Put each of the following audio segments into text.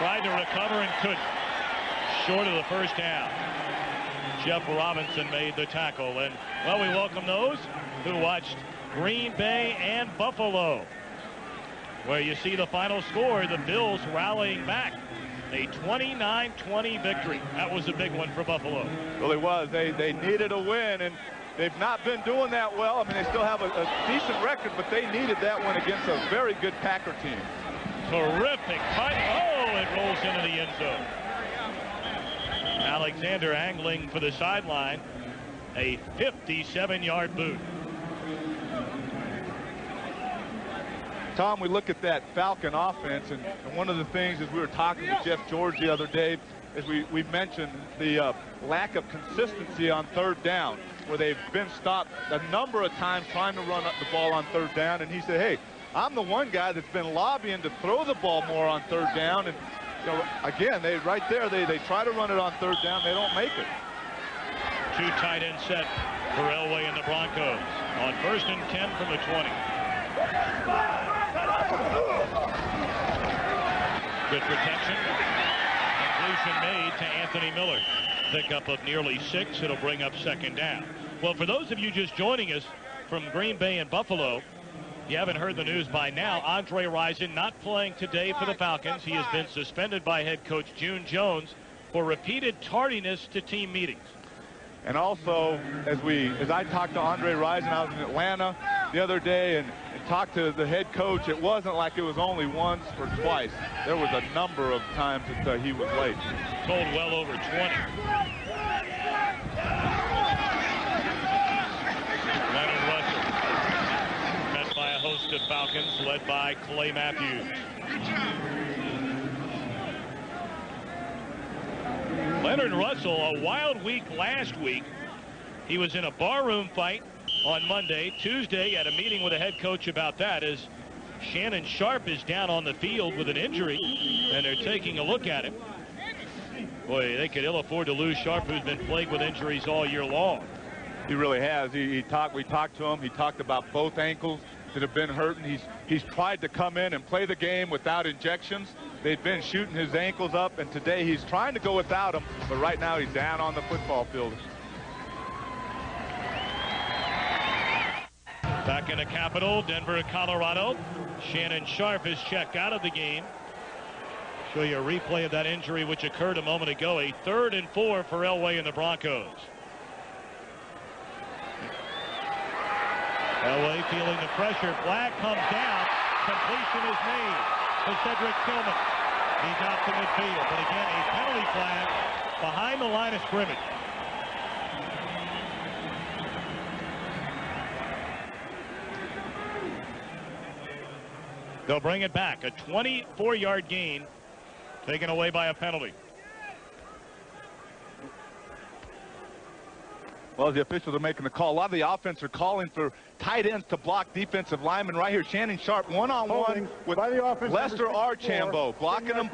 Tried to recover and couldn't. Short of the first down. Jeff Robinson made the tackle. And, well, we welcome those who watched Green Bay and Buffalo, where you see the final score, the Bills rallying back. A 29-20 victory. That was a big one for Buffalo. Well, it was. They needed a win, and they've not been doing that well. I mean, they still have a decent record, but they needed that one against a very good Packer team. Terrific cut. Oh, it rolls into the end zone. Alexander angling for the sideline. A 57-yard boot. Tom, we look at that Falcon offense, and one of the things as we were talking with Jeff George the other day, is we mentioned the lack of consistency on third down, where they've been stopped a number of times trying to run up the ball on third down. And he said, hey, I'm the one guy that's been lobbying to throw the ball more on third down. And, you know, again, they try to run it on third down. They don't make it. Two tight end set for Elway and the Broncos on 1st and 10 from the 20. Good protection. Completion made to Anthony Miller. Pickup of nearly 6. It'll bring up 2nd down. Well, for those of you just joining us from Green Bay and Buffalo, you haven't heard the news by now. Andre Rison not playing today for the Falcons. He has been suspended by head coach June Jones for repeated tardiness to team meetings. And also, as I talked to Andre Rison, I was in Atlanta the other day and talked to the head coach, it wasn't like it was only once or twice. There was a number of times that he was late. Told well over 20. Leonard Russell, met by a host of Falcons, led by Clay Matthews. Leonard Russell, a wild week last week. He was in a barroom fight on Monday. Tuesday, at a meeting with a head coach about that, as Shannon Sharp is down on the field with an injury, and they're taking a look at him. Boy, they could ill afford to lose Sharp, who's been plagued with injuries all year long. He really has. We talked to him. He talked about both ankles that have been hurting. He's tried to come in and play the game without injections. They've been shooting his ankles up, and today he's trying to go without them, but right now he's down on the football field. Back in the Capitol, Denver, Colorado. Shannon Sharp is checked out of the game. Show you a replay of that injury which occurred a moment ago. A 3rd and 4 for Elway and the Broncos. Elway feeling the pressure. Flag comes down. Completion is made to Cedric Tillman. He's out to midfield. But again, a penalty flag behind the line of scrimmage. They'll bring it back. A 24-yard gain taken away by a penalty. Well, the officials are making the call. A lot of the offense are calling for tight ends to block defensive linemen right here. Shannon Sharp one-on-one with Lester Archambault, blocking him,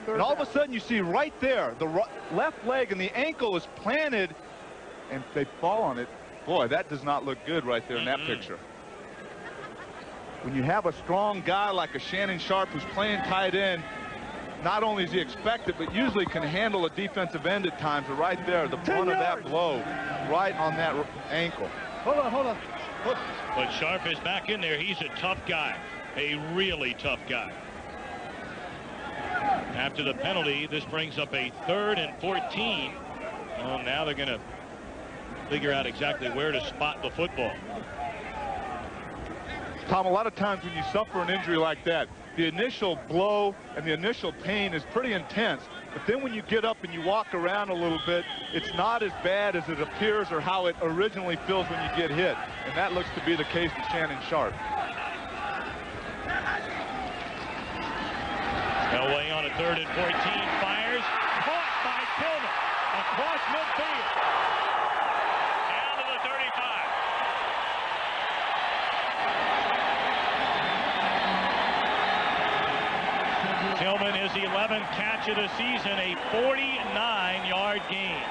and all of a sudden you see right there the left leg and the ankle is planted, and they fall on it. Boy, that does not look good right there in that picture. When you have a strong guy like a Shannon Sharp who's playing tight end, not only is he expected, but usually can handle a defensive end at times. But right there, the brunt of that blow, right on that ankle. Hold on. But Sharp is back in there. He's a tough guy, a really tough guy. After the penalty, this brings up a 3rd and 14. Well, now they're going to figure out exactly where to spot the football. Tom, a lot of times when you suffer an injury like that, the initial blow and the initial pain is pretty intense. But then when you get up and you walk around a little bit, it's not as bad as it appears or how it originally feels when you get hit. And that looks to be the case with Shannon Sharp. Elway on a 3rd and 14, fires, caught by Tillman across midfield. Down to the 35. Tillman, his 11th catch of the season, a 49-yard gain.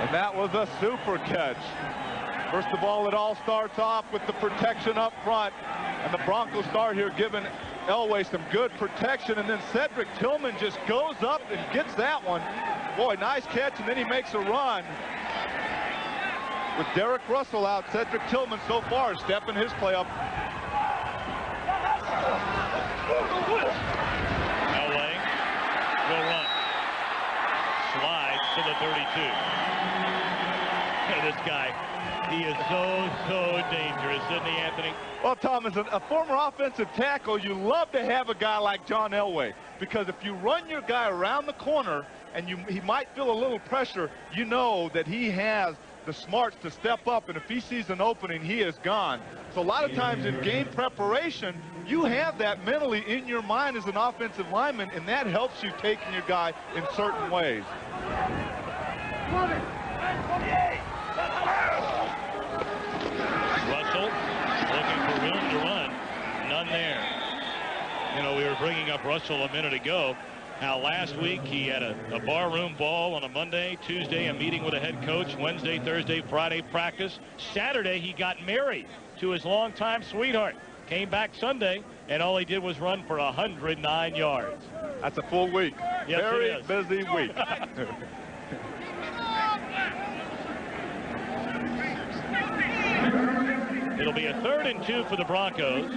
And that was a super catch. First of all, it all starts off with the protection up front. And the Broncos start here giving Elway some good protection, and then Cedric Tillman just goes up and gets that one. Boy, nice catch, and then he makes a run. With Derek Russell out, Cedric Tillman so far is stepping his play up. Elway will run. Slides to the 32. Look at this guy. He is so dangerous, isn't he, Anthony? Well, Thom, as a former offensive tackle, you love to have a guy like John Elway, because if you run your guy around the corner and he might feel a little pressure, you know that he has the smarts to step up, and if he sees an opening, he is gone. So a lot of times in game preparation, you have that mentally in your mind as an offensive lineman, and that helps you taking your guy in certain ways. Russell looking for room to run. None there. You know, we were bringing up Russell a minute ago. How last week he had a barroom ball on a Monday, Tuesday a meeting with a head coach, Wednesday, Thursday, Friday practice. Saturday he got married to his longtime sweetheart. Came back Sunday, and all he did was run for 109 yards. That's a full week. Yes, very busy week. It'll be a 3rd and 2 for the Broncos.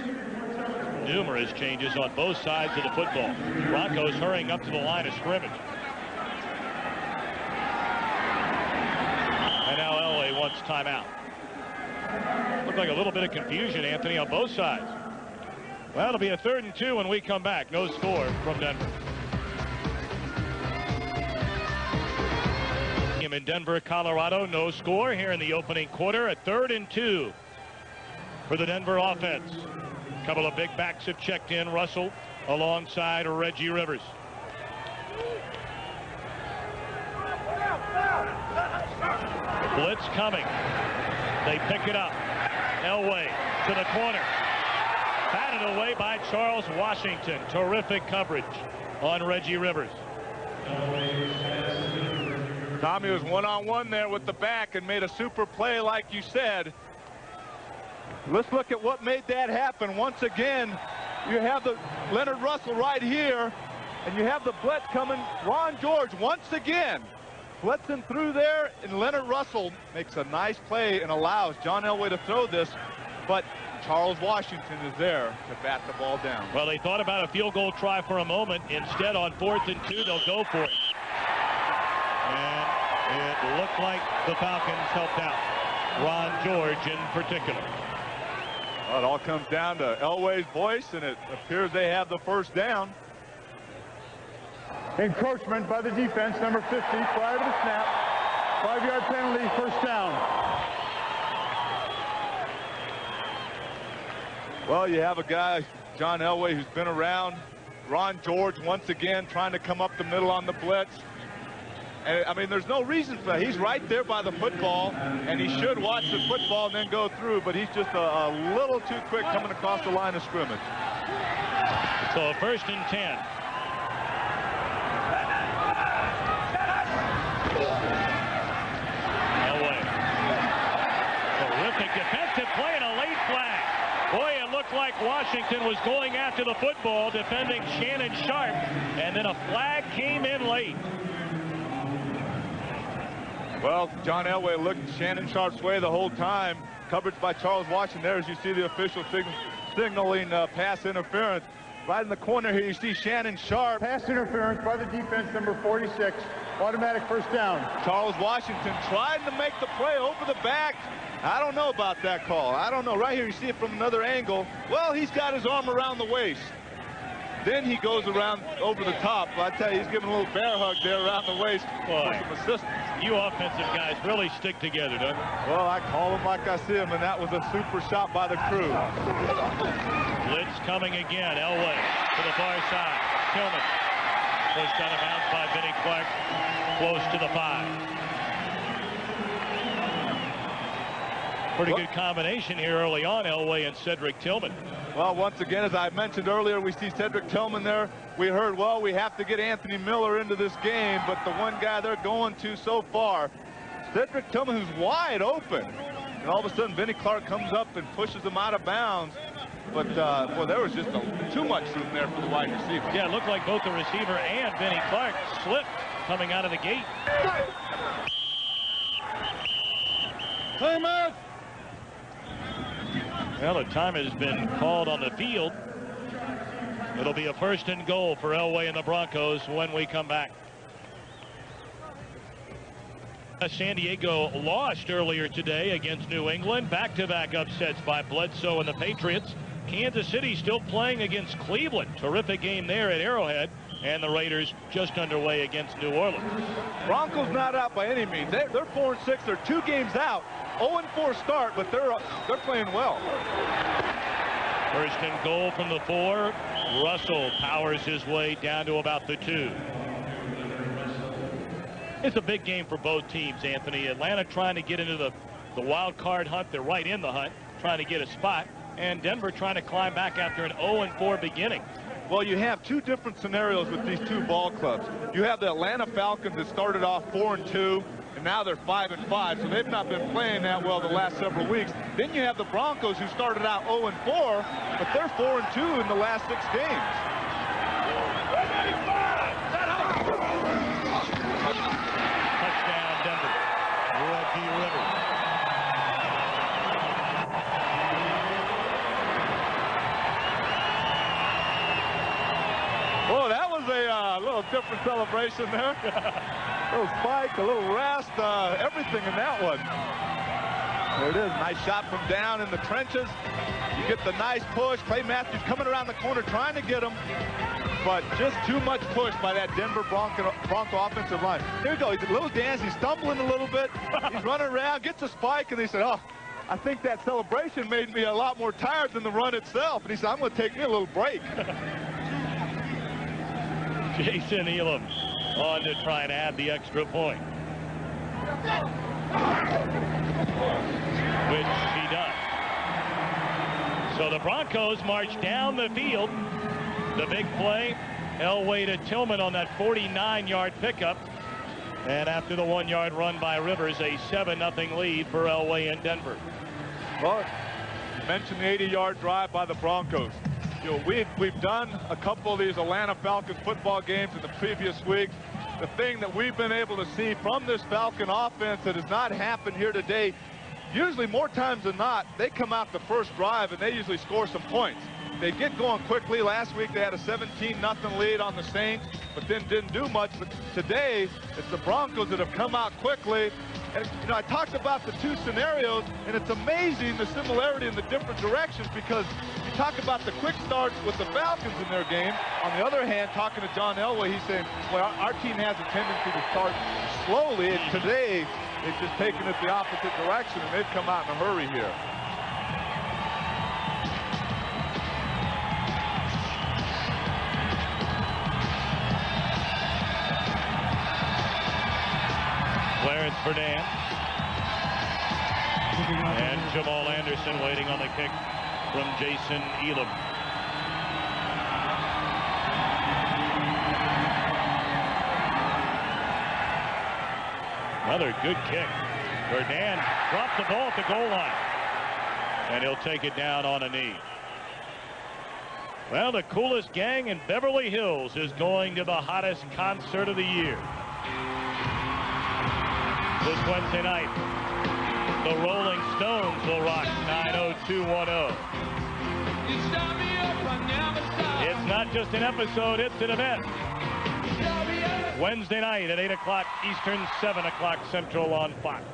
Numerous changes on both sides of the football. Broncos hurrying up to the line of scrimmage. And now Elway wants timeout. Looked like a little bit of confusion, Anthony, on both sides. Well, it'll be a 3rd and 2 when we come back. No score from Denver. In Denver, Colorado, no score here in the opening quarter. A 3rd and 2 for the Denver offense. A couple of big backs have checked in. Russell alongside Reggie Rivers. Blitz coming. They pick it up. Elway to the corner. Batted away by Charles Washington. Terrific coverage on Reggie Rivers. Tommy was one-on-one there with the back and made a super play, like you said. Let's look at what made that happen. Once again, you have the Leonard Russell right here, and you have the blitz coming. Ron George once again blitzing through there, and Leonard Russell makes a nice play and allows John Elway to throw this, but Charles Washington is there to bat the ball down. Well, they thought about a field goal try for a moment. Instead, on 4th and 2, they'll go for it. And it looked like the Falcons helped out. Ron George in particular. Well, it all comes down to Elway's voice, and it appears they have the first down. Encroachment by the defense, number 50, prior to the snap. 5-yard penalty, first down. Well, you have a guy, John Elway, who's been around. Ron George once again trying to come up the middle on the blitz. And, I mean, there's no reason for that. He's right there by the football, and he should watch the football and then go through, but he's just a little too quick coming across the line of scrimmage. So 1st and 10. Elway. Terrific defensive play and a late flag. Boy, it looked like Washington was going after the football, defending Shannon Sharp, and then a flag came in late. Well, John Elway looked Shannon Sharp's way the whole time. Coverage by Charles Washington there as you see the official signaling pass interference. Right in the corner here, you see Shannon Sharp. Pass interference by the defense, number 46. Automatic first down. Charles Washington trying to make the play over the back. I don't know about that call. I don't know. Right here, you see it from another angle. Well, he's got his arm around the waist. Then he goes around over the top. I tell you, he's giving a little bear hug there around the waist for some assistance. You offensive guys really stick together, don't you? Well, I call them like I see them, and that was a super shot by the crew. Blitz coming again. Elway to the far side. Tillman pushed out of bounds by Vinnie Clark, close to the 5. Pretty good combination here early on, Elway and Cedric Tillman. Well, once again, as I mentioned earlier, we see Cedric Tillman there. We heard, well, we have to get Anthony Miller into this game, but the one guy they're going to so far, Cedric Tillman, who's wide open. And all of a sudden, Vinnie Clark comes up and pushes him out of bounds. But, well, there was just too much room there for the wide receiver. Yeah, it looked like both the receiver and Benny Clark slipped coming out of the gate. Timeout. Well, the time has been called on the field. It'll be a 1st and goal for Elway and the Broncos when we come back. San Diego lost earlier today against New England. Back-to-back upsets by Bledsoe and the Patriots. Kansas City still playing against Cleveland. Terrific game there at Arrowhead. And the Raiders just underway against New Orleans. Broncos not out by any means. They're 4-6. They're 2 games out. 0-4 start, but they're playing well. 1st and goal from the 4. Russell powers his way down to about the 2. It's a big game for both teams, Anthony. Atlanta trying to get into the wild card hunt. They're right in the hunt, trying to get a spot. And Denver trying to climb back after an 0-4 beginning. Well, you have 2 different scenarios with these 2 ball clubs. You have the Atlanta Falcons that started off 4-2, and now they're 5-5, so they've not been playing that well the last several weeks. Then you have the Broncos who started out 0-4, but they're 4-2 in the last 6 games. Touchdown, Denver. Reggie Rivers. Oh, that was a little different celebration there. A little spike, a little rest, everything in that one. There it is. Nice shot from down in the trenches. You get the nice push. Clay Matthews coming around the corner trying to get him, but just too much push by that Denver Bronco offensive line. Here we go. He's a little dance. He's stumbling a little bit. He's running around, gets a spike, and he said, oh, I think that celebration made me a lot more tired than the run itself. And he said, I'm going to take me a little break. Jason Elam on to try and add the extra point, which he does. So the Broncos march down the field. The big play, Elway to Tillman on that 49-yard pickup. And after the 1-yard run by Rivers, a 7-0 lead for Elway in Denver. Well, you mentioned the 80-yard drive by the Broncos. You know, we've done a couple of these Atlanta Falcons football games in the previous weeks. The thing that we've been able to see from this Falcon offense that has not happened here today, usually more times than not, they come out the first drive and they usually score some points. They get going quickly. Last week they had a 17-0 lead on the Saints, but then didn't do much. But today, it's the Broncos that have come out quickly. And, you know, I talked about the 2 scenarios, and it's amazing the similarity in the different directions, because you talk about the quick starts with the Falcons in their game. On the other hand, talking to John Elway, he's saying, well, our team has a tendency to start slowly, and today they've just taken it the opposite direction, and they've come out in a hurry here. Clarence Verdant and Jamal Anderson waiting on the kick from Jason Elam. Another good kick. Verdant dropped the ball at the goal line, and he'll take it down on a knee. Well, the coolest gang in Beverly Hills is going to the hottest concert of the year. This Wednesday night, the Rolling Stones will rock 90210. It's not just an episode, it's an event. Wednesday night at 8 o'clock Eastern, 7 o'clock Central on Fox.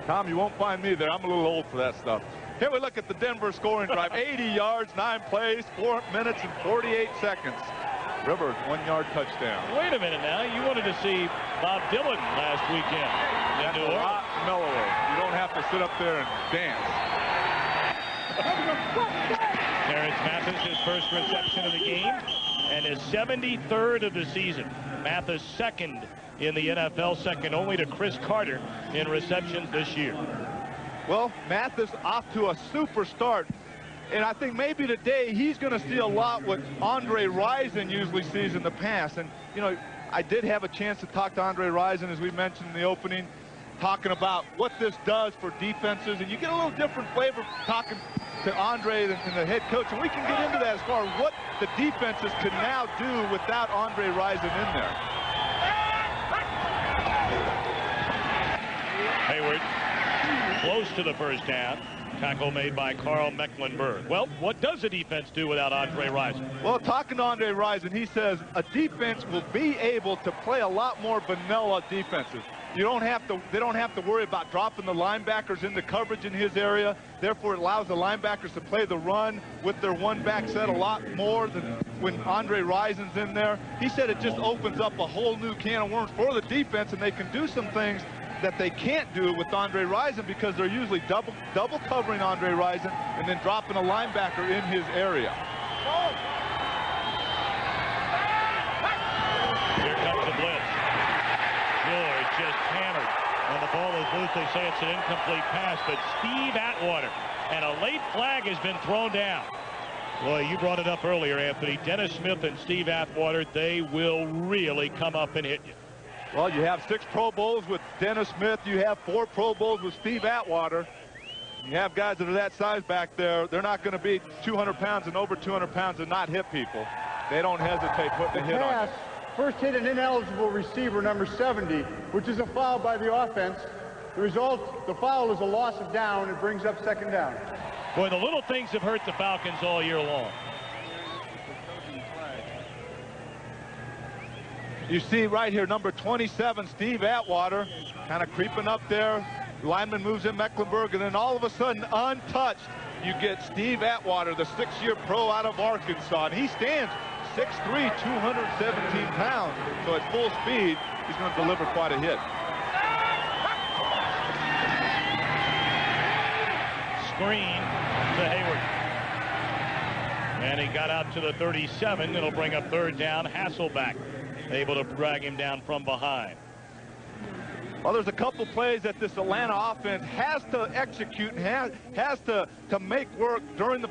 Tom, you won't find me there. I'm a little old for that stuff. Here we look at the Denver scoring drive. 80 yards, 9 plays, 4 minutes and 48 seconds. Rivers, 1-yard touchdown. Wait a minute now. You wanted to see Bob Dylan last weekend in New Orleans. A lot mellower. You don't have to sit up there and dance. Terrence Mathis, his first reception of the game, and his 73rd of the season. Mathis second in the NFL, second only to Chris Carter in receptions this year. Well, Mathis off to a super start. And I think maybe today he's going to see a lot what Andre Rison usually sees in the past. And, you know, I did have a chance to talk to Andre Rison, as we mentioned in the opening, talking about what this does for defenses. And you get a little different flavor talking to Andre and the head coach, and we can get into that as far as what the defenses can now do without Andre Rison in there. Hayward close to the first down. Tackle made by Carl Mecklenburg. Well, what does a defense do without Andre Rison? Well, talking to Andre Rison, he says a defense will be able to play a lot more vanilla defenses. They don't have to worry about dropping the linebackers into coverage in his area. Therefore, it allows the linebackers to play the run with their one-back set a lot more than when Andre Rison's in there. He said it just opens up a whole new can of worms for the defense, and they can do some things that they can't do with Andre Rison because they're usually double covering Andre Rison and then dropping a linebacker in his area. Here comes the blitz. George just hammered, and the ball is loose. They say it's an incomplete pass, but Steve Atwater, and a late flag has been thrown down. Boy, you brought it up earlier, Anthony. Dennis Smith and Steve Atwater, they will really come up and hit you. Well, you have 6 Pro Bowls with Dennis Smith. You have 4 Pro Bowls with Steve Atwater. You have guys that are that size back there. They're not going to be 200 pounds and over 200 pounds and not hit people. They don't hesitate putting a hit on you. First hit an ineligible receiver, number 70, which is a foul by the offense. The result, the foul is a loss of down. It brings up second down. Boy, the little things have hurt the Falcons all year long. You see right here, number 27, Steve Atwater, kind of creeping up there. Lineman moves in Mecklenburg, and then all of a sudden, untouched, you get Steve Atwater, the 6-year pro out of Arkansas. And he stands 6'3", 217 pounds. So at full speed, he's going to deliver quite a hit. Screen to Hayward. And he got out to the 37. It'll bring up third down. Hasselback able to drag him down from behind. Well, there's a couple plays that this Atlanta offense has to execute and has to make work during the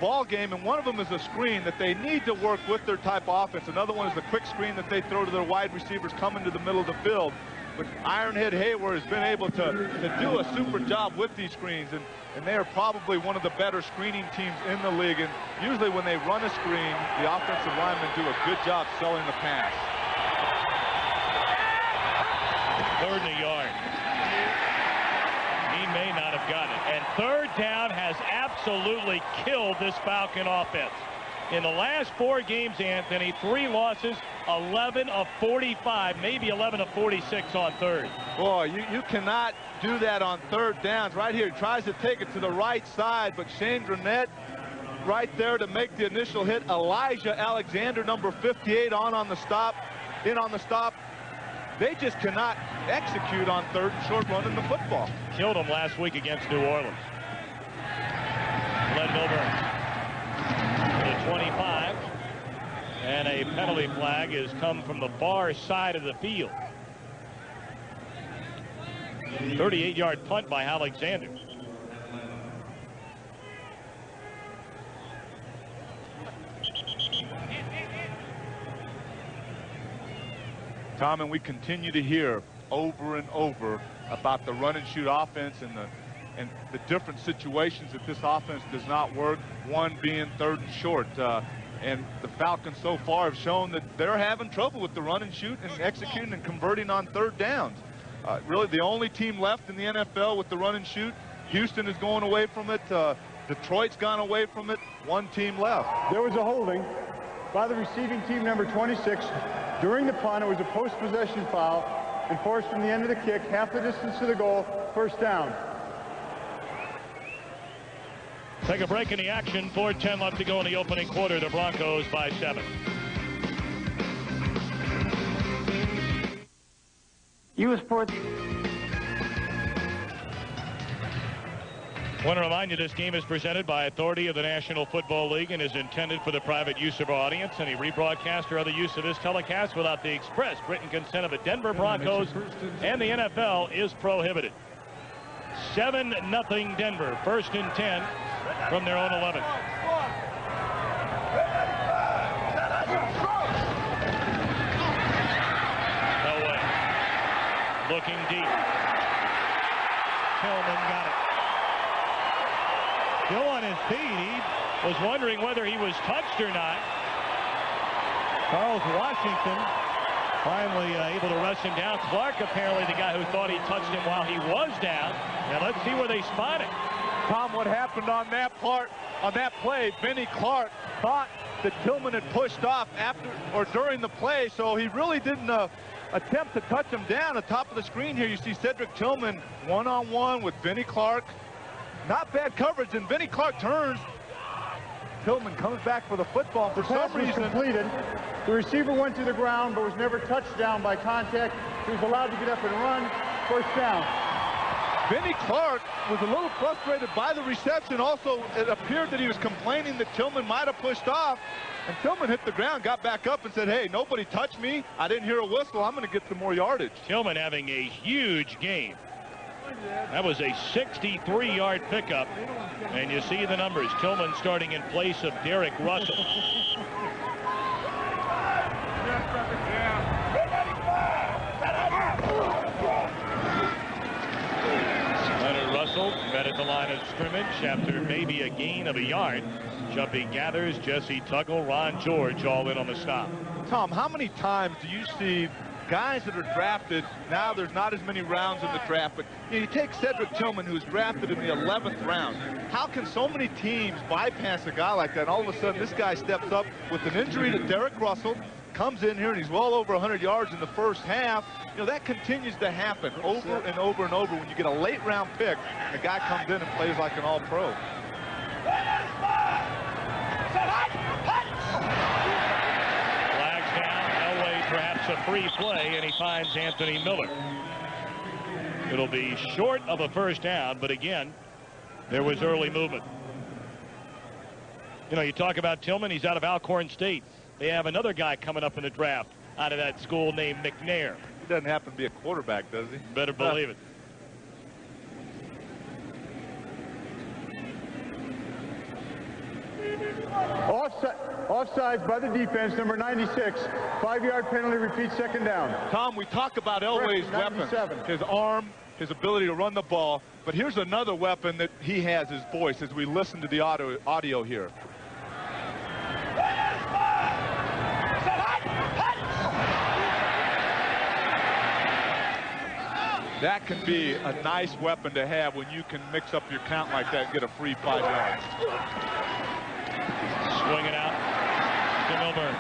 ball game, and one of them is a screen that they need to work with their type of offense. Another one is the quick screen that they throw to their wide receivers coming to the middle of the field. But Ironhead Hayward has been able to do a super job with these screens, and they are probably one of the better screening teams in the league. And usually when they run a screen, the offensive linemen do a good job selling the pass. Third and a yard. He may not have gotten it. And third down has absolutely killed this Falcon offense. In the last 4 games, Anthony, 3 losses, 11 of 45, maybe 11 of 46 on third. Boy, you cannot do that on third downs. Right here, he tries to take it to the right side, but Shane Dronette right there to make the initial hit. Elijah Alexander, number 58, on the stop. They just cannot execute on third and short running the football. Killed him last week against New Orleans. Lendover to 25. And a penalty flag has come from the far side of the field. 38-yard punt by Alexander. Thom, and we continue to hear over and over about the run and shoot offense and the different situations that this offense does not work, one being third and short. And the Falcons so far have shown that they're having trouble with the run and shoot and executing and converting on third downs. Really the only team left in the NFL with the run and shoot. Houston is going away from it. Detroit's gone away from it. One team left. There was a holding by the receiving team, number 26. During the punt, it was a post-possession foul enforced from the end of the kick, half the distance to the goal, first down. Take a break in the action. 4:10 left to go in the opening quarter. The Broncos by 7. U.S. Sports. I want to remind you this game is presented by authority of the National Football League and is intended for the private use of our audience. Any rebroadcast or other use of this telecast without the express written consent of the Denver Broncos and the NFL is prohibited. 7-0 Denver, 1st and 10 from their own 11. Elway looking deep. Tillman got it. Still on his feet. He was wondering whether he was touched or not. Charles Washington finally able to rush him down. Clark, apparently the guy who thought he touched him while he was down. Now let's see where they spot it. Tom, what happened on that play, Vinnie Clark thought that Tillman had pushed off after or during the play, so he really didn't attempt to touch him down. At the top of the screen here, you see Cedric Tillman one-on-one with Vinnie Clark. Not bad coverage, and Vinnie Clark turns. Tillman comes back for the football. For some reason, completed. The receiver went to the ground but was never touched down by contact. He was allowed to get up and run. First down. Vinnie Clark was a little frustrated by the reception. Also, it appeared that he was complaining that Tillman might have pushed off. And Tillman hit the ground, got back up, and said, hey, nobody touched me. I didn't hear a whistle. I'm going to get some more yardage. Tillman having a huge game. That was a 63-yard pickup. And you see the numbers. Tillman starting in place of Derek Russell. Leonard Russell met at the line of scrimmage after maybe a gain of a yard. Jumping Gathers, Jesse Tuggle, Ron George all in on the stop. Tom, how many times do you see guys that are drafted, now there's not as many rounds in the draft, but you take Cedric Tillman, who's drafted in the 11th round. How can so many teams bypass a guy like that? And all of a sudden, this guy steps up with an injury to Derek Russell, comes in here, and he's well over 100 yards in the first half. You know, that continues to happen over and over and over. When you get a late round pick, the guy comes in and plays like an all-pro. Perhaps a free play, and he finds Anthony Miller. It'll be short of a first down, but again, there was early movement. You know, you talk about Tillman, he's out of Alcorn State. They have another guy coming up in the draft out of that school named McNair. He doesn't happen to be a quarterback, does he? Better believe it. Offsides by the defense, number 96. 5-yard penalty, repeat, second down. Tom, we talk about Elway's weapon, his arm, his ability to run the ball, but here's another weapon that he has, his voice, as we listen to the audio here. That can be a nice weapon to have when you can mix up your count like that and get a free 5 yards. Swing it out to Milburn.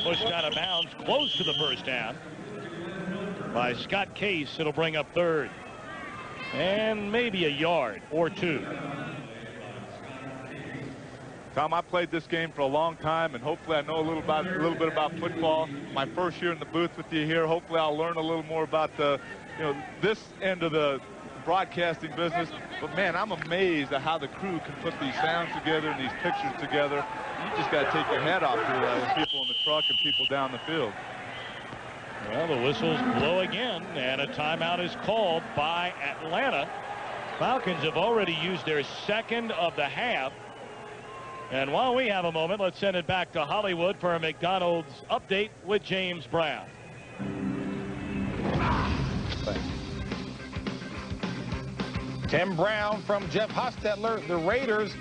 Pushed out of bounds, close to the first down by Scott Case. It'll bring up third. And maybe a yard or two. Tom, I played this game for a long time, and hopefully I know a little bit about football. My first year in the booth with you here, hopefully I'll learn a little more about the, this end of the broadcasting business. But man, I'm amazed at how the crew can put these sounds together and these pictures together. You just got to take your head off to people in the truck and people down the field. Well, the whistles blow again, and a timeout is called by Atlanta. Falcons have already used their second of the half. And while we have a moment, let's send it back to Hollywood for a McDonald's update with James Brown. Tim Brown from Jeff Hostetler. The Raiders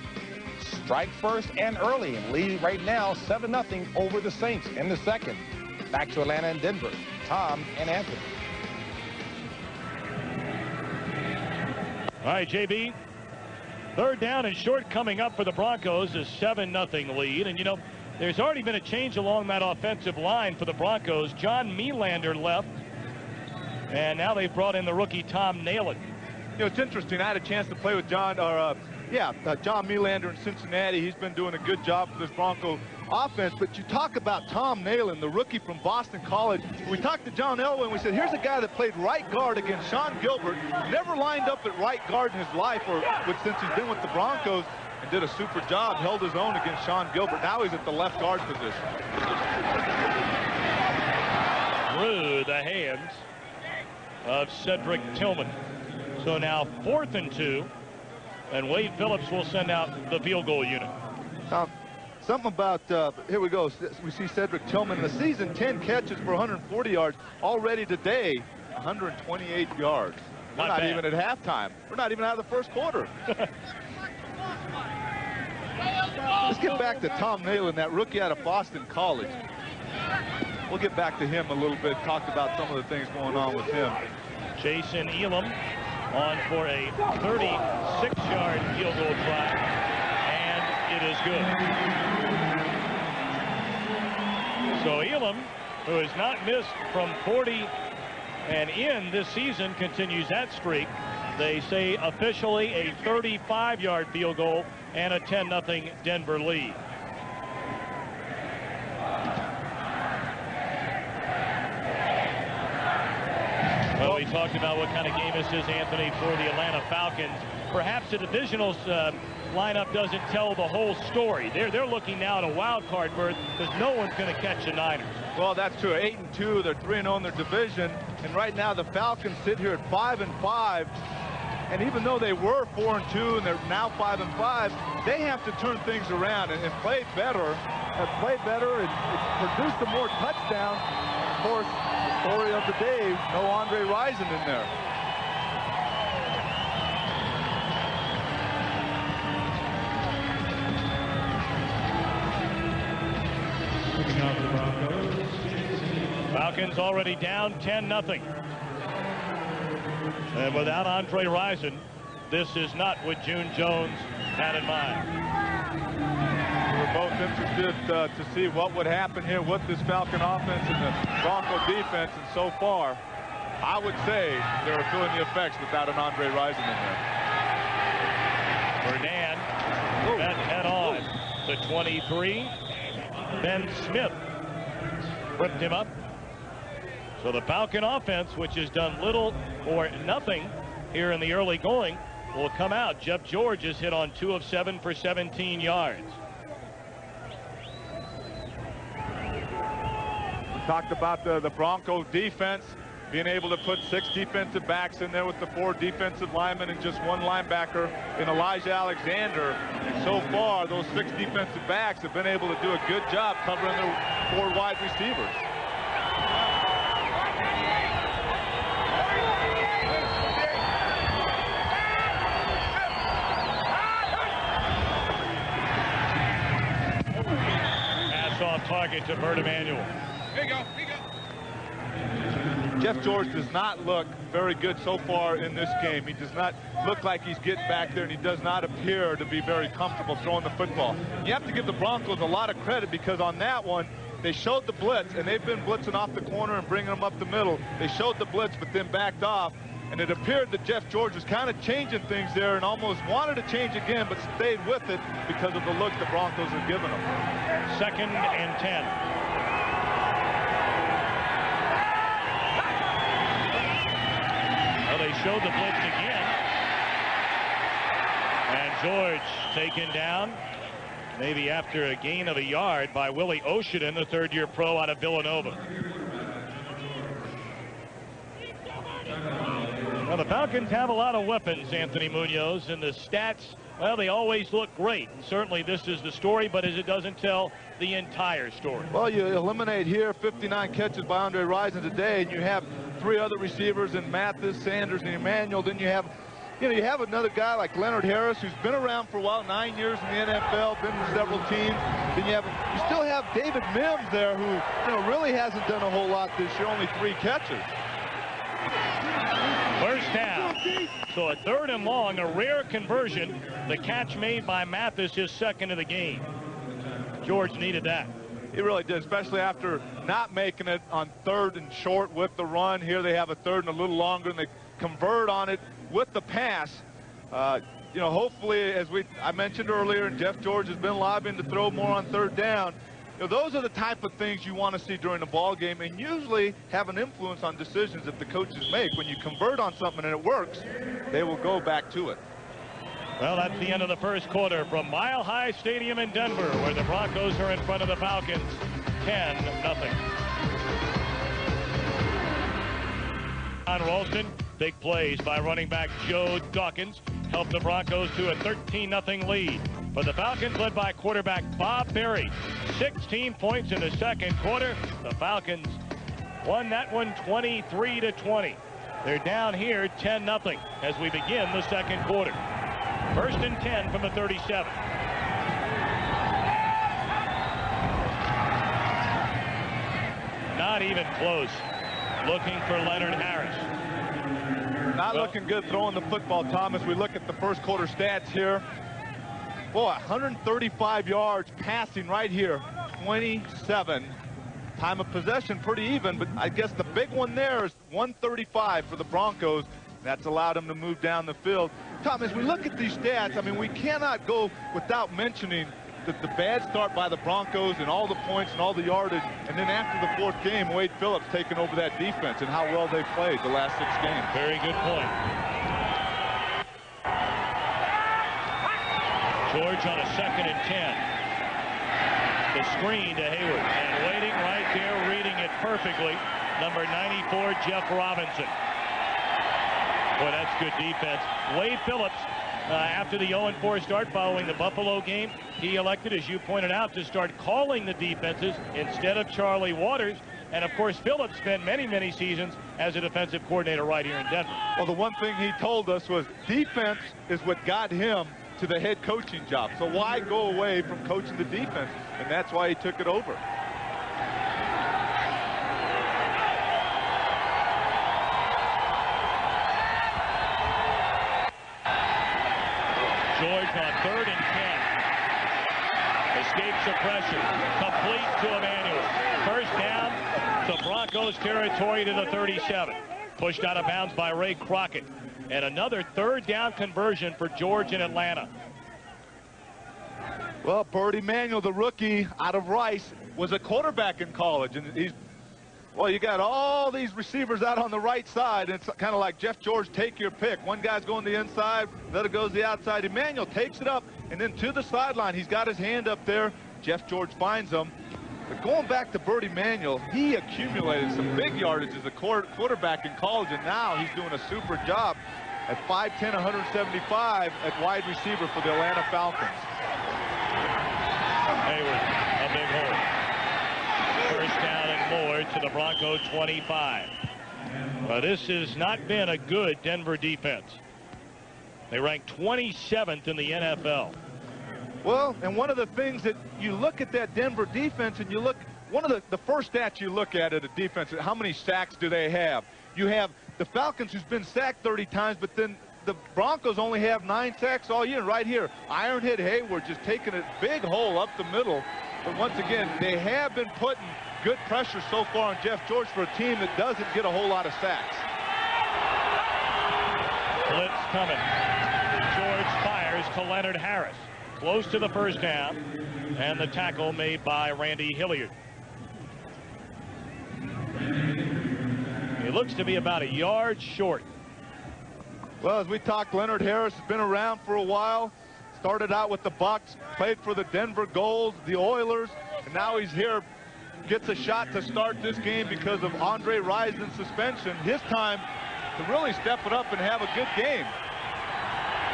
strike first and early and lead right now 7-0 over the Saints in the second. Back to Atlanta and Denver. Thom and Anthony. All right, JB. Third down and short coming up for the Broncos, a 7-0 lead. And, there's already been a change along that offensive line for the Broncos. John Melander left, and now they've brought in the rookie Tom Nailon. It's interesting. I had a chance to play with John Melander in Cincinnati. He's been doing a good job for this Bronco offense. But you talk about Tom Nailon, the rookie from Boston College. We talked to John Elway, and we said, here's a guy that played right guard against Sean Gilbert, never lined up at right guard in his life since he's been with the Broncos, and did a super job, held his own against Sean Gilbert. Now he's at the left guard position. Through the hands of Cedric Tillman. So now 4th and 2, and Wade Phillips will send out the field goal unit. Something about, here we go. We see Cedric Tillman in the season, 10 catches for 140 yards. Already today, 128 yards. We're not even at halftime. We're not even out of the first quarter. Let's get back to Thom, that rookie out of Boston College. We'll get back to him a little bit, talked about some of the things going on with him. Jason Elam on for a 36-yard field goal try, and it is good. So Elam, who has not missed from 40 and in this season, continues that streak. They say officially a 35-yard field goal and a 10-0 Denver lead. Well, we talked about what kind of game this is, Anthony, for the Atlanta Falcons. Perhaps the divisional lineup doesn't tell the whole story. They're looking now at a wild card berth because no one's going to catch the Niners. Well, that's true. 8-2. They're 3-0 in their division. And right now the Falcons sit here at 5-5. And even though they were 4-2 and they're now 5-5, they have to turn things around and play better. And produce some more touchdowns. Of course, the story of the day, no Andre Rison in there. Falcons already down 10-0. And without Andre Rison, this is not what June Jones had in mind. We were both interested to see what would happen here with this Falcon offense and the Bronco defense. And so far, I would say they're feeling the effects without an Andre Rison in there. Brennaman, that head on to 23. Ben Smith ripped him up. So the Falcon offense, which has done little or nothing here in the early going, will come out. Jeff George is hit on 2 of 7 for 17 yards. We talked about the Bronco defense being able to put 6 defensive backs in there with the 4 defensive linemen and just 1 linebacker in Elijah Alexander. And so far, those 6 defensive backs have been able to do a good job covering their 4 wide receivers. Target to Brennaman. Here you go. Jeff George does not look very good so far in this game. He does not look like he's getting back there, and he does not appear to be very comfortable throwing the football. You have to give the Broncos a lot of credit because on that one, they showed the blitz, and they've been blitzing off the corner and bringing them up the middle. They showed the blitz, but then backed off. And it appeared that Jeff George was kind of changing things there and almost wanted to change again, but stayed with it because of the look the Broncos are giving him. 2nd and 10. Well, they showed the blitz again. And George taken down, maybe after a gain of a yard by Willie Oshiden, the 3rd-year pro out of Villanova. Well, the Falcons have a lot of weapons, Anthony Munoz, and the stats, well, they always look great. And certainly this is the story, but as it doesn't tell the entire story. Well, you eliminate here 59 catches by Andre Rison today, and you have 3 other receivers in Mathis, Sanders, and Emmanuel. Then you have another guy like Leonard Harris, who's been around for a while, 9 years in the NFL, been to several teams. Then you still have David Mims there, who really hasn't done a whole lot this year, only 3 catches. First down. So a 3rd and long, a rare conversion. The catch made by Mathis, his 2nd of the game. George needed that. He really did, especially after not making it on 3rd and short with the run. Here they have a 3rd and a little longer, and they convert on it with the pass. Hopefully, as I mentioned earlier, and Jeff George has been lobbying to throw more on 3rd down. Those are the type of things you want to see during the ball game, and usually have an influence on decisions that the coaches make. When you convert on something and it works, they will go back to it. Well, that's the end of the first quarter from Mile High Stadium in Denver, where the Broncos are in front of the Falcons, 10-0. On Ralston, big plays by running back Joe Dawkins helped the Broncos to a 13-0 lead. For the Falcons, led by quarterback Bob Berry, 16 points in the 2nd quarter. The Falcons won that one 23-20. They're down here 10-0 as we begin the 2nd quarter. 1st and 10 from the 37. Not even close. Looking for Leonard Harris. Not looking good throwing the football, Thomas. We look at the first quarter stats here. Boy, 135 yards passing right here. 27. Time of possession pretty even, but I guess the big one there is 135 for the Broncos. That's allowed them to move down the field. Tom, as we look at these stats, I mean, we cannot go without mentioning the bad start by the Broncos and all the points and all the yardage. And then after the fourth game, Wade Phillips taking over that defense and how well they played the last 6 games. Very good point. George on a 2nd and 10. The screen to Hayward, and waiting right there, reading it perfectly, number 94, Jeff Robinson. Boy, that's good defense. Wade Phillips, after the 0-4 start following the Buffalo game, he elected, as you pointed out, to start calling the defenses instead of Charlie Waters. And, of course, Phillips spent many, many seasons as a defensive coordinator right here in Denver. Well, the one thing he told us was defense is what got him to the head coaching job. So why go away from coaching the defense? And that's why he took it over. George on 3rd and 10. Escapes the pressure. Complete to Emmanuel. First down to Broncos territory to the 37. Pushed out of bounds by Ray Crockett. And another 3rd down conversion for George in Atlanta. Well, Birdie Manuel, the rookie out of Rice, was a quarterback in college. And he's, well, you got all these receivers out on the right side. And it's kind of like Jeff George, take your pick. One guy's going the inside, the other goes the outside. Emmanuel takes it up and then to the sideline. He's got his hand up there. Jeff George finds him. But going back to Birdie Manuel, he accumulated some big yardage as a quarterback in college, and now he's doing a super job at 5'10", 175 at wide receiver for the Atlanta Falcons. Hayward, a big hole. First down and more to the Bronco 25. Well, this has not been a good Denver defense. They rank 27th in the NFL. Well, and one of the things that you look at that Denver defense and you look, one of the first stats you look at a defense, how many sacks do they have? You have the Falcons, who's been sacked 30 times, but then the Broncos only have 9 sacks all year. Right here, Ironhead Hayward just taking a big hole up the middle. But once again, they have been putting good pressure so far on Jeff George for a team that doesn't get a whole lot of sacks. Blitz coming. George fires to Leonard Harris. Close to the first down, and the tackle made by Randy Hilliard. He looks to be about a yard short. Well, as we talked, Leonard Harris has been around for a while. Started out with the Bucs, played for the Denver Gold, the Oilers, and now he's here. Gets a shot to start this game because of Andre Rison's suspension. His time to really step it up and have a good game.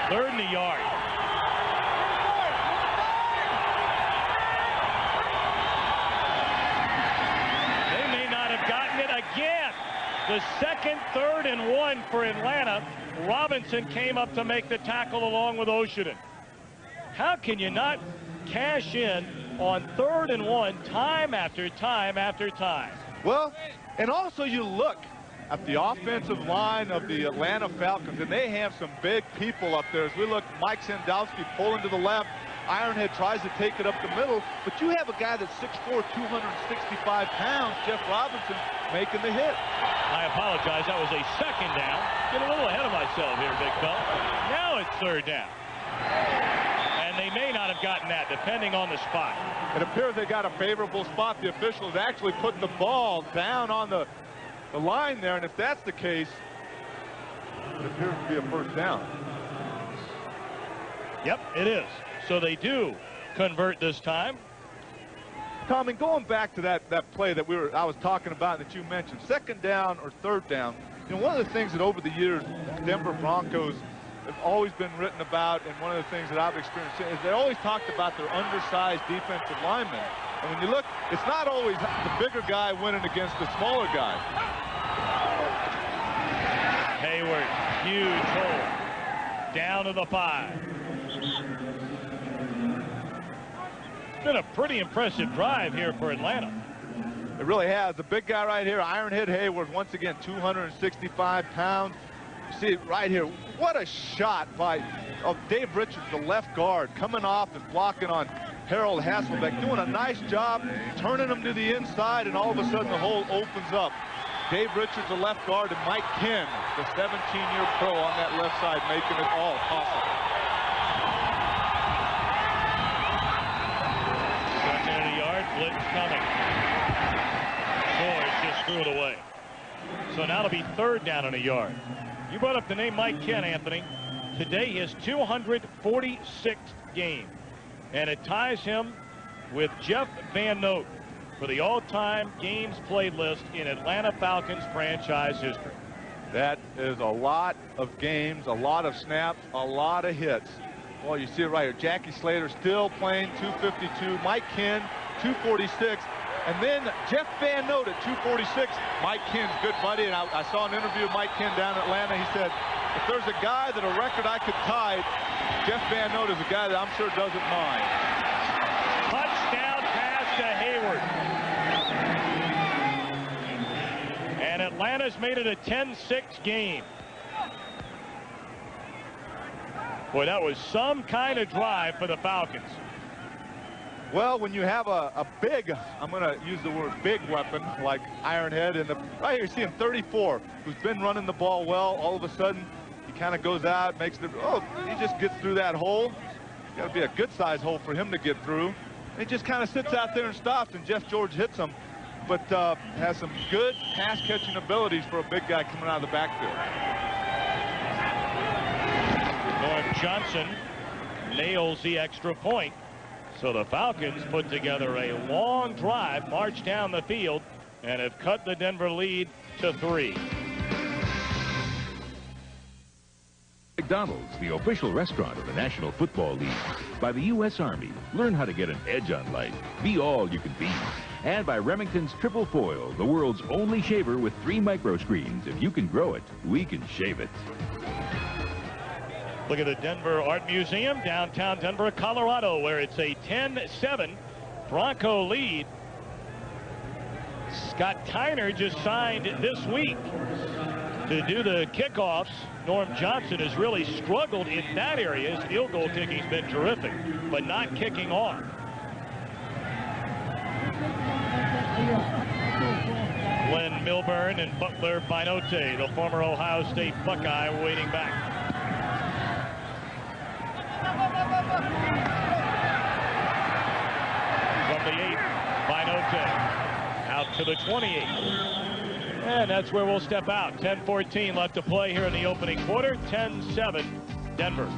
3rd and a yard. Again, the 2nd, 3rd, and 1 for Atlanta. Robinson came up to make the tackle along with Oshiden. How can you not cash in on 3rd and 1 time after time after time? Well, and also you look at the offensive line of the Atlanta Falcons, and they have some big people up there. As we look, Mike Sandowski pulling to the left. Ironhead tries to take it up the middle, but you have a guy that's 6'4", 265 pounds, Jeff Robinson, making the hit. I apologize. That was a 2nd down. Get a little ahead of myself here, big fella. Now it's 3rd down. And they may not have gotten that, depending on the spot. It appears they got a favorable spot. The officials actually put the ball down on the line there, and if that's the case, it appears to be a first down. Yep, it is. So they do convert this time. Tom, and going back to that play that I was talking about that you mentioned, 2nd down or 3rd down, you know, one of the things that over the years Denver Broncos have always been written about, and one of the things that I've experienced is they always talked about their undersized defensive linemen. And when you look, it's not always the bigger guy winning against the smaller guy. Hayward, huge hole. Down to the 5. It's been a pretty impressive drive here for Atlanta. It really has. The big guy right here, Ironhead Hayward, once again, 265 pounds. You see it right here. What a shot by Dave Richards, the left guard, coming off and blocking on Harold Hasselbeck, doing a nice job, turning him to the inside, and all of a sudden the hole opens up. Dave Richards, the left guard, and Mike Kinn, the 17-year pro on that left side, making it all possible. Second in the yard, blitz coming. Shores just threw it away. So now it'll be third down in a yard. You brought up the name Mike Kinn, Anthony. Today his 246th game. And it ties him with Jeff Van Note for the all-time games played list in Atlanta Falcons franchise history. That is a lot of games, a lot of snaps, a lot of hits. Well, you see it right here. Jackie Slater still playing 252. Mike Kinn, 246. And then Jeff Van Note at 246. Mike Kinn's good buddy. And I saw an interview with Mike Kinn down in Atlanta. He said, if there's a guy that a record I could tie, Jeff Van Note is a guy that I'm sure doesn't mind. Touchdown pass to Hayward. And Atlanta's made it a 10-6 game. Boy, that was some kind of drive for the Falcons. Well, when you have a big, I'm going to use the word big weapon like Ironhead, and right here you're seeing 34, who's been running the ball well. All of a sudden, he kind of goes out, makes the, he just gets through that hole. It's got to be a good-sized hole for him to get through. And he just kind of sits out there and stops, and Jeff George hits him, but has some good pass-catching abilities for a big guy coming out of the backfield. Norm Johnson nails the extra point. So the Falcons put together a long drive, march down the field, and have cut the Denver lead to 3. McDonald's, the official restaurant of the National Football League. By the U.S. Army, learn how to get an edge on life. Be all you can be. And by Remington's Triple Foil, the world's only shaver with 3 micro screens. If you can grow it, we can shave it. Look at the Denver Art Museum, downtown Denver, Colorado, where it's a 10-7 Bronco lead. Scott Tyner just signed this week to do the kickoffs. Norm Johnson has really struggled in that area. His field goal kicking's been terrific, but not kicking off. Glenn Milburn and Butler Binote, the former Ohio State Buckeye, waiting back. From the 8, Binote out to the 28. And that's where we'll step out. 10-14 left to play here in the opening quarter. 10-7 Denver.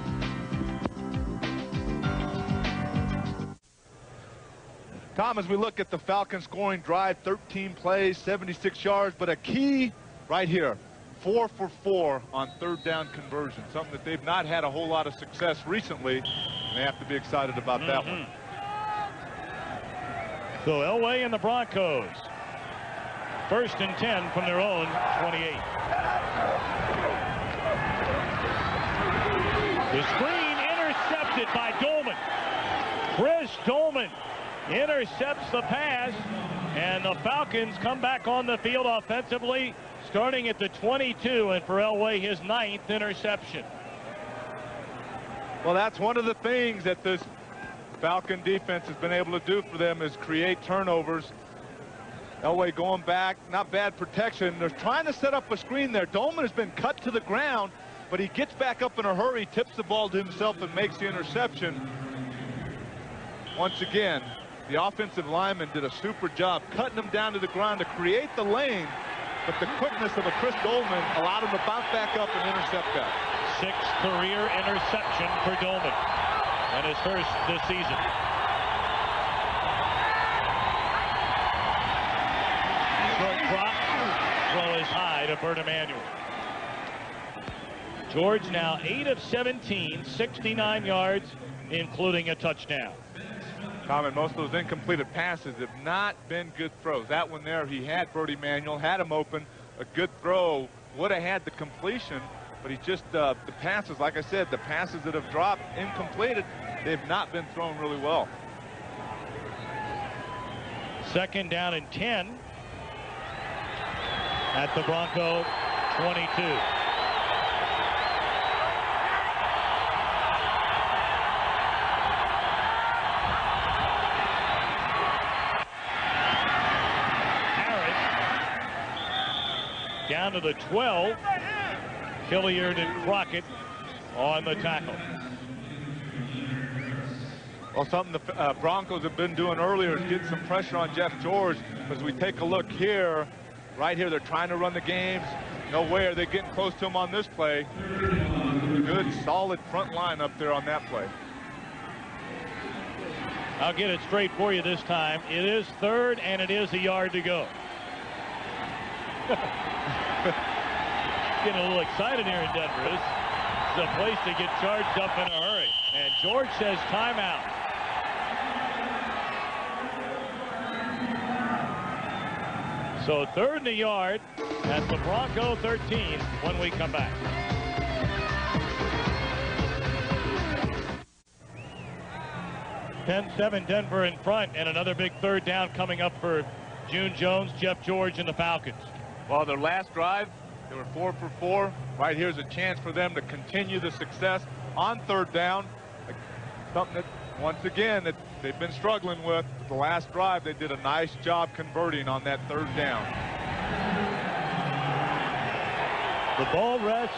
Thom, as we look at the Falcons scoring drive, 13 plays, 76 yards, but a key right here. 4 for 4 on third down conversion, something that they've not had a whole lot of success recently, and they have to be excited about that one. So Elway and the Broncos, 1st and 10 from their own 28. The screen intercepted by Dolman. Chris Dolman intercepts the pass, and the Falcons come back on the field offensively, starting at the 22, and for Elway, his 9th interception. Well, that's one of the things that this Falcon defense has been able to do for them is create turnovers. Elway going back, not bad protection. They're trying to set up a screen there. Dolman has been cut to the ground, but he gets back up in a hurry, tips the ball to himself, and makes the interception. Once again, the offensive lineman did a super job cutting him down to the ground to create the lane, but the quickness of a Chris Dolman allowed him to bounce back up and intercept that. 6th career interception for Dolman, and his first this season. Short drop, throw is high to Brennaman. George now 8 of 17, 69 yards, including a touchdown. Thom, most of those incompleted passes have not been good throws. That one there, he had Brody Manuel, had him open. A good throw, would have had the completion, but he just, the passes, like I said, the passes that have dropped incompleted, they've not been thrown really well. 2nd down and 10 at the Bronco 22. Down to the 12. Hilliard and Crockett on the tackle. Well, something the Broncos have been doing earlier is getting some pressure on Jeff George. As we take a look here, right here, they're trying to run the games. No way are they getting close to him on this play. Good, solid front line up there on that play. I'll get it straight for you this time. It is third, and it is a yard to go. Getting a little excited here in Denver. This is a place to get charged up in a hurry. And George says timeout. So third and a yard at the Bronco 13 when we come back. (10-7) Denver in front, and another big third down coming up for June Jones, Jeff George, and the Falcons. Well, their last drive, they were 4 for 4. Right here's a chance for them to continue the success on third down. Something that, once again, that they've been struggling with. The last drive, they did a nice job converting on that third down. The ball rests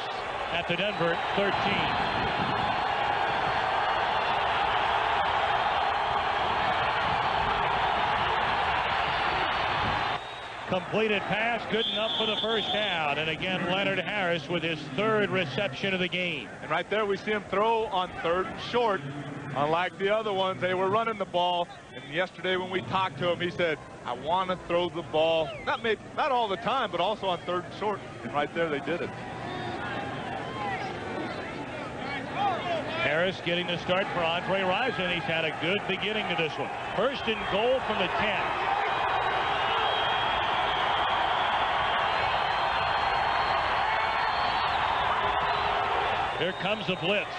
at the Denver 13. Completed pass, good enough for the first down. And again, Leonard Harris with his third reception of the game. And right there, we see him throw on third and short. Unlike the other ones, they were running the ball. And yesterday when we talked to him, he said, I want to throw the ball. Not all the time, but also on third and short. And right there, they did it. Harris getting the start for Andre Rison. He's had a good beginning to this one. First and goal from the 10. Here comes the blitz.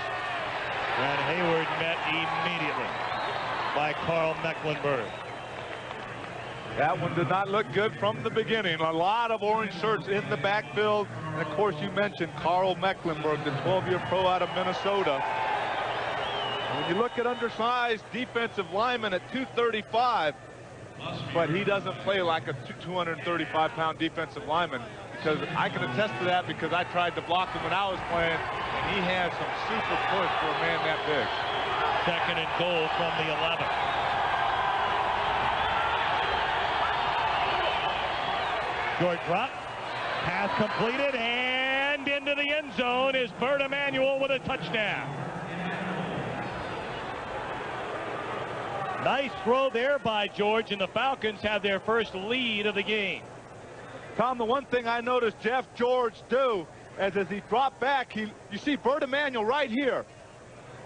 And Hayward met immediately by Carl Mecklenburg. That one did not look good from the beginning. A lot of orange shirts in the backfield. And of course, you mentioned Carl Mecklenburg, the 12-year pro out of Minnesota. When you look at undersized defensive lineman at 235, but he doesn't play like a 235-pound defensive lineman. Because I can attest to that because I tried to block him when I was playing, and he has some super push for a man that big. Second and goal from the 11. Short drop, pass completed, and into the end zone is Brennaman with a touchdown. Nice throw there by George, and the Falcons have their first lead of the game. Thom, the one thing I noticed Jeff George do as he dropped back, you see Brennaman right here.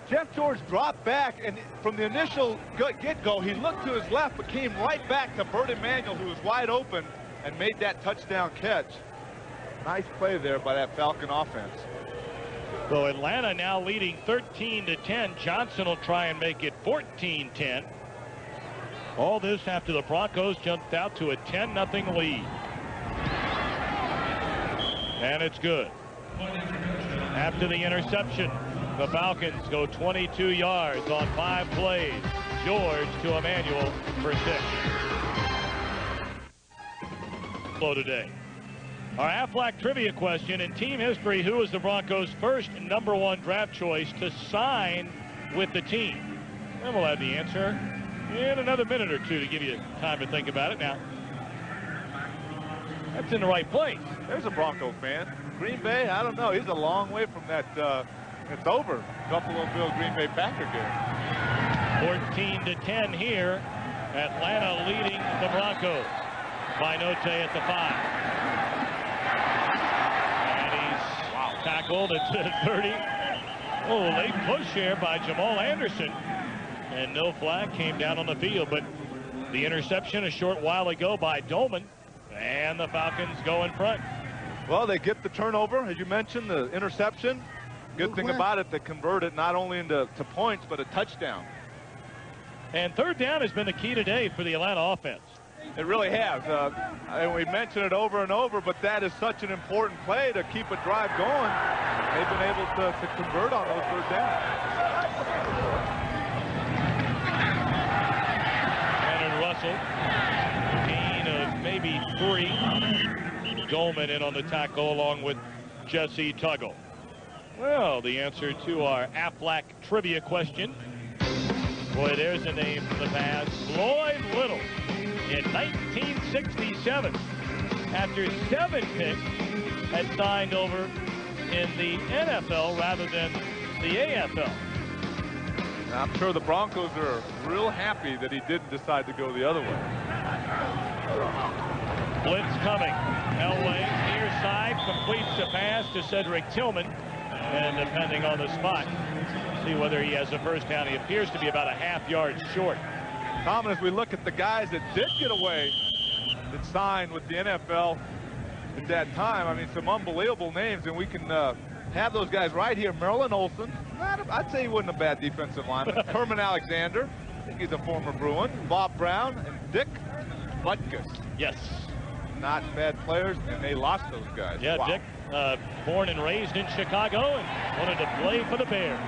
Jeff George dropped back, and from the initial get-go, he looked to his left, but came right back to Brennaman, who was wide open, and made that touchdown catch. Nice play there by that Falcon offense. So Atlanta now leading 13-10. Johnson will try and make it 14-10. All this after the Broncos jumped out to a 10-0 lead. And it's good. After the interception, the Falcons go 22 yards on 5 plays. George to Emmanuel for 6. Slow today. Our Aflac trivia question: in team history, who was the Broncos' first #1 draft choice to sign with the team? And we'll have the answer in another minute or two to give you time to think about it. Now, that's in the right place. There's a Bronco fan. Green Bay, I don't know. He's a long way from that. It's over. Buffalo Bill Green Bay Packer game. 14-10 here. Atlanta leading the Broncos. Binote at the 5. And he's tackled at 30. Oh, late push here by Jamal Anderson. And no flag came down on the field. But the interception a short while ago by Dolman. And the Falcons go in front. Well, they get the turnover, as you mentioned, the interception. Good thing about it, they convert it not only into points, but a touchdown. And third down has been the key today for the Atlanta offense. It really has. And we mention it over and over, but that is such an important play to keep a drive going. They've been able to convert on those third downs. Russell, gain of maybe 3. Dolman in on the tackle along with Jesse Tuggle. Well, the answer to our Aflac trivia question. Boy, there's a name from the past. Floyd Little in 1967. After 7 picks, had signed over in the NFL rather than the AFL. I'm sure the Broncos are real happy that he didn't decide to go the other way. Blitz coming. Elway near side completes the pass to Cedric Tillman. And depending on the spot, see whether he has a first down. He appears to be about a ½ yard short. Thom, as we look at the guys that did get away, that signed with the NFL at that time, I mean, some unbelievable names, and we can have those guys right here. Merlin Olsen, I'd say he wasn't a bad defensive lineman. Herman Alexander, I think he's a former Bruin. Bob Brown and Dick Butkus. Yes. Not bad players, and they lost those guys. Yeah, wow. Dick, born and raised in Chicago and wanted to play for the Bears.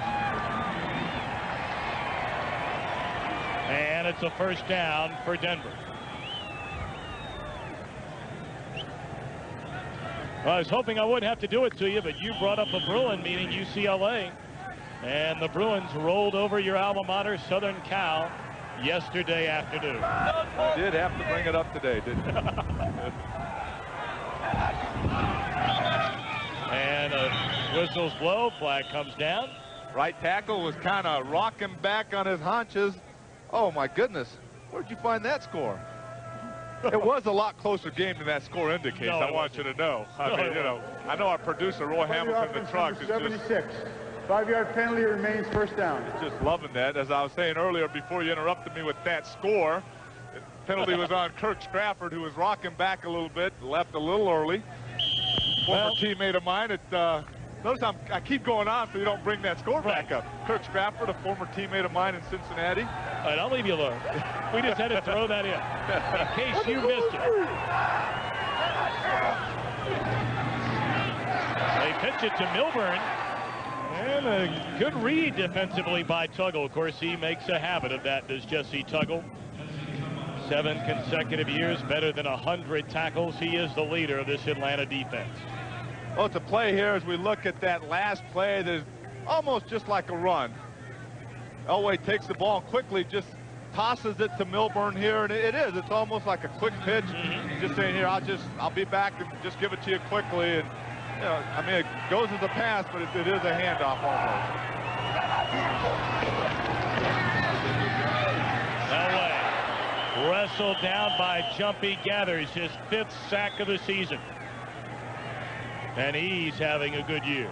And it's a first down for Denver. Well, I was hoping I wouldn't have to do it to you, but you brought up a Bruin, meaning UCLA. And the Bruins rolled over your alma mater, Southern Cal, yesterday afternoon. I did have to bring it up today, didn't you? And whistles blow, flag comes down. Right tackle was kind of rocking back on his haunches. Oh, my goodness. Where'd you find that score? It was a lot closer game than that score indicates. No, I want you to know. I mean, you know, I know our producer, Roy Hamilton, the truck, is 76. 5-yard penalty remains first down. Just loving that. As I was saying earlier, before you interrupted me with that score, the penalty was on Kirk Strafford, who was rocking back a little bit, left a little early. Former teammate of mine. Notice I keep going on so you don't bring that score back up. Kirk Strafford, a former teammate of mine in Cincinnati. All right, I'll leave you alone. We just had to throw that in case you missed it. They pitch it to Milburn. And a good read defensively by Tuggle. Of course, he makes a habit of that, does Jesse Tuggle. 7 consecutive years, better than 100 tackles. He is the leader of this Atlanta defense. Well, it's a play here as we look at that last play that is almost just like a run. Elway takes the ball and quickly just tosses it to Milburn here, and it is. It's almost like a quick pitch. Just saying here, I'll be back and just give it to you quickly. And you know, I mean, it goes as a pass, but it is a handoff almost. Elway wrestled down by Jumpy Gathers, his 5th sack of the season. And he's having a good year.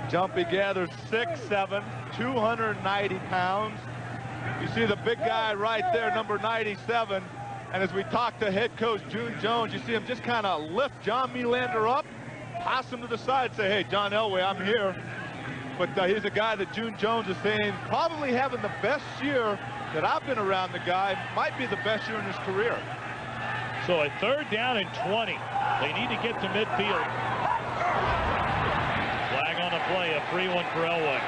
Jumpy Gathers 6'7", 290 pounds. You see the big guy right there, number 97. And as we talk to head coach June Jones, you see him just kind of lift John Melander up, toss him to the side, say, hey, John Elway, I'm here. But he's a guy that June Jones is saying probably having the best year that I've been around the guy, might be the best year in his career. So a 3rd down and 20. They need to get to midfield. Flag on the play, a free one for Elway.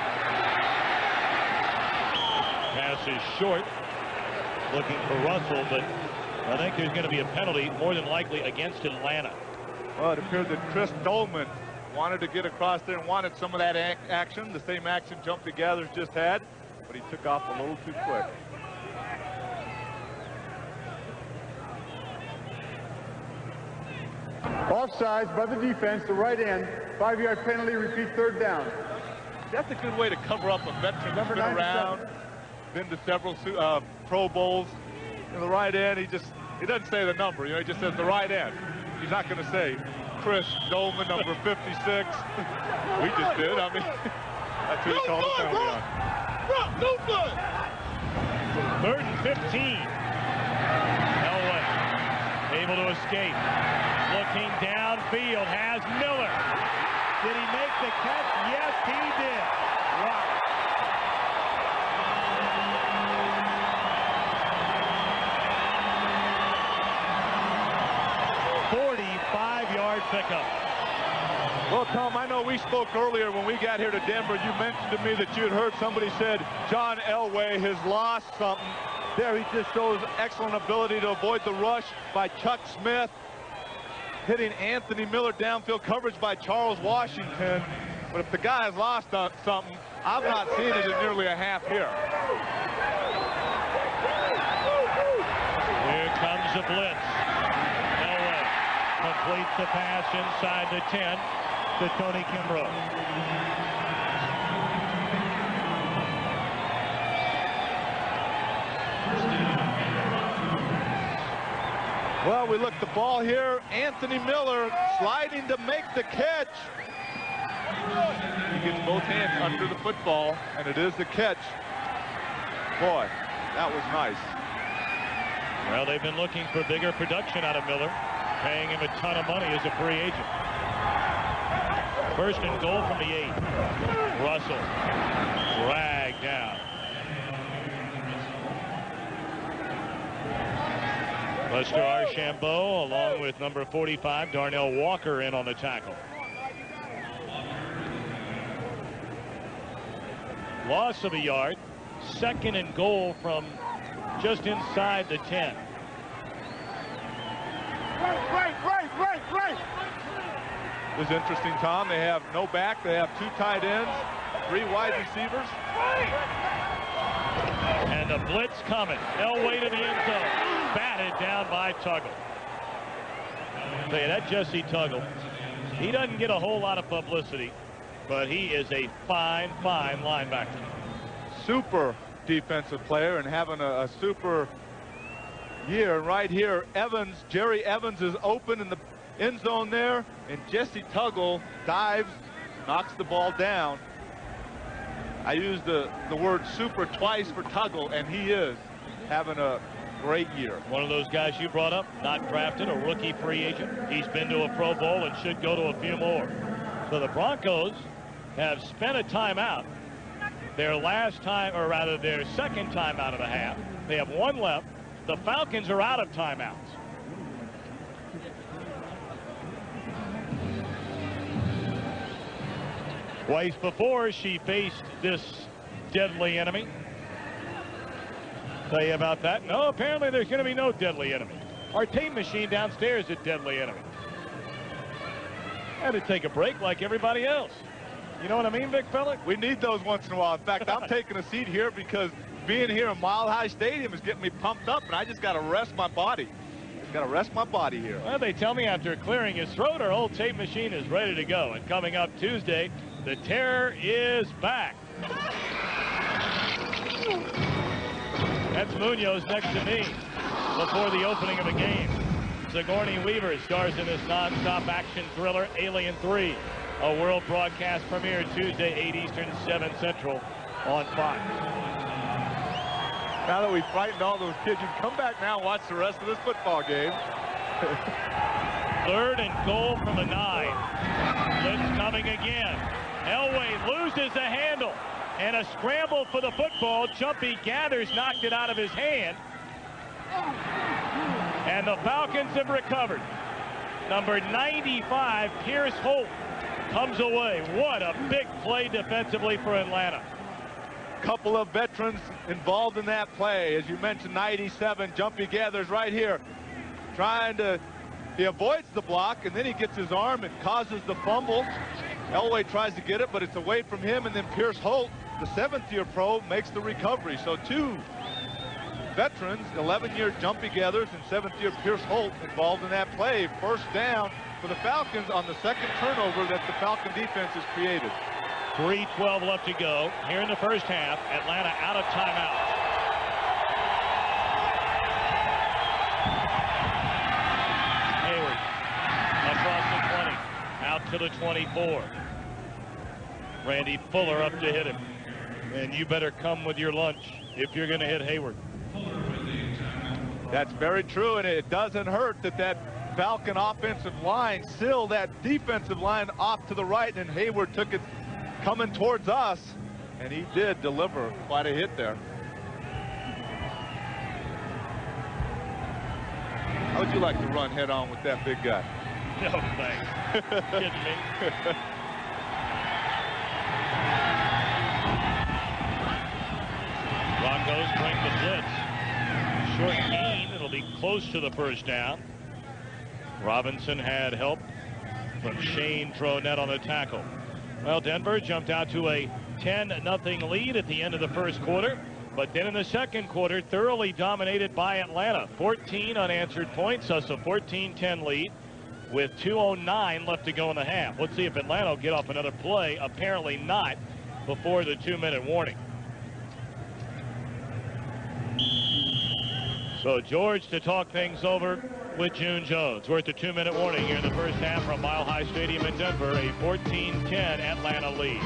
Pass is short. Looking for Russell, but I think there's going to be a penalty, more than likely, against Atlanta. Well, it appeared that Chris Dolman wanted to get across there and wanted some of that action, the same action Jumpy Gathers just had, but he took off a little too quick. Offsides by the defense, the right end. 5-yard penalty, repeat 3rd down. That's a good way to cover up a veteran that's been around, been to several Pro Bowls. In the right end, he doesn't say the number, you know, he just says the right end. He's not going to say Chris Dolman, number 56. We just did. I mean, that's who he called the penalty on. No blood. 3rd and 15. Elway able to escape. Looking downfield, has Miller. Did he make the catch? Yes, he did. Wow. 6-yard pickup. Well, Thom, I know we spoke earlier when we got here to Denver. You mentioned to me that you had heard somebody said John Elway has lost something. There, he just shows excellent ability to avoid the rush by Chuck Smith. Hitting Anthony Miller downfield, coverage by Charles Washington. But if the guy has lost something, I've not seen it in nearly a half here. Here comes the blitz. Elway completes the pass inside the 10 to Tony Kimbrough. Well, we look the ball here. Anthony Miller sliding to make the catch. He gets both hands under the football, and it is the catch. Boy, that was nice. Well, they've been looking for bigger production out of Miller, paying him a ton of money as a free agent. First and goal from the 8. Russell dragged down. Lester Archambault along with number 45 Darnell Walker in on the tackle. Loss of a yard. Second and goal from just inside the 10. Right. This is interesting, Thom. They have no back. They have 2 tight ends, 3 wide receivers. And the blitz coming. Elway to the end zone. Batted down by Tuggle. I'll tell you, that Jesse Tuggle, he doesn't get a whole lot of publicity, but he is a fine linebacker. Super defensive player and having a super year. Right here, Jerry Evans is open in the end zone there, and Jesse Tuggle dives, knocks the ball down. I used the word super twice for Tuggle, and he is having a great year. One of those guys you brought up, not drafted, a rookie free agent. He's been to a Pro Bowl and should go to a few more. So the Broncos have spent a timeout. Their second timeout of the half. They have 1 left. The Falcons are out of timeouts. Twice before she faced this deadly enemy. Tell you about that. No, apparently there's going to be no deadly enemy. Our tape machine downstairs is deadly enemy. Had to take a break like everybody else. You know what I mean, big fella? We need those once in a while. In fact, I'm taking a seat here because being here in Mile High Stadium is getting me pumped up, and I just got to rest my body. Just got to rest my body here. Well, they tell me after clearing his throat, our old tape machine is ready to go. And coming up Tuesday, the terror is back. That's Munoz next to me before the opening of the game. Sigourney Weaver stars in this non-stop action thriller, Alien 3. A world broadcast premiere Tuesday, 8 Eastern, 7 Central on Fox. Now that we've frightened all those kids, you can come back now and watch the rest of this football game. Third and goal from the 9. Blitz coming again. Elway loses the handle. And a scramble for the football. Jumpy gathers, knocked it out of his hand. And the Falcons have recovered. Number 95, Pierce Holt, comes away. What a big play defensively for Atlanta. Couple of veterans involved in that play. As you mentioned, 97, Jumpy gathers right here. He avoids the block, and then he gets his arm and causes the fumble. Elway tries to get it, but it's away from him, and then Pierce Holt, the 7th-year pro, makes the recovery. So 2 veterans, 11-year Jumpy gathers and 7th-year Pierce Holt involved in that play. First down for the Falcons on the second turnover that the Falcon defense has created. 3:12 left to go here in the first half. Atlanta out of timeout. Hayward across the 20, out to the 24. Randy Fuller up to hit him. And you better come with your lunch if you're going to hit Hayward. That's very true, and it doesn't hurt that Falcon offensive line sealed that defensive line off to the right, and Hayward took it coming towards us, and he did deliver quite a hit there. How would you like to run head on with that big guy? No, thanks. Kidding me? Broncos bring the blitz. Short gain. It'll be close to the first down. Robinson had help from Shane Dronette on the tackle. Well, Denver jumped out to a 10-0 lead at the end of the first quarter, but then in the second quarter, thoroughly dominated by Atlanta. 14 unanswered points, thus a 14-10 lead with 2:09 left to go in the half. Let's see if Atlanta will get off another play. Apparently not before the 2-minute warning. So George to talk things over with June Jones. We're at the 2-minute warning here in the first half from Mile High Stadium in Denver. A 14-10 Atlanta lead.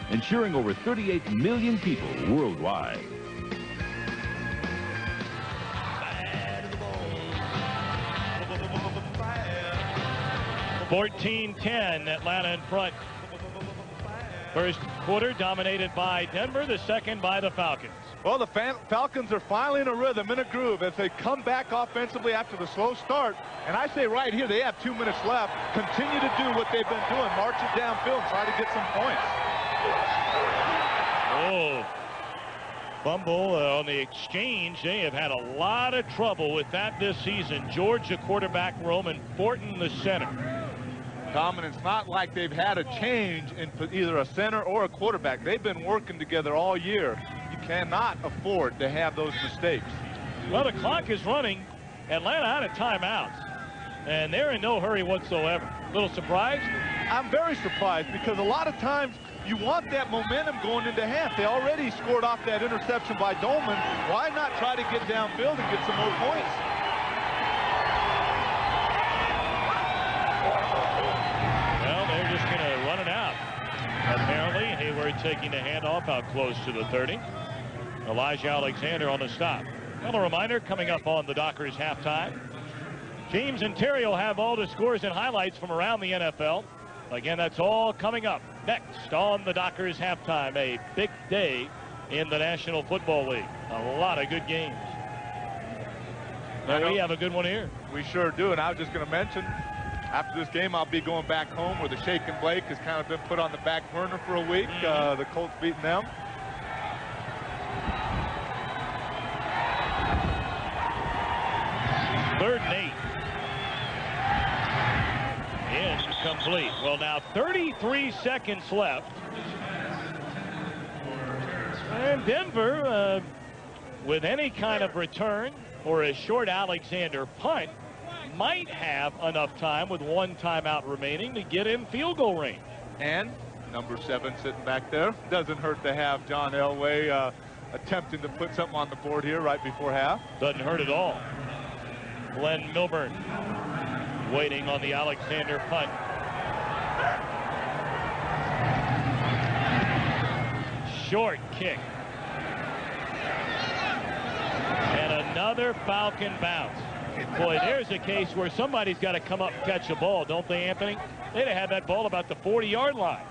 Ensuring over 38 million people worldwide. (14-10) Atlanta in front. First quarter dominated by Denver, the second by the Falcons. Well, the Falcons are finally in a rhythm, in a groove, as they come back offensively after the slow start. And I say right here, they have 2 minutes left. Continue to do what they've been doing. March it downfield and try to get some points. Oh, fumble on the exchange. They have had a lot of trouble with that this season. Georgia quarterback Roman Fortin, the center. Thom, and it's not like they've had a change in either a center or a quarterback. They've been working together all year. You cannot afford to have those mistakes. Well, the clock is running. Atlanta out of timeouts, and they're in no hurry whatsoever. A little surprised? I'm very surprised, because a lot of times you want that momentum going into half. They already scored off that interception by Dolman. Why not try to get downfield and get some more points? Well, they're just going to run it out. Apparently, Hayward taking the handoff out close to the 30. Elijah Alexander on the stop. Well, a reminder coming up on the Dockers halftime. James and Terry will have all the scores and highlights from around the NFL. Again, that's all coming up next on the Dockers halftime. A big day in the National Football League. A lot of good games. And we have a good one here. We sure do. And I was just going to mention, after this game, I'll be going back home where the Shake and Blake has kind of been put on the back burner for a week. The Colts beating them. Third and 8. Incomplete. Well, now 33 seconds left. And Denver, with any kind of return or a short Alexander punt, might have enough time with one timeout remaining to get in field goal range. And number 7 sitting back there. Doesn't hurt to have John Elway attempting to put something on the board here right before half. Doesn't hurt at all. Glenn Milburn waiting on the Alexander punt. Short kick. And another Falcon bounce. Boy, there's a case where somebody's got to come up and catch the ball, don't they, Anthony? They'd have had that ball about the 40-yard line.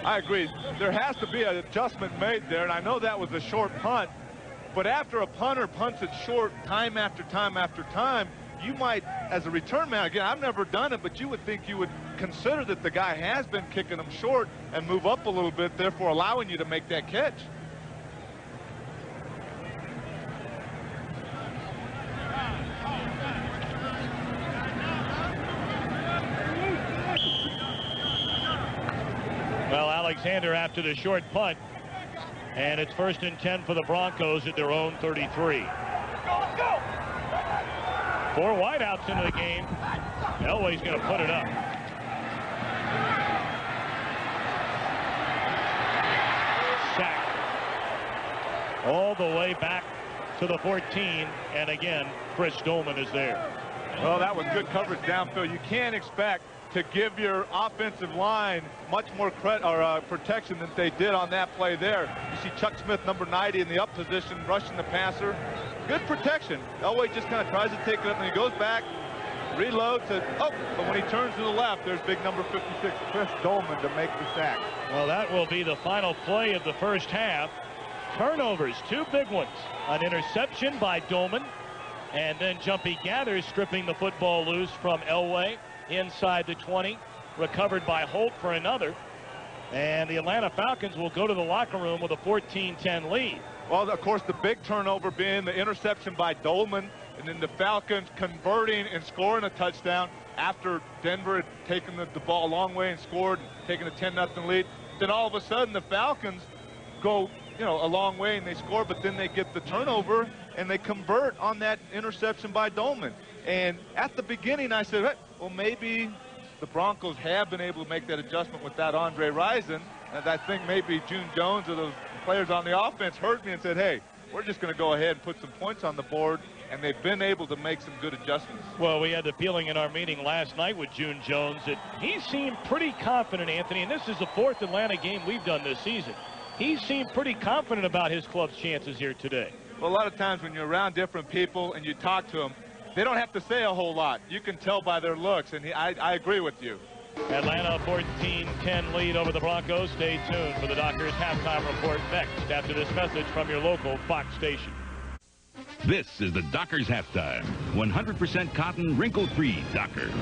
I agree. There has to be an adjustment made there, and I know that was a short punt. But after a punter punts it short time after time after time, you might, as a return man, again, I've never done it, but you would think you would consider that the guy has been kicking them short and move up a little bit, therefore allowing you to make that catch. Well, Alexander after the short punt. And it's 1st and 10 for the Broncos at their own 33. Let's go. 4 wideouts into the game. Elway's going to put it up. Sack. All the way back to the 14. And again, Chris Dolman is there. Well, that was good coverage downfield. You can't expect to give your offensive line much more protection than they did on that play there. You see Chuck Smith, number 90, in the up position, rushing the passer. Good protection. Elway just kind of tries to take it up, and he goes back, reloads it. Oh, but when he turns to the left, there's big number 56, Chris Dolman, to make the sack. Well, that will be the final play of the first half. Turnovers, 2 big ones. An interception by Dolman, And then Jumpy Gathers stripping the football loose from Elway inside the 20. Recovered by Holt for another. And the Atlanta Falcons will go to the locker room with a 14-10 lead. Well, of course, the big turnover being the interception by Dolman, and then the Falcons converting and scoring a touchdown after Denver had taken the ball a long way and scored, taking a 10-0 lead. Then all of a sudden, the Falcons go, a long way and they score, but then they get the turnover and they convert on that interception by Dolman. And at the beginning, I said, hey, well, maybe the Broncos have been able to make that adjustment without Andre Rison. And I think maybe June Jones or those players on the offense heard me and said, hey, we're just going to go ahead and put some points on the board. And they've been able to make some good adjustments. Well, we had the feeling in our meeting last night with June Jones that he seemed pretty confident, Anthony, and this is the 4th Atlanta game we've done this season. He seemed pretty confident about his club's chances here today. Well, a lot of times when you're around different people and you talk to them, they don't have to say a whole lot. You can tell by their looks, and I agree with you. Atlanta 14-10 lead over the Broncos. Stay tuned for the Dockers halftime report next after this message from your local Fox station. This is the Dockers halftime. 100% cotton, wrinkle-free Dockers.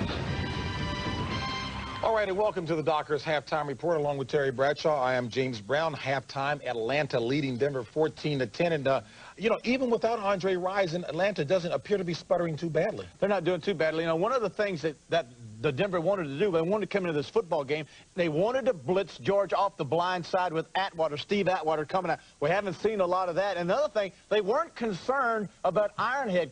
All right, and welcome to the Dockers halftime report along with Terry Bradshaw. I am James Brown. Halftime, Atlanta leading Denver 14-10. And, even without Andre Rison, Atlanta doesn't appear to be sputtering too badly. They're not doing too badly. One of the things that the Denver wanted to do, they wanted to come into this football game, they wanted to blitz George off the blind side with Steve Atwater coming out. We haven't seen a lot of that. And the other thing, they weren't concerned about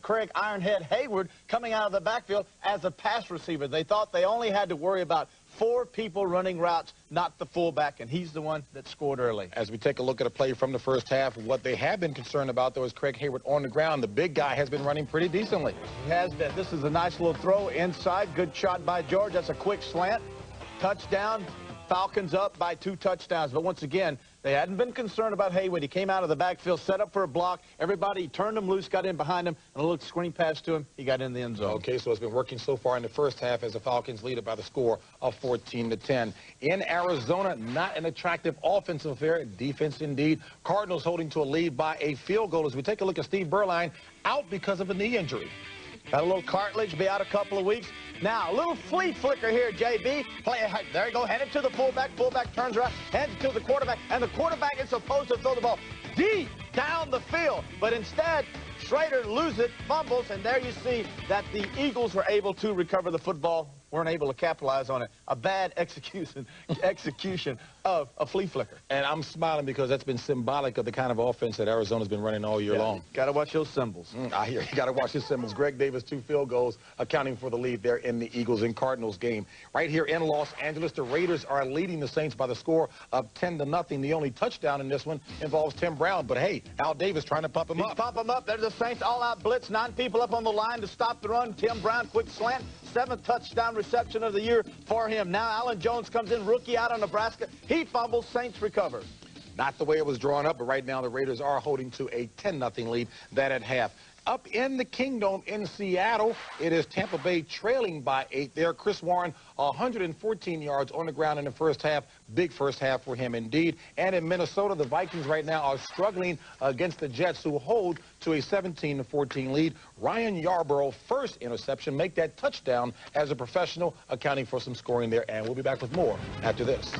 Craig Ironhead Hayward coming out of the backfield as a pass receiver. They thought they only had to worry about 4 people running routes, not the fullback, and he's the one that scored early. As we take a look at a play from the first half, what they have been concerned about, though, is Craig Hayward on the ground. The big guy has been running pretty decently. He has been. This is a nice little throw inside. Good shot by George. That's a quick slant. Touchdown. Falcons up by 2 touchdowns. But once again, they hadn't been concerned about Hayward. He came out of the backfield, set up for a block. Everybody turned him loose, got in behind him, and a little screen pass to him. He got in the end zone. Okay, so it's been working so far in the first half as the Falcons lead it by the score of 14-10. In Arizona, not an attractive offensive affair. Defense indeed. Cardinals holding to a lead by a field goal. As we take a look at Steve Berline, out because of a knee injury. Got a little cartilage, be out a couple of weeks. Now, a little flea flicker here, JB. There you go, hand it to the fullback. Fullback turns around, hands it to the quarterback. And the quarterback is supposed to throw the ball deep down the field. But instead, Schrader loses it, fumbles, and there you see that the Eagles were able to recover the football. Weren't able to capitalize on it. A bad execution of a flea flicker. And I'm smiling because that's been symbolic of the kind of offense that Arizona's been running all year long. Got to watch those symbols. I hear you got to watch his symbols. Greg Davis, 2 field goals, accounting for the lead there in the Eagles and Cardinals game. Right here in Los Angeles, the Raiders are leading the Saints by the score of 10-0. The only touchdown in this one involves Tim Brown. But, hey, Al Davis trying to pump him up. Pump him up. There's the Saints all-out blitz. 9 people up on the line to stop the run. Tim Brown, quick slant. 7th touchdown reception of the year for him. Now Allen Jones comes in, rookie out of Nebraska. He fumbles, Saints recover. Not the way it was drawn up, but right now the Raiders are holding to a 10-0 lead, that at half. Up in the Kingdom in Seattle, it is Tampa Bay trailing by 8 there. Chris Warren, 114 yards on the ground in the first half. Big first half for him indeed. And in Minnesota, the Vikings right now are struggling against the Jets, who hold to a 17-14 lead. Ryan Yarborough, first interception, make that touchdown as a professional, accounting for some scoring there. And we'll be back with more after this.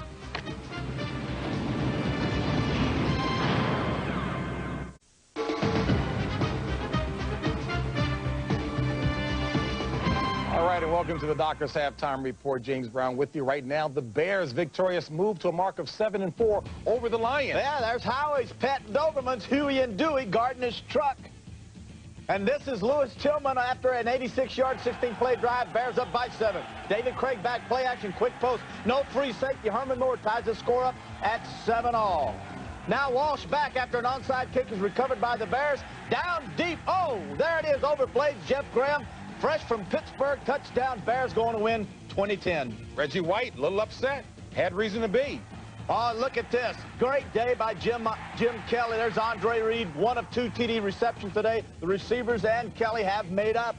All right, and welcome to the Dockers halftime report. James Brown with you right now. The Bears victorious move to a mark of 7-4 over the Lions. Yeah, there's Howie's pet Dobermans, Huey and Dewey, guarding his truck. And this is Lewis Tillman after an 86-yard, 16-play drive. Bears up by 7. David Craig back, play action, quick post. No free safety. Herman Moore ties the score up at 7-all. Now Walsh back after an onside kick is recovered by the Bears. Down deep. Oh, there it is. Overplayed Jeff Graham. Fresh from Pittsburgh, touchdown. Bears going to win 20-10. Reggie White, a little upset. Had reason to be. Oh, look at this. Great day by Jim Kelly. There's Andre Reed, 1 of 2 TD receptions today. The receivers and Kelly have made up.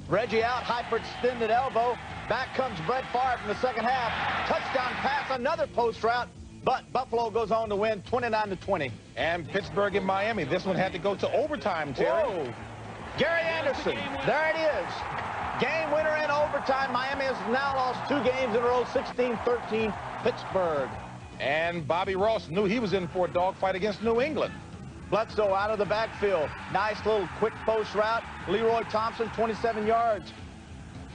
Reggie out, hyperextended elbow. Back comes Brett Favre in the second half. Touchdown pass, another post route. But Buffalo goes on to win 29-20. And Pittsburgh and Miami. This one had to go to overtime, Terry. Whoa. Gary Anderson, there it is. Game winner in overtime. Miami has now lost 2 games in a row, 16-13 Pittsburgh. And Bobby Ross knew he was in for a dogfight against New England. Bledsoe out of the backfield. Nice little quick post route. Leroy Thompson, 27 yards.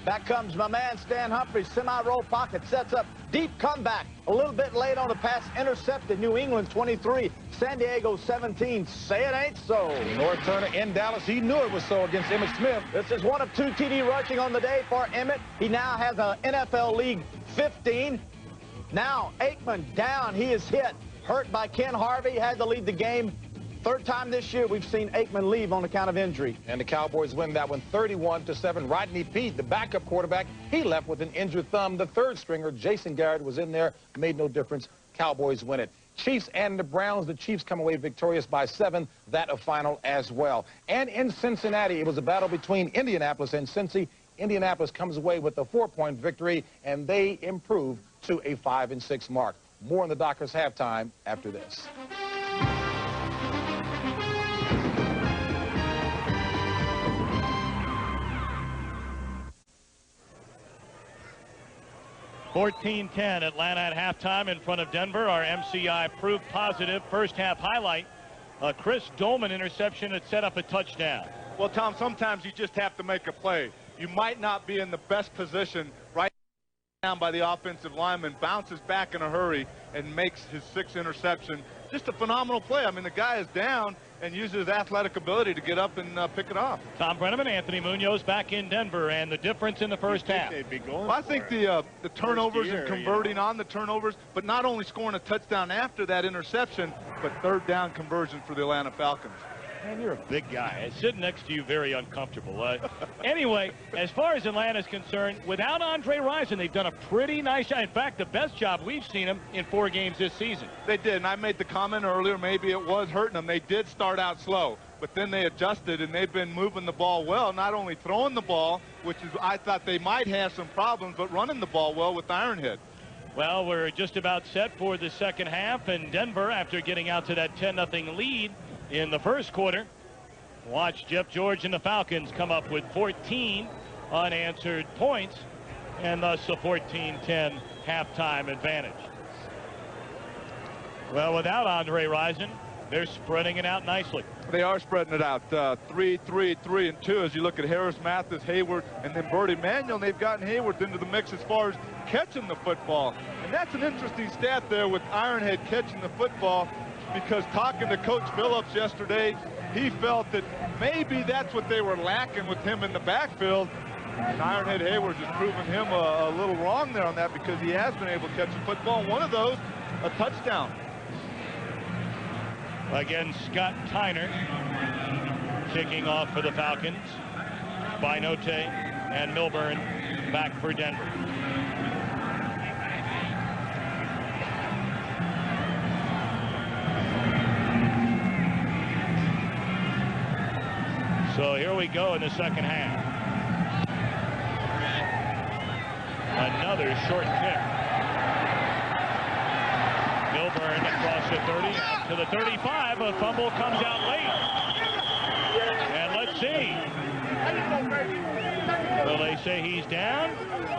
Back comes my man, Stan Humphries. Semi-roll pocket, sets up. Deep comeback. A little bit late on the pass. Intercepted. New England, 23. San Diego, 17. Say it ain't so. North Turner in Dallas. He knew it was so against Emmitt Smith. This is one of 2 TD rushing on the day for Emmitt. He now has an NFL League 15. Now, Aikman down. He is hit. Hurt by Ken Harvey. Had to lead the game. 3rd time this year we've seen Aikman leave on account of injury. And the Cowboys win that one 31-7. Rodney Peete, the backup quarterback, he left with an injured thumb. The 3rd stringer, Jason Garrett, was in there. Made no difference. Cowboys win it. Chiefs and the Browns. The Chiefs come away victorious by 7. That a final as well. And in Cincinnati, it was a battle between Indianapolis and Cincy. Indianapolis comes away with a 4-point victory, and they improve to a 5-6 mark. More in the Dockers halftime after this. 14-10 Atlanta at halftime in front of Denver. Our MCI proof positive first half highlight. A Chris Dolman interception that set up a touchdown. Well, Tom, sometimes you just have to make a play. You might not be in the best position right down by the offensive lineman, bounces back in a hurry and makes his 6th interception. Just a phenomenal play. I mean, the guy is down and uses his athletic ability to get up and pick it off. Thom Brennaman, Anthony Munoz back in Denver, and the difference in the first half. Well, I think the turnovers and converting on the turnovers, but not only scoring a touchdown after that interception, but 3rd down conversion for the Atlanta Falcons. Man, you're a big guy. Sitting next to you, very uncomfortable. Anyway, as far as Atlanta's concerned, without Andre Rison, they've done a pretty nice job. In fact, the best job we've seen them in 4 games this season. They did, and I made the comment earlier, maybe it was hurting them. They did start out slow, but then they adjusted, and they've been moving the ball well, not only throwing the ball, which is I thought they might have some problems, but running the ball well with Ironhead. Well, we're just about set for the second half, and Denver, after getting out to that 10-0 lead in the first quarter, watch Jeff George and the Falcons come up with 14 unanswered points, and thus a 14-10 halftime advantage. Well, without Andre Rison, they're spreading it out nicely. They are spreading it out. 3, 3, 3, and 2 as you look at Harris, Mathis, Hayward, and then Birdie Manuel. And they've gotten Hayward into the mix as far as catching the football. And that's an interesting stat there with Ironhead catching the football, because talking to Coach Phillips yesterday, he felt that maybe that's what they were lacking with him in the backfield. And Ironhead Hayward has proven him a little wrong there on that, because he has been able to catch the football. And one of those, a touchdown. Again, Scott Tyner kicking off for the Falcons. Binote and Milburn back for Denver. So here we go in the second half. Another short kick. Milburn across the 30 to the 35. A fumble comes out late. And let's see. Will they say he's down,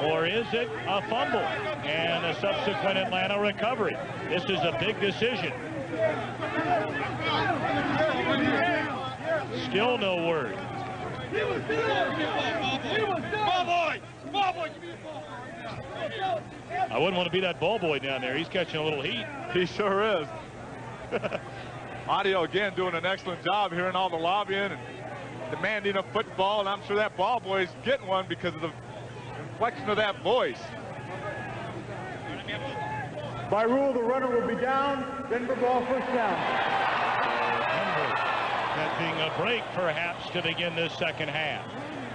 or is it a fumble and a subsequent Atlanta recovery? This is a big decision. Still no word. I wouldn't want to be that ball boy down there. He's catching a little heat. He sure is. Audio again doing an excellent job hearing all the lobbying and demanding a football, and I'm sure that ball boy's getting one because of the inflection of that voice. By rule, the runner will be down. Denver ball, first down. Catching a break, perhaps, to begin this second half.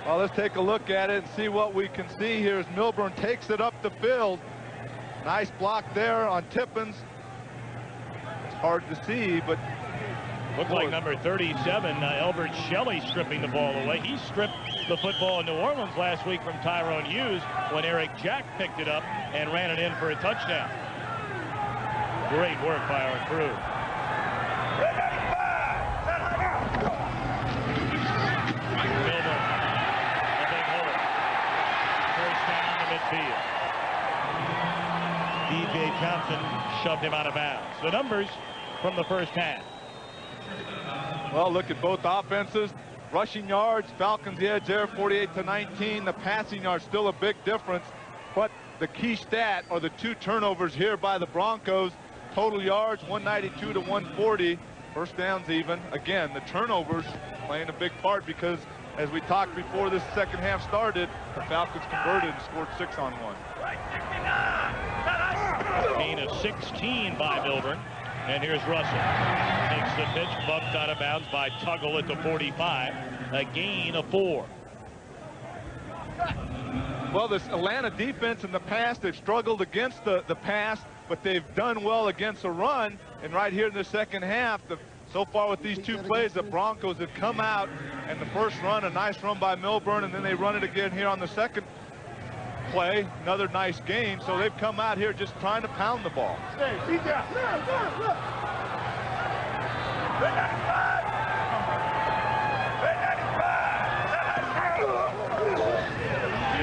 Well, let's take a look at it and see what we can see here as Milburn takes it up the field. Nice block there on Tippins. It's hard to see, but looked like number 37, Elbert Shelley, stripping the ball away. He stripped the football in New Orleans last week from Tyrone Hughes when Eric Jack picked it up and ran it in for a touchdown. Great work by our crew. field. D.J. Johnson shoved him out of bounds. The numbers from the first half. Well, look at both offenses. Rushing yards, Falcons the edge there, 48-19. The passing yards still a big difference. But the key stat are the 2 turnovers here by the Broncos. Total yards, 192 to 140. First downs even. Again, the turnovers playing a big part because, as we talked before this second half started, the Falcons converted and scored 6 on 1. Gain of 16 by Milburn. And here's Russell. Takes the pitch, bumped out of bounds by Tuggle at the 45. A gain of 4. Well, this Atlanta defense in the past, they've struggled against the pass, but they've done well against the run. And right here in the second half, so far with these 2 plays, the Broncos have come out, and the first run, a nice run by Milburn, and then they run it again here on the second play, another nice game. So they've come out here just trying to pound the ball. Stay, feet down. Look. To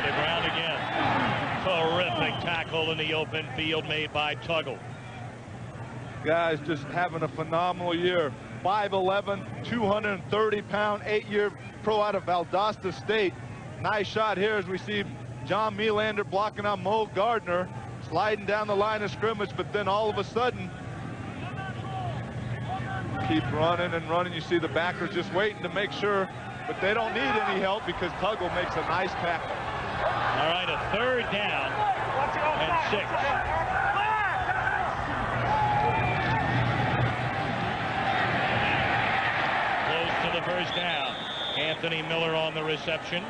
the ground again. Terrific tackle in the open field made by Tuggle. Guys just having a phenomenal year. 5'11", 230-pound, 8-year pro out of Valdosta State. Nice shot here as we see John Melander blocking on Mo Gardner, sliding down the line of scrimmage, but then all of a sudden, keep running and running. You see the backers just waiting to make sure, but they don't need any help because Tuggle makes a nice tackle. All right, a 3rd down and 6. Close to the first down. Anthony Miller on the reception.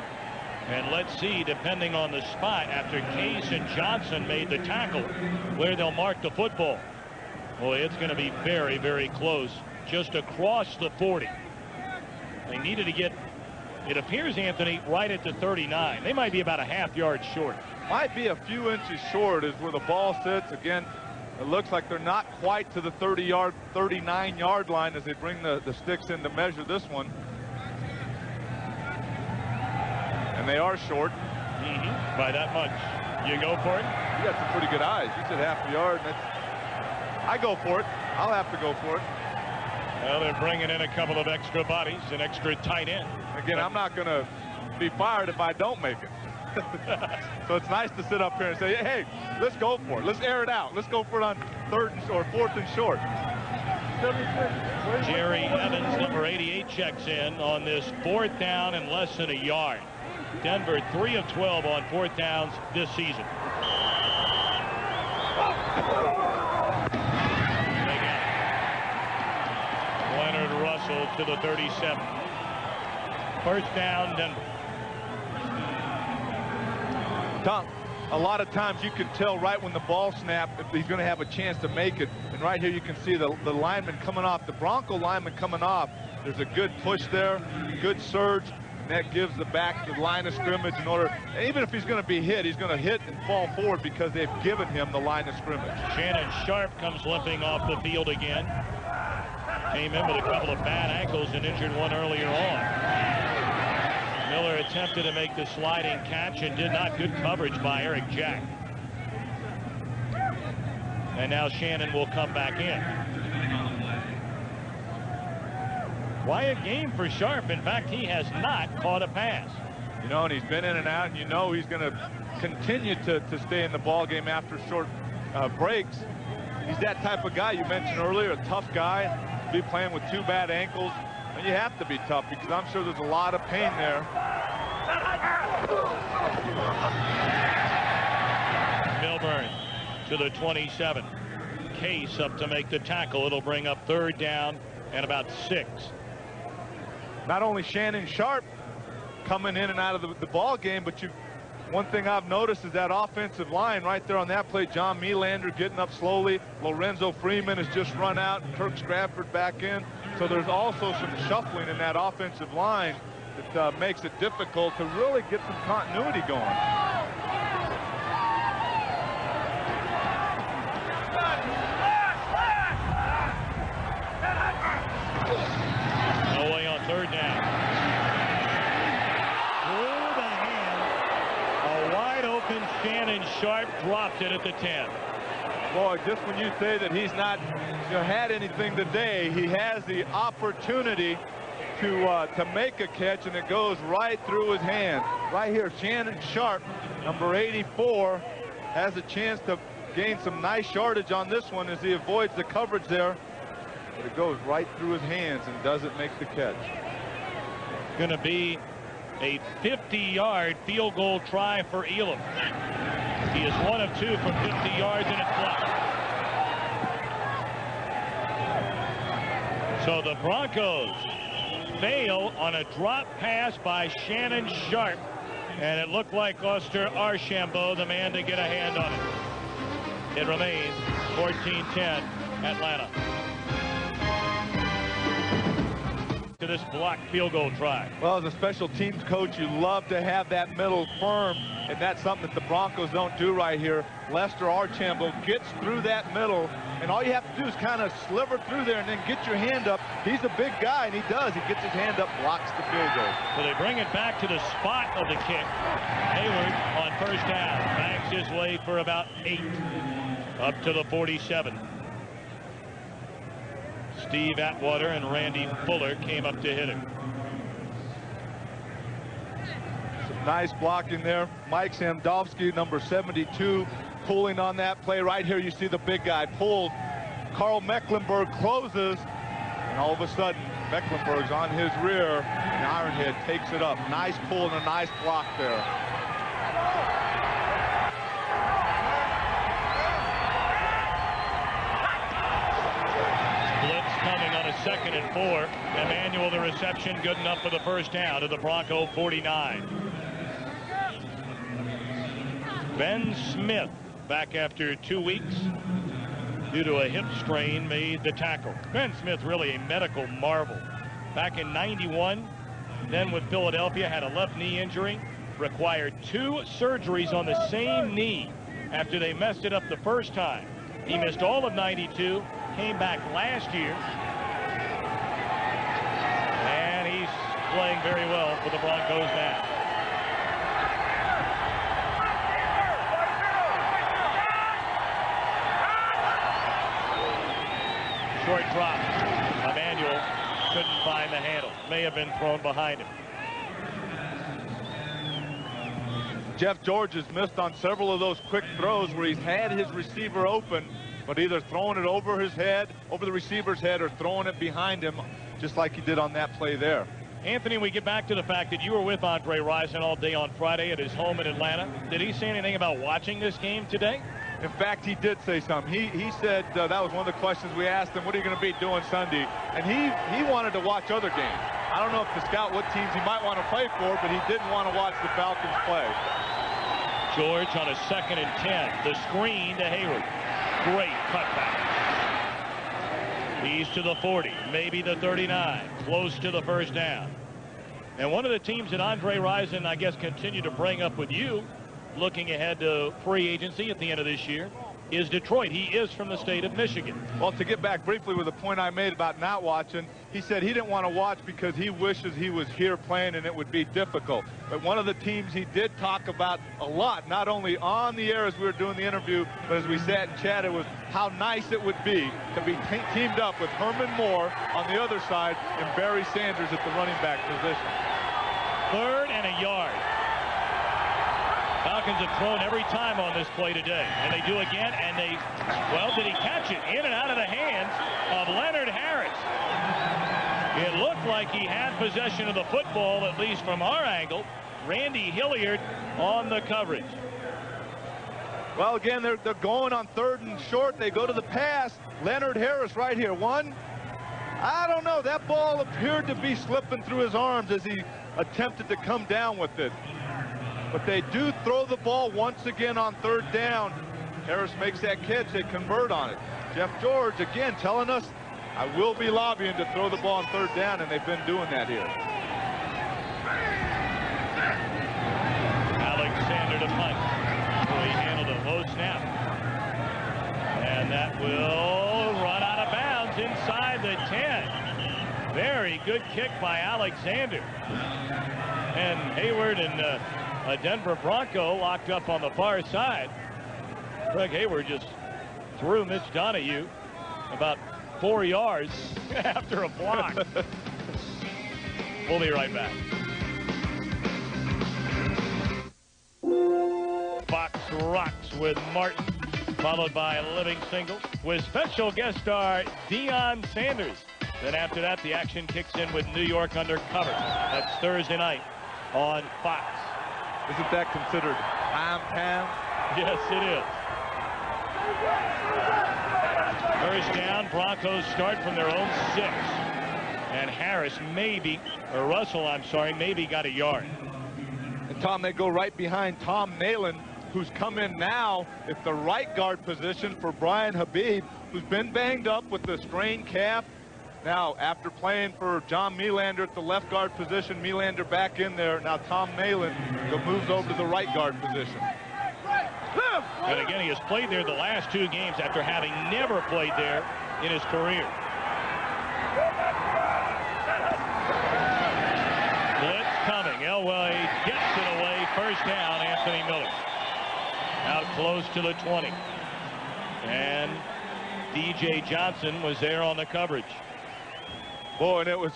And let's see, depending on the spot, after Case and Johnson made the tackle, where they'll mark the football. Boy, it's going to be very, very close, just across the 40. They needed to get, it appears, Anthony, right at the 39. They might be about a half-yard short. Might be a few inches short is where the ball sits. Again, it looks like they're not quite to the 39-yard line as they bring the sticks in to measure this one. And they are short. By that much. You go for it? You got some pretty good eyes. You said half a yard. I go for it. I'll have to go for it. Well, they're bringing in a couple of extra bodies, an extra tight end. Again, I'm not going to be fired if I don't make it. So it's nice to sit up here and say, hey, let's go for it. Let's air it out. Let's go for it on 3rd or 4th and short. Jerry Evans, number 88, checks in on this 4th down and less than a yard. Denver 3 of 12 on 4th downs this season. Leonard Russell to the 37. 1st down, Denver. Thom, a lot of times you can tell right when the ball snapped if he's going to have a chance to make it. And right here you can see the lineman coming off, the Bronco lineman coming off. There's a good push there, good surge. And that gives the back the line of scrimmage in order, even if he's going to be hit, he's going to hit and fall forward because they've given him the line of scrimmage. Shannon Sharp comes limping off the field again. Came in with a couple of bad ankles and injured one earlier on. Miller attempted to make the sliding catch and did not. Good coverage by Eric Jack. And now Shannon will come back in. Quiet game for Sharp. In fact, he has not caught a pass. You know, and he's been in and out, and you know he's going to continue to stay in the ball game after short breaks. He's that type of guy you mentioned earlier, a tough guy, to be playing with 2 bad ankles. And you have to be tough because I'm sure there's a lot of pain there. Milburn to the 27. Case up to make the tackle. It'll bring up 3rd down and about 6. Not only Shannon Sharp coming in and out of the ball game, but one thing I've noticed is that offensive line right there on that play. John Melander getting up slowly. Lorenzo Freeman has just run out. Kirk Stratford back in. So there's also some shuffling in that offensive line that makes it difficult to really get some continuity going. Elway on 3rd down. Through the hand, a wide open Shannon Sharp dropped it at the 10. Boy, just when you say that he's not had anything today, he has the opportunity to make a catch, and it goes right through his hand. Right here, Shannon Sharp, number 84, has a chance to gain some nice yardage on this one as he avoids the coverage there. But it goes right through his hands and doesn't make the catch. Going to be a 50-yard field goal try for Elam. He is 1 of 2 from 50 yards, and it's blocked. So the Broncos fail on a drop pass by Shannon Sharp, and it looked like Oster Archambault, the man to get a hand on it. It remains 14-10 Atlanta. To this blocked field goal try. Well, as a special teams coach, you love to have that middle firm, and that's something that the Broncos don't do right here. Lester Archambault gets through that middle, and all you have to do is kind of sliver through there and then get your hand up. He's a big guy, and he does. He gets his hand up, blocks the field goal. So they bring it back to the spot of the kick. Hayward on first down banks his way for about 8 up to the 47. Steve Atwater and Randy Fuller came up to hit him. Some nice blocking there. Mike Sandowski, number 72, pulling on that play. Right here you see the big guy pulled. Carl Mecklenburg closes, and all of a sudden Mecklenburg's on his rear, and Ironhead takes it up. Nice pull and a nice block there. Coming on a 2nd and 4. Emmanuel, the reception, good enough for the first down to the Bronco 49. Ben Smith, back after 2 weeks due to a hip strain, made the tackle. Ben Smith, really a medical marvel. Back in '91, then with Philadelphia, had a left knee injury, required 2 surgeries on the same knee after they messed it up the first time. He missed all of '92. Came back last year, and he's playing very well for the Broncos now. Short drop. Emmanuel couldn't find the handle. May have been thrown behind him. Jeff George has missed on several of those quick throws where he's had his receiver open, but either throwing it over his head, over the receiver's head, or throwing it behind him, just like he did on that play there. Anthony, we get back to the fact that you were with Andre Rison all day on Friday at his home in Atlanta. Did he say anything about watching this game today? In fact, he did say something. He said that was one of the questions we asked him, what are you going to be doing Sunday? And he wanted to watch other games. I don't know if to scout what teams he might want to play for, but he didn't want to watch the Falcons play. George on a 2nd and 10. The screen to Hayward. Great cutback. He's to the 40, maybe the 39, close to the first down. And one of the teams that Andre Rison, I guess, continue to bring up with you, looking ahead to free agency at the end of this year, is Detroit. He is from the state of Michigan. Well, to get back briefly with the point I made about not watching, he said he didn't want to watch because he wishes he was here playing and it would be difficult. But one of the teams he did talk about a lot, not only on the air as we were doing the interview, but as we sat and chatted, was how nice it would be to be teamed up with Herman Moore on the other side and Barry Sanders at the running back position. 3rd and a yard. Falcons have thrown every time on this play today, and they do again, and they, well, did he catch it? In and out of the hands of Leonard Harris. It looked like he had possession of the football, at least from our angle. Randy Hilliard on the coverage. Well, again, they're going on 3rd and short. They go to the pass. Leonard Harris right here. I don't know. That ball appeared to be slipping through his arms as he attempted to come down with it. But they do throw the ball once again on 3rd down. Harris makes that catch. They convert on it. Jeff George, again, telling us, I will be lobbying to throw the ball on 3rd down, and they've been doing that here. Alexander to punt. He handled a low snap. And that will run out of bounds inside the 10. Very good kick by Alexander. And Hayward and a Denver Bronco locked up on the far side. Craig Hayward just threw Mitch Donahue about 4 yards after a block. We'll be right back. Fox Rocks with Martin, followed by Living Single with special guest star Deion Sanders. Then after that, the action kicks in with New York Undercover. That's Thursday night on Fox. Isn't that considered prime time? Yes, it is. First down, Broncos start from their own 6. And Harris Russell, I'm sorry, maybe got a yard. And Tom, they go right behind Thom Nalen, who's come in now at the right guard position for Brian Habib, who's been banged up with the strained calf. Now, after playing for John Melander at the left guard position, Melander back in there. Now Thom Nalen moves over to the right guard position. And again, he has played there the last 2 games after having never played there in his career. Blitz coming. Elway gets it away. First down, Anthony Miller. Out close to the 20. And DJ Johnson was there on the coverage. Boy, and it was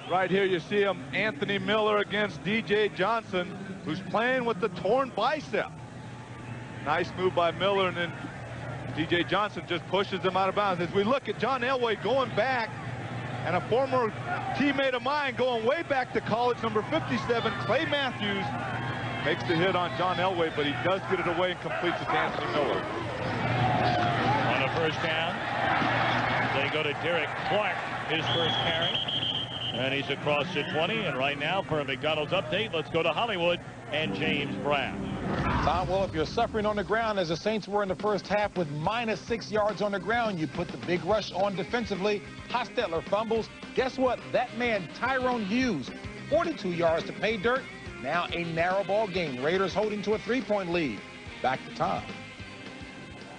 right here. You see him, Anthony Miller against DJ Johnson, who's playing with the torn bicep. Nice move by Miller, and then DJ Johnson just pushes him out of bounds. As we look at John Elway going back, and a former teammate of mine going way back to college, number 57, Clay Matthews, makes the hit on John Elway, but he does get it away and completes it to Anthony Miller. On a first down, they go to Derek Clark, his first carry. And he's across the 20. And right now, for a McDonald's update, let's go to Hollywood and James Brown. Tom, well, if you're suffering on the ground, as the Saints were in the first half with -6 yards on the ground, you put the big rush on defensively. Hostetler fumbles. Guess what? That man, Tyrone Hughes, 42 yards to pay dirt. Now a narrow ball game. Raiders holding to a 3-point lead. Back to Tom.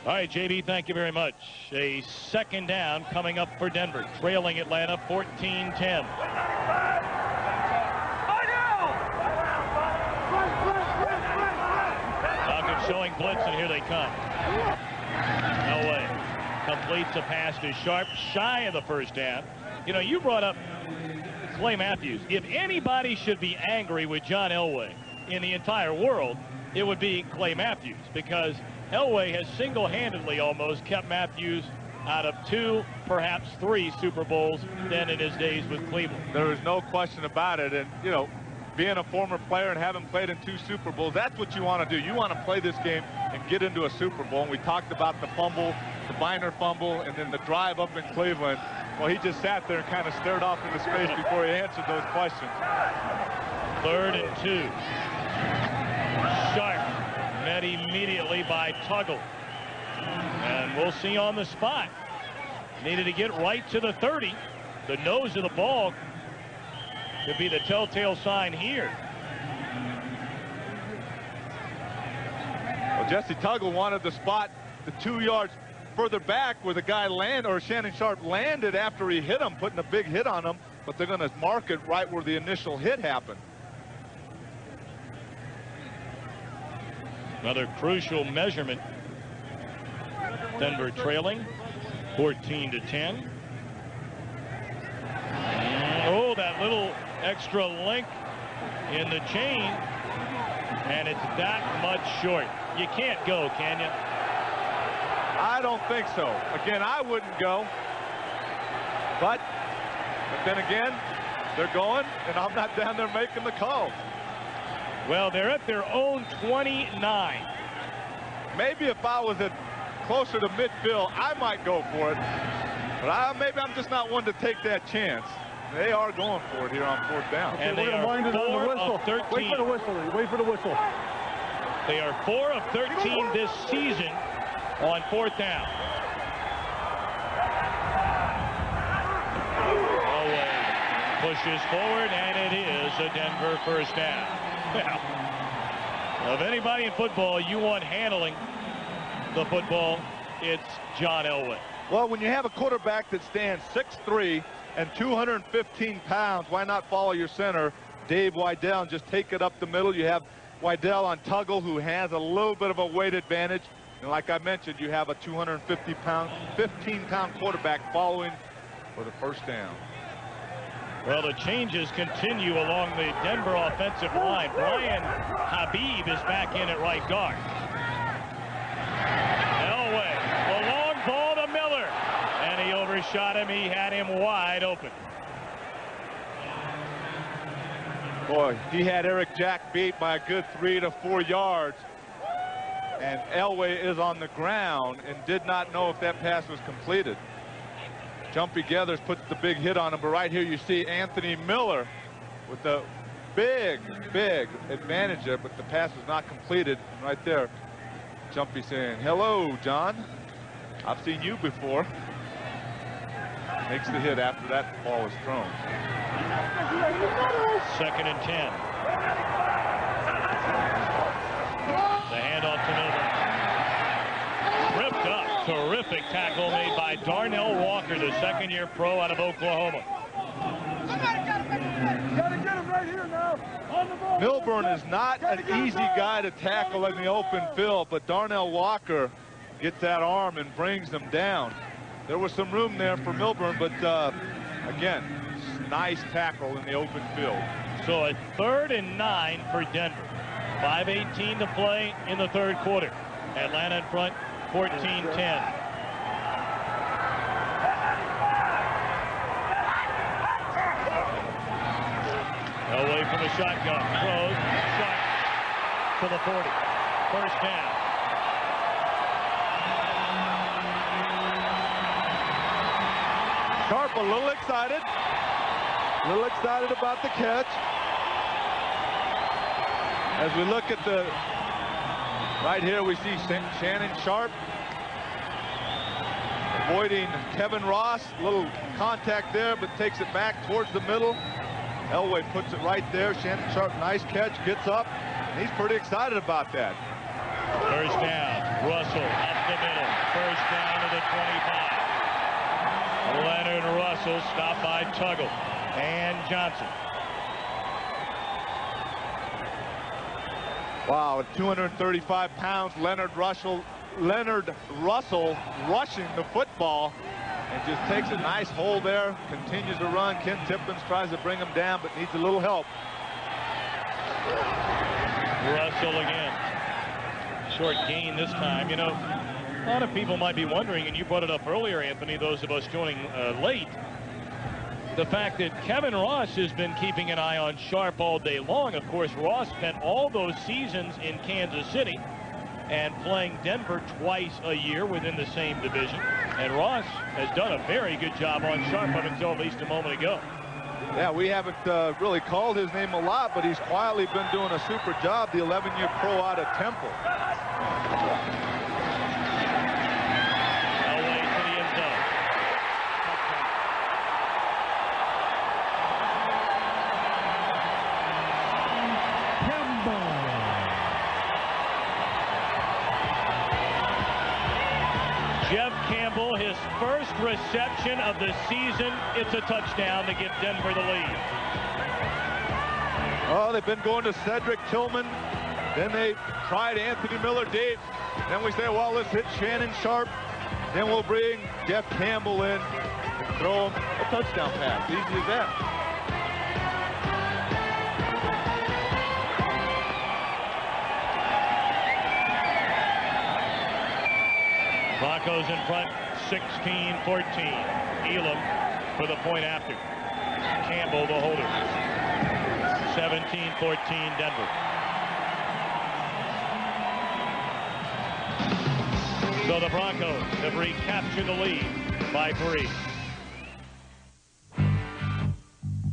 All right, JB, thank you very much. A second down coming up for Denver, trailing Atlanta 14-10. Falcons showing blitz, and here they come. Elway completes a pass to Sharp, shy of the first down. You know, you brought up Clay Matthews. If anybody should be angry with John Elway in the entire world, it would be Clay Matthews, because Elway has single-handedly almost kept Matthews out of 2, perhaps 3 Super Bowls than in his days with Cleveland. There is no question about it. And, you know, being a former player and having played in 2 Super Bowls, that's what you want to do. You want to play this game and get into a Super Bowl. And we talked about the fumble, the Biner fumble, and then the drive up in Cleveland. Well, he just sat there and kind of stared off into space before he answered those questions. 3rd and 2. Sharp met immediately by Tuggle. And we'll see on the spot. Needed to get right to the 30. The nose of the ball could be the telltale sign here. Well, Jesse Tuggle wanted the spot the 2 yards further back where the guy landed, or Shannon Sharp landed after he hit him, putting a big hit on him, but they're going to mark it right where the initial hit happened. Another crucial measurement. Denver trailing 14-10. Oh, that little extra link in the chain, and it's that much short. You can't go, can you? I don't think so. Again, I wouldn't go. But then again, they're going, and I'm not down there making the call. Well, they're at their own 29. Maybe if I was closer to midfield, I might go for it. But maybe I'm just not one to take that chance. They are going for it here on 4th down. Okay, and they are 4 of 13. Wait for the whistle. Wait for the whistle. They are 4 of 13 this season on 4th down. Elway pushes forward, and it is a Denver first down. Now, of anybody in football you want handling the football, it's John Elway. Well, when you have a quarterback that stands 6'3" and 215 pounds, why not follow your center Dave Wydell and just take it up the middle. You have Wydell on Tuggle, who has a little bit of a weight advantage. And like I mentioned, you have a 15-pound quarterback following for the first down. Well, the changes continue along the Denver offensive line. Brian Habib is back in at right guard. Elway, a long ball to Miller. And he overshot him. He had him wide open. Boy, he had Eric Jack beat by a good 3 to 4 yards. And Elway is on the ground and did not know if that pass was completed. Jumpy Gathers puts the big hit on him, but right here you see Anthony Miller with the big advantage there, but the pass was not completed. And right there, Jumpy saying, "Hello, John. I've seen you before." Makes the hit after that ball is thrown. 2nd and 10. The handoff to Milburn. Ripped up. Terrific tackle made by Darnell Walker, the second-year pro out of Oklahoma. Milburn is not an easy guy to tackle in the open field, but Darnell Walker gets that arm and brings them down. There was some room there for Milburn, but again, nice tackle in the open field. So a 3rd and 9 for Denver. 5:18 to play in the 3rd quarter. Atlanta in front, 14-10. Away from the shotgun. Throws. Shot to the 40. First down. Sharp a little excited. A little excited about the catch. As we look at the right here, we see Shannon Sharp avoiding Kevin Ross. A little contact there, but takes it back towards the middle. Elway puts it right there. Shannon Sharp, nice catch, gets up. And he's pretty excited about that. First down. Russell up the middle. First down to the 25. Leonard Russell stopped by Tuggle and Johnson. Wow, at 235 pounds, Leonard Russell rushing the football and just takes a nice hold there, continues to run. Ken Tippins tries to bring him down, but needs a little help. Russell again. Short gain this time. You know, a lot of people might be wondering, and you brought it up earlier, Anthony, those of us joining late, the fact that Kevin Ross has been keeping an eye on Sharp all day long. Of course, Ross spent all those seasons in Kansas City and playing Denver twice a year within the same division. And Ross has done a very good job on Sharp up until at least a moment ago. Yeah, we haven't really called his name a lot, but he's quietly been doing a super job, the 11-year pro out of Temple. Elway to the end zone. Jeff Campbell, his first reception of the season. It's a touchdown to give Denver the lead. Oh, they've been going to Cedric Tillman. Then they tried Anthony Miller deep. Then we say, well, let's hit Shannon Sharp. Then we'll bring Jeff Campbell in and throw him a touchdown pass. Easy as that. Broncos in front, 16-14. Elam for the point after. Campbell the holder. 17-14 Denver. So the Broncos have recaptured the lead by 3.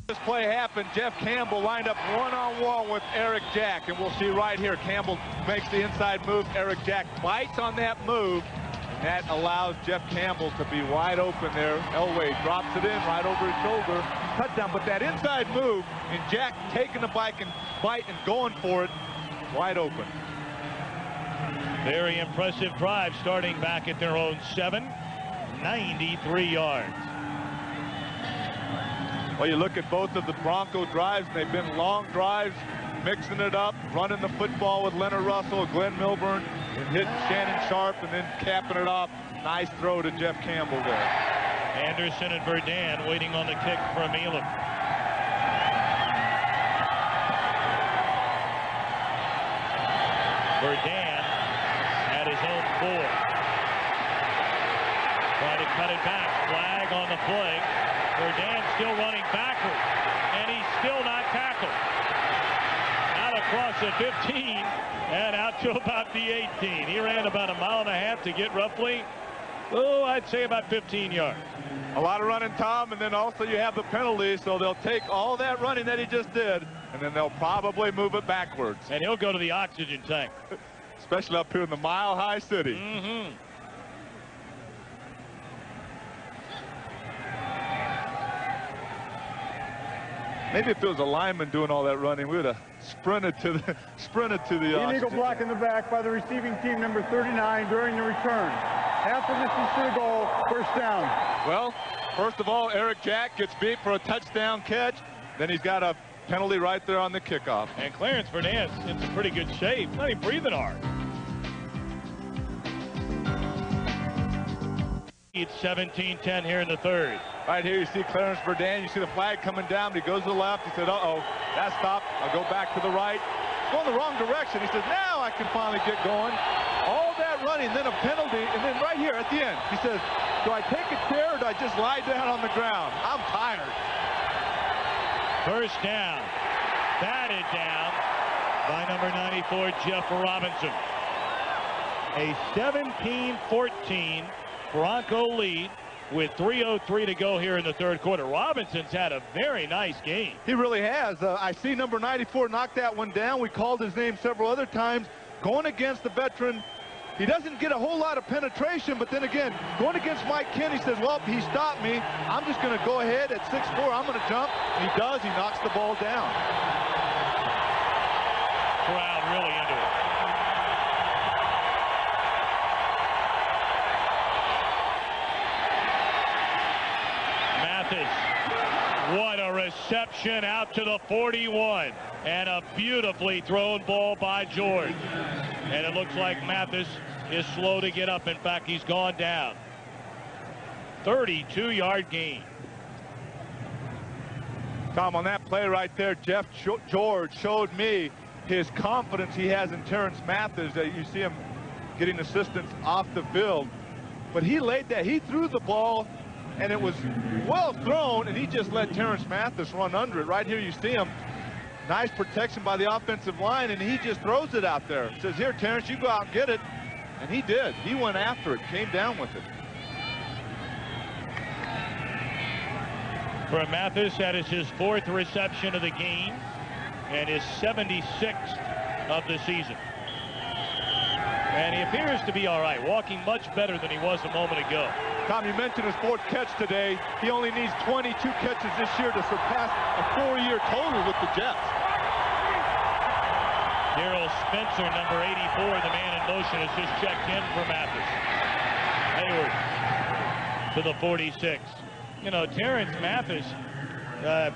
This play happened. Jeff Campbell lined up one-on-one with Eric Jack, and we'll see right here. Campbell makes the inside move. Eric Jack bites on that move. That allows Jeff Campbell to be wide open there. Elway drops it in right over his shoulder. Touchdown. But that inside move and Jack taking the bite and going for it, wide open. Very impressive drive starting back at their own 7, 93 yards. Well, you look at both of the Bronco drives, and they've been long drives, mixing it up, running the football with Leonard Russell, Glenn Milburn, and hitting Shannon Sharp, and then capping it off. Nice throw to Jeff Campbell there. Anderson and Verdun waiting on the kick from Elam. Verdun at his own 4. Trying to cut it back. Flag on the play. Verdun still running backward, and he's still not tackled. Out across the 15 and out to about the 18. He ran about a mile and a half to get roughly, I'd say about 15 yards. A lot of running, Tom, and then also you have the penalty, so they'll take all that running that he just did, and then they'll probably move it backwards. And he'll go to the oxygen tank. Especially up here in the Mile High City. Mm-hmm. Maybe if it was a lineman doing all that running, we would have sprinted to the illegal block in the back by the receiving team number 39 during the return. Half the distance to the goal, first down. Well, first of all, Eric Jack gets beat for a touchdown catch. Then he's got a penalty right there on the kickoff. And Clarence Verdun in some pretty good shape. Not even breathing hard. It's 17-10 here in the third. Right here you see Clarence Verdun. You see the flag coming down. He goes to the left. He said, uh-oh, that stopped. I'll go back to the right. Going the wrong direction. He says, now I can finally get going. All that running, then a penalty, and then right here at the end, he says, do I take a chair or do I just lie down on the ground? I'm tired. First down. Batted down by number 94, Jeff Robinson. A 17-14 Bronco lead with 3:03 to go here in the third quarter. Robinson's had a very nice game. He really has. I see number 94 knock that one down. We called his name several other times. Going against the veteran, he doesn't get a whole lot of penetration, but then again, going against Mike Ken, he says, well, he stopped me. I'm just going to go ahead at 6'4". I'm going to jump. And he does. He knocks the ball down. Crowd really into it. What a reception out to the 41. And a beautifully thrown ball by George. And it looks like Mathis is slow to get up. In fact, he's gone down. 32-yard gain. Tom, on that play right there, Jeff George showed me his confidence he has in Terrence Mathis. You see him getting assistance off the field. But he laid that. He threw the ball, and it was well thrown, and he just let Terrence Mathis run under it. Right here you see him. Nice protection by the offensive line, and he just throws it out there. Says, here, Terrence, you go out and get it. And he did. He went after it, came down with it. For Mathis, that is his 4th reception of the game and his 76th of the season. And he appears to be all right, walking much better than he was a moment ago. Tom, you mentioned his 4th catch today. He only needs 22 catches this year to surpass a 4-year total with the Jets. Darrell Spencer, number 84, the man in motion, has just checked in for Mathis. Hayward to the 46. You know, Terrence Mathis,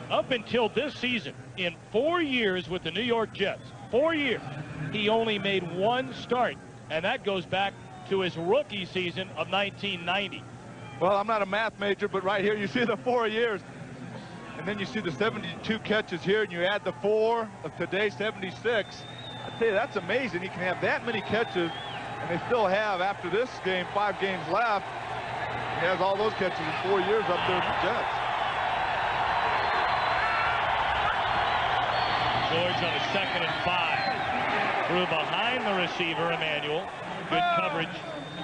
up until this season, in 4 years with the New York Jets, 4 years, he only made 1 start, and that goes back to his rookie season of 1990. Well, I'm not a math major, but right here you see the 4 years. And then you see the 72 catches here, and you add the 4 of today, 76. I'd say that's amazing. He can have that many catches, and they still have, after this game, 5 games left. He has all those catches in 4 years up there with the Jets. George on a 2nd and 5. Threw behind the receiver, Emmanuel. Good coverage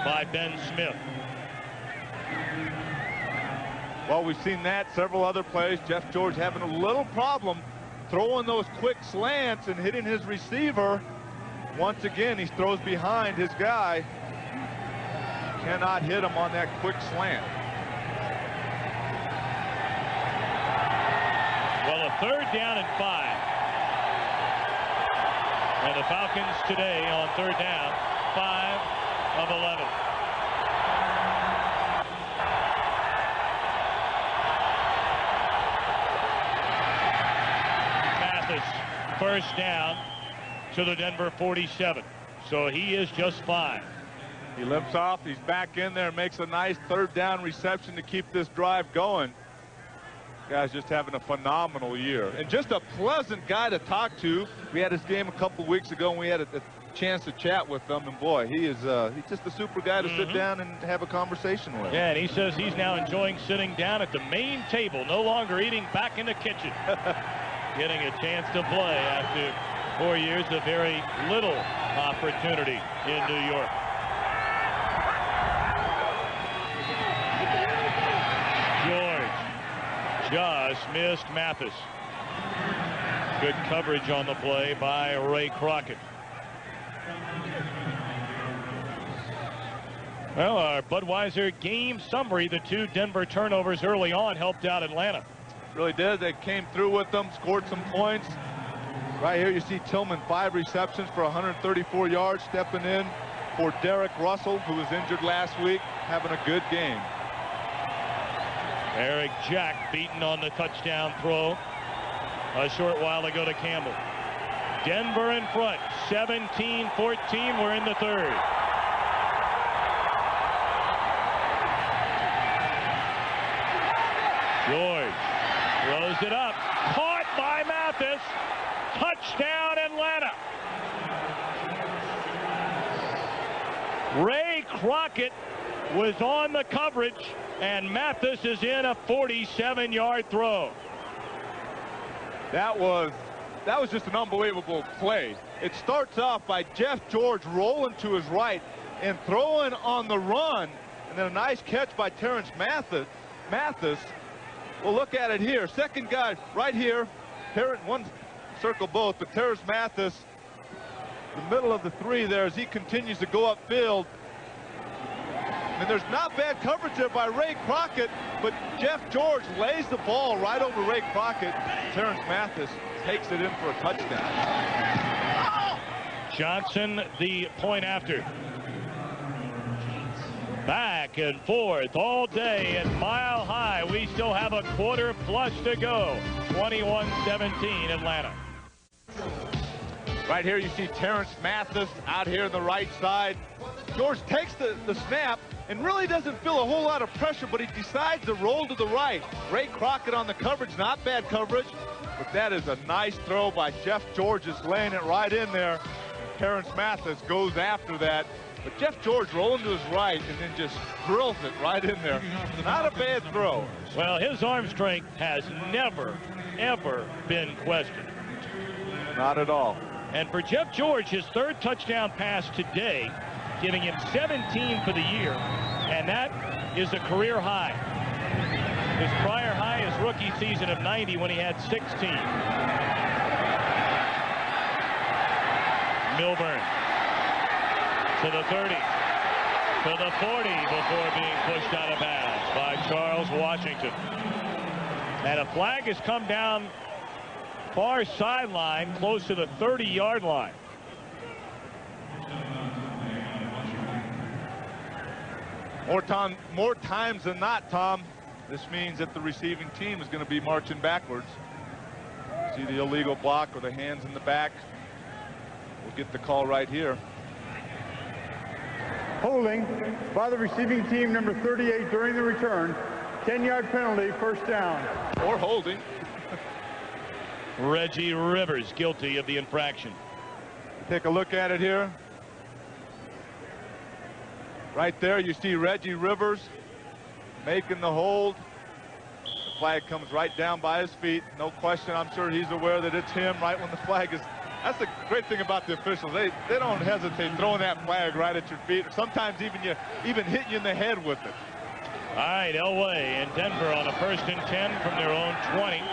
by Ben Smith. Well, we've seen that several other plays. Jeff George having a little problem throwing those quick slants and hitting his receiver. Once again, he throws behind his guy. Cannot hit him on that quick slant. Well, a 3rd down and 5. And the Falcons today on 3rd down, 5 of 11. first down to the Denver 47. So he is just fine. He limps off. He's back in there, makes a nice third down reception to keep this drive going. Guy's just having a phenomenal year. And just a pleasant guy to talk to. We had his game a couple weeks ago, and we had a chance to chat with him. And boy, he's just a super guy to sit down and have a conversation with. Yeah, and he says he's now enjoying sitting down at the main table, no longer eating back in the kitchen. Getting a chance to play after 4 years of very little opportunity in New York. Just missed Mathis. Good coverage on the play by Ray Crockett. Well, our Budweiser game summary, the 2 Denver turnovers early on helped out Atlanta. Really did. They came through with them, scored some points. Right here you see Tillman, 5 receptions for 134 yards, stepping in for Derek Russell, who was injured last week, having a good game. Eric Jack beaten on the touchdown throw a short while ago to Campbell. Denver in front, 17-14. We're in the third. George throws it up. Caught by Mathis. Touchdown, Atlanta. Ray Crockett was on the coverage, and Mathis is in a 47-yard throw. That was just an unbelievable play. It starts off by Jeff George rolling to his right and throwing on the run, and then a nice catch by Terrence Mathis. Well, look at it here. Second guy right here. One circle both, but Terrence Mathis, the middle of the 3 there as he continues to go upfield. And there's not bad coverage there by Ray Crockett, but Jeff George lays the ball right over Ray Crockett. Terrence Mathis takes it in for a touchdown. Johnson, the point after. Back and forth all day at Mile High. We still have a quarter plus to go. 21-17 Atlanta. Right here you see Terrence Mathis out here on the right side. George takes the snap and really doesn't feel a whole lot of pressure, but he decides to roll to the right. Ray Crockett on the coverage, not bad coverage, but that is a nice throw by Jeff George, just laying it right in there. Terrence Mathis goes after that, but Jeff George rolling to his right and then just drills it right in there. Not a bad throw. Well, his arm strength has never, ever been questioned. Not at all. And for Jeff George, his 3rd touchdown pass today, giving him 17 for the year, and that is a career high. His prior high is rookie season of 90 when he had 16. Milburn to the 30, to the 40 before being pushed out of bounds by Charles Washington. And a flag has come down far sideline, close to the 30-yard line. More times than not, Tom, this means that the receiving team is going to be marching backwards. See the illegal block with the hands in the back. We'll get the call right here. Holding by the receiving team, number 38, during the return. 10-yard penalty, first down. Or holding. Reggie Rivers guilty of the infraction. Take a look at it here. Right there you see Reggie Rivers making the hold. The flag comes right down by his feet. No question, I'm sure he's aware that it's him right when the flag is. That's the great thing about the officials. They don't hesitate throwing that flag right at your feet. Or sometimes even hit you in the head with it. All right, Elway in Denver on a 1st and 10 from their own 20.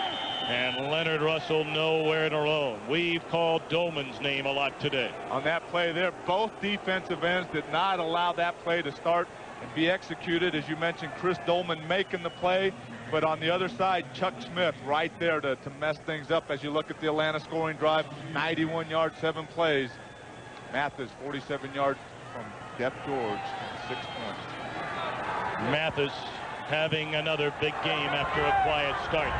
And Leonard Russell nowhere to roam. We've called Dolman's name a lot today. On that play there, both defensive ends did not allow that play to start and be executed. As you mentioned, Chris Dolman making the play. But on the other side, Chuck Smith right there to mess things up as you look at the Atlanta scoring drive. 91 yards, 7 plays. Mathis, 47 yards from Jeff George, 6 points. Mathis having another big game after a quiet start.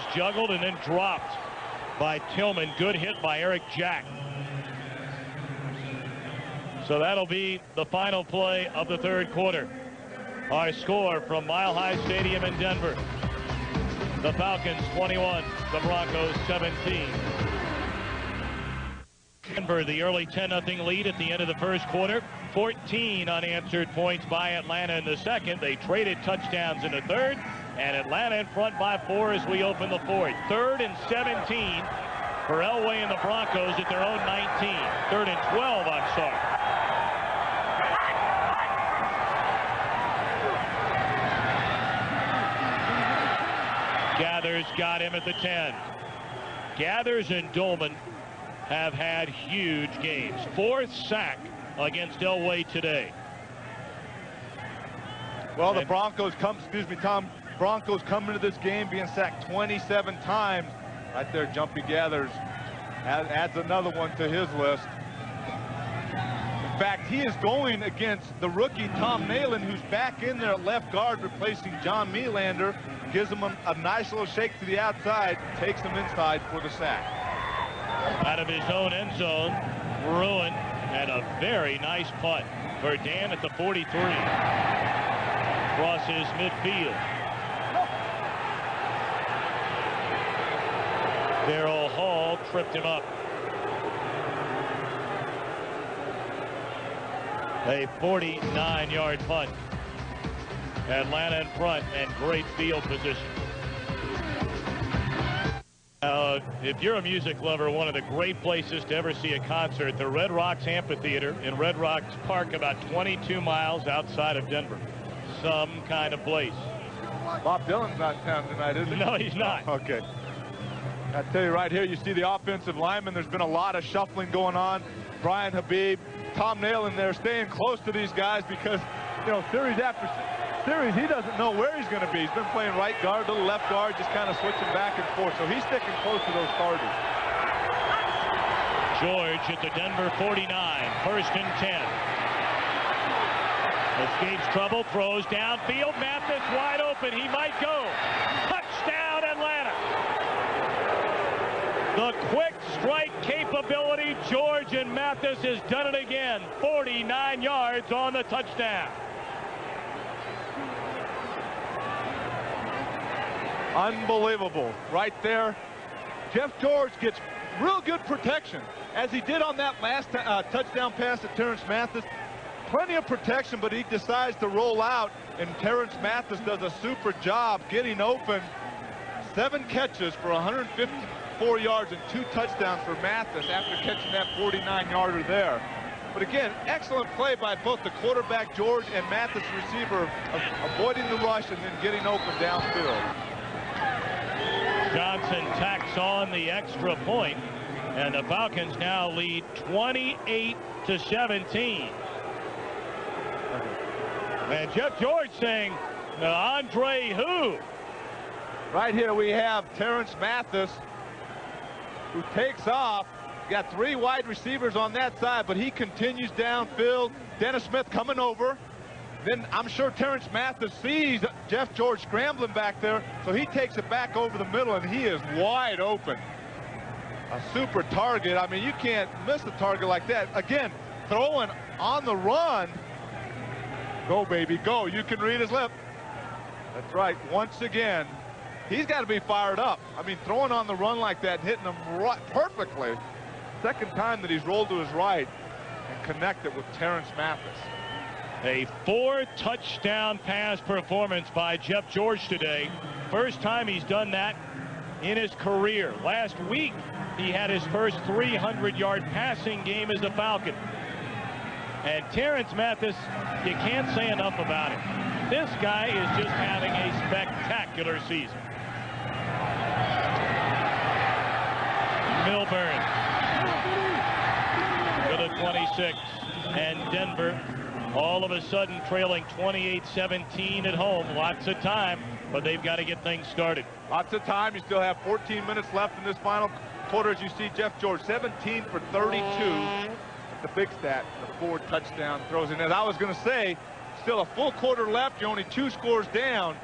was juggled and then dropped by Tillman. Good hit by Eric Jack. So that'll be the final play of the third quarter. Our score from Mile High Stadium in Denver. The Falcons 21, the Broncos 17. Denver, the early 10-0 lead at the end of the first quarter. 14 unanswered points by Atlanta in the second. They traded touchdowns in the third, and Atlanta in front by 4 as we open the fourth. 3rd and 17 for Elway and the Broncos at their own 19. 3rd and 12, I'm sorry. Gathers got him at the 10. Gathers and Dolman have had huge games. 4th sack against Elway today. Well, the Broncos come, Thom. Broncos come into this game being sacked 27 times. Right there, Jumpy Gathers adds another one to his list. In fact, he is going against the rookie Thom, who's back in there at left guard, replacing John Melander. Gives him a nice little shake to the outside, takes him inside for the sack. Out of his own end zone, Ruin, and a very nice punt for Dan at the 43. Crosses midfield. Darrell Hall tripped him up. A 49-yard punt. Atlanta in front and great field position. If you're a music lover, one of the great places to ever see a concert, the Red Rocks Amphitheater in Red Rocks Park, about 22 miles outside of Denver. Some kind of place. Bob Dylan's not in town tonight, is he? No, he's not. Okay. I tell you right here, you see the offensive lineman. There's been a lot of shuffling going on. Brian Habib, Thom Nalen there staying close to these guys because, you know, series after series, he doesn't know where he's going to be. He's been playing right guard, little left guard, just kind of switching back and forth. So he's sticking close to those starters. George at the Denver 49, 1st and 10. Escapes trouble, throws downfield. Mathis wide open. He might go. Touchdown, Atlanta. The quick strike capability. George and Mathis has done it again. 49 yards on the touchdown. Unbelievable. Right there. Jeff George gets real good protection, as he did on that last touchdown pass to Terrence Mathis. Plenty of protection, but he decides to roll out, and Terrence Mathis does a super job getting open. 7 catches for 154 yards and 2 touchdowns for Mathis after catching that 49-yarder there. But again, excellent play by both the quarterback, George, and Mathis, receiver, avoiding the rush and then getting open downfield. Johnson tacks on the extra point, and the Falcons now lead 28-17. And Jeff George saying, Andre who? Right here we have Terrence Mathis, who takes off. Got 3 wide receivers on that side, but he continues downfield. Dennis Smith coming over. Then I'm sure Terrence Mathis sees Jeff George scrambling back there, so he takes it back over the middle, and he is wide open. A super target. I mean, you can't miss a target like that. Again, throwing on the run. Go, baby, go. You can read his lip. That's right. Once again, he's got to be fired up. I mean, throwing on the run like that, hitting him right perfectly. Second time that he's rolled to his right and connected with Terrence Mathis. A 4-touchdown pass performance by Jeff George today. First time he's done that in his career. Last week, he had his first 300-yard passing game as a Falcon. And Terrence Mathis, you can't say enough about him. This guy is just having a spectacular season. Milburn to the 26, and Denver all of a sudden trailing 28-17 at home. Lots of time, but they've got to get things started. Lots of time. You still have 14 minutes left in this final quarter. As you see, Jeff George 17 for 32. The big stat, the 4 touchdown throws. And as I was going to say, still a full quarter left. You're only 2 scores down.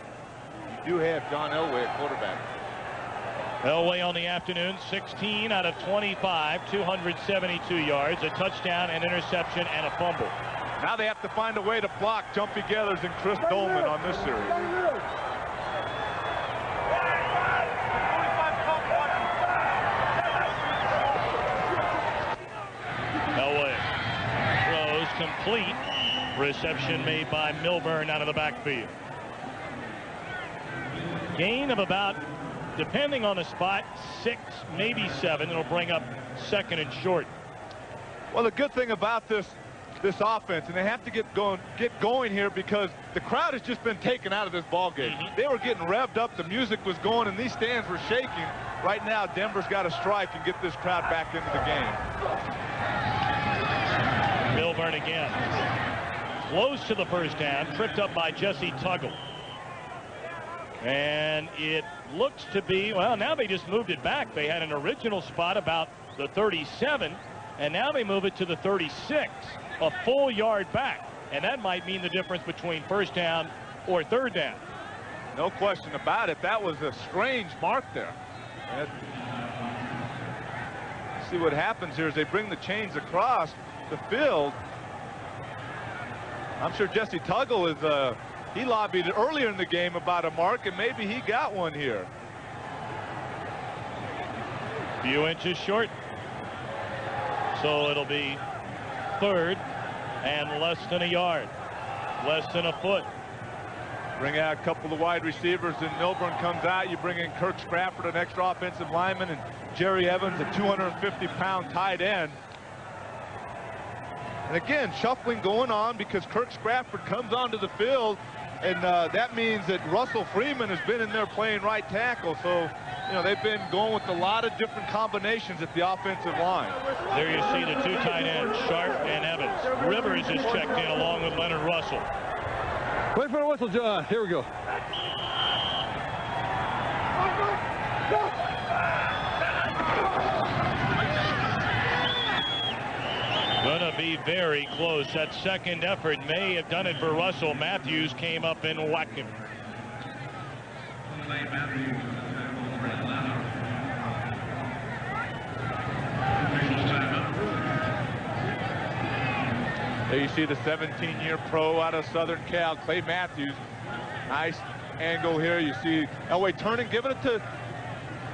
You do have John Elway at quarterback. Elway on the afternoon, 16 out of 25, 272 yards, a touchdown, an interception, and a fumble. Now they have to find a way to block Jumpy Gathers and Chris Dolman on this series. Elway throws complete. Reception made by Milburn out of the backfield. Gain of about, depending on the spot, 6, maybe 7. It'll bring up second and short. Well, the good thing about this offense, and they have to get going here because the crowd has just been taken out of this ball game. They were getting revved up, the music was going, and these stands were shaking. Right now, Denver's got to strike and get this crowd back into the game. Milburn again. Close to the first down, tripped up by Jesse Tuggle. And it looks to be, well, now they just moved it back. They had an original spot about the 37, and now they move it to the 36, a full yard back. And that might mean the difference between first down or third down. No question about it. That was a strange mark there. See what happens here as they bring the chains across the field. I'm sure Jesse Tuggle is, he lobbied earlier in the game about a mark, and maybe he got one here. Few inches short. So it'll be third and less than a yard, less than a foot. Bring out a couple of wide receivers, and Milburn comes out. You bring in Kirk Sprafford, an extra offensive lineman, and Jerry Evans, a 250-pound tight end. And again, shuffling going on because Kirk Sprafford comes onto the field, and that means that Russell Freeman has been in there playing right tackle. So, you know, they've been going with a lot of different combinations at the offensive line. There you see the two tight ends, Sharp and Evans. Rivers is checked in along with Leonard Russell. Wait for the whistle, John. Here we go. Gonna be very close. That second effort may have done it for Russell. Matthews came up and whacked him. There you see the 17-year pro out of Southern Cal, Clay Matthews. Nice angle here. You see Elway turning, giving it to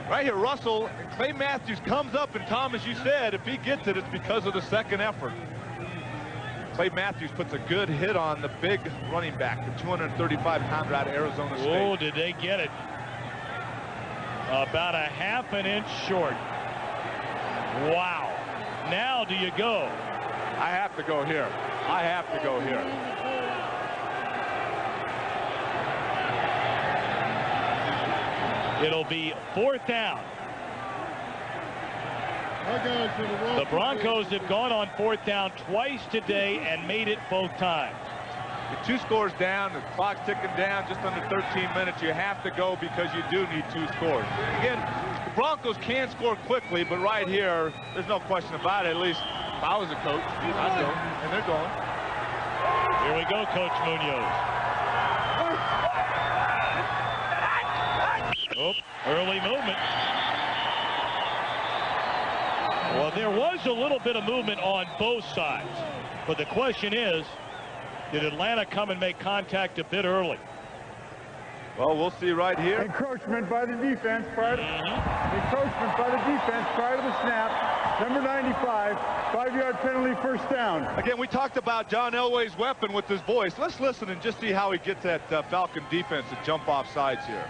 right here, Russell. And Clay Matthews comes up, and Thom, as you said, if he gets it, it's because of the second effort. Clay Matthews puts a good hit on the big running back, the 235-pounder out of Arizona State. Oh, did they get it? About a half an inch short. Wow. Now do you go? I have to go here. I have to go here. It'll be fourth down. The Broncos have gone on fourth down twice today and made it both times. With 2 scores down, the clock's ticking down, just under 13 minutes. You have to go because you do need 2 scores. Again, the Broncos can score quickly, but right here, there's no question about it. At least if I was a coach, I'd go, and they're going. Here we go, Coach Munoz. Oh, early movement. Well, there was a little bit of movement on both sides, but the question is, did Atlanta come and make contact a bit early? Well, we'll see right here. Encroachment by the defense prior to, encroachment by the defense prior to the snap. Number 95, 5-yard penalty, first down. Again, we talked about John Elway's weapon with his voice. Let's listen and just see how he gets that Falcon defense to jump off sides here.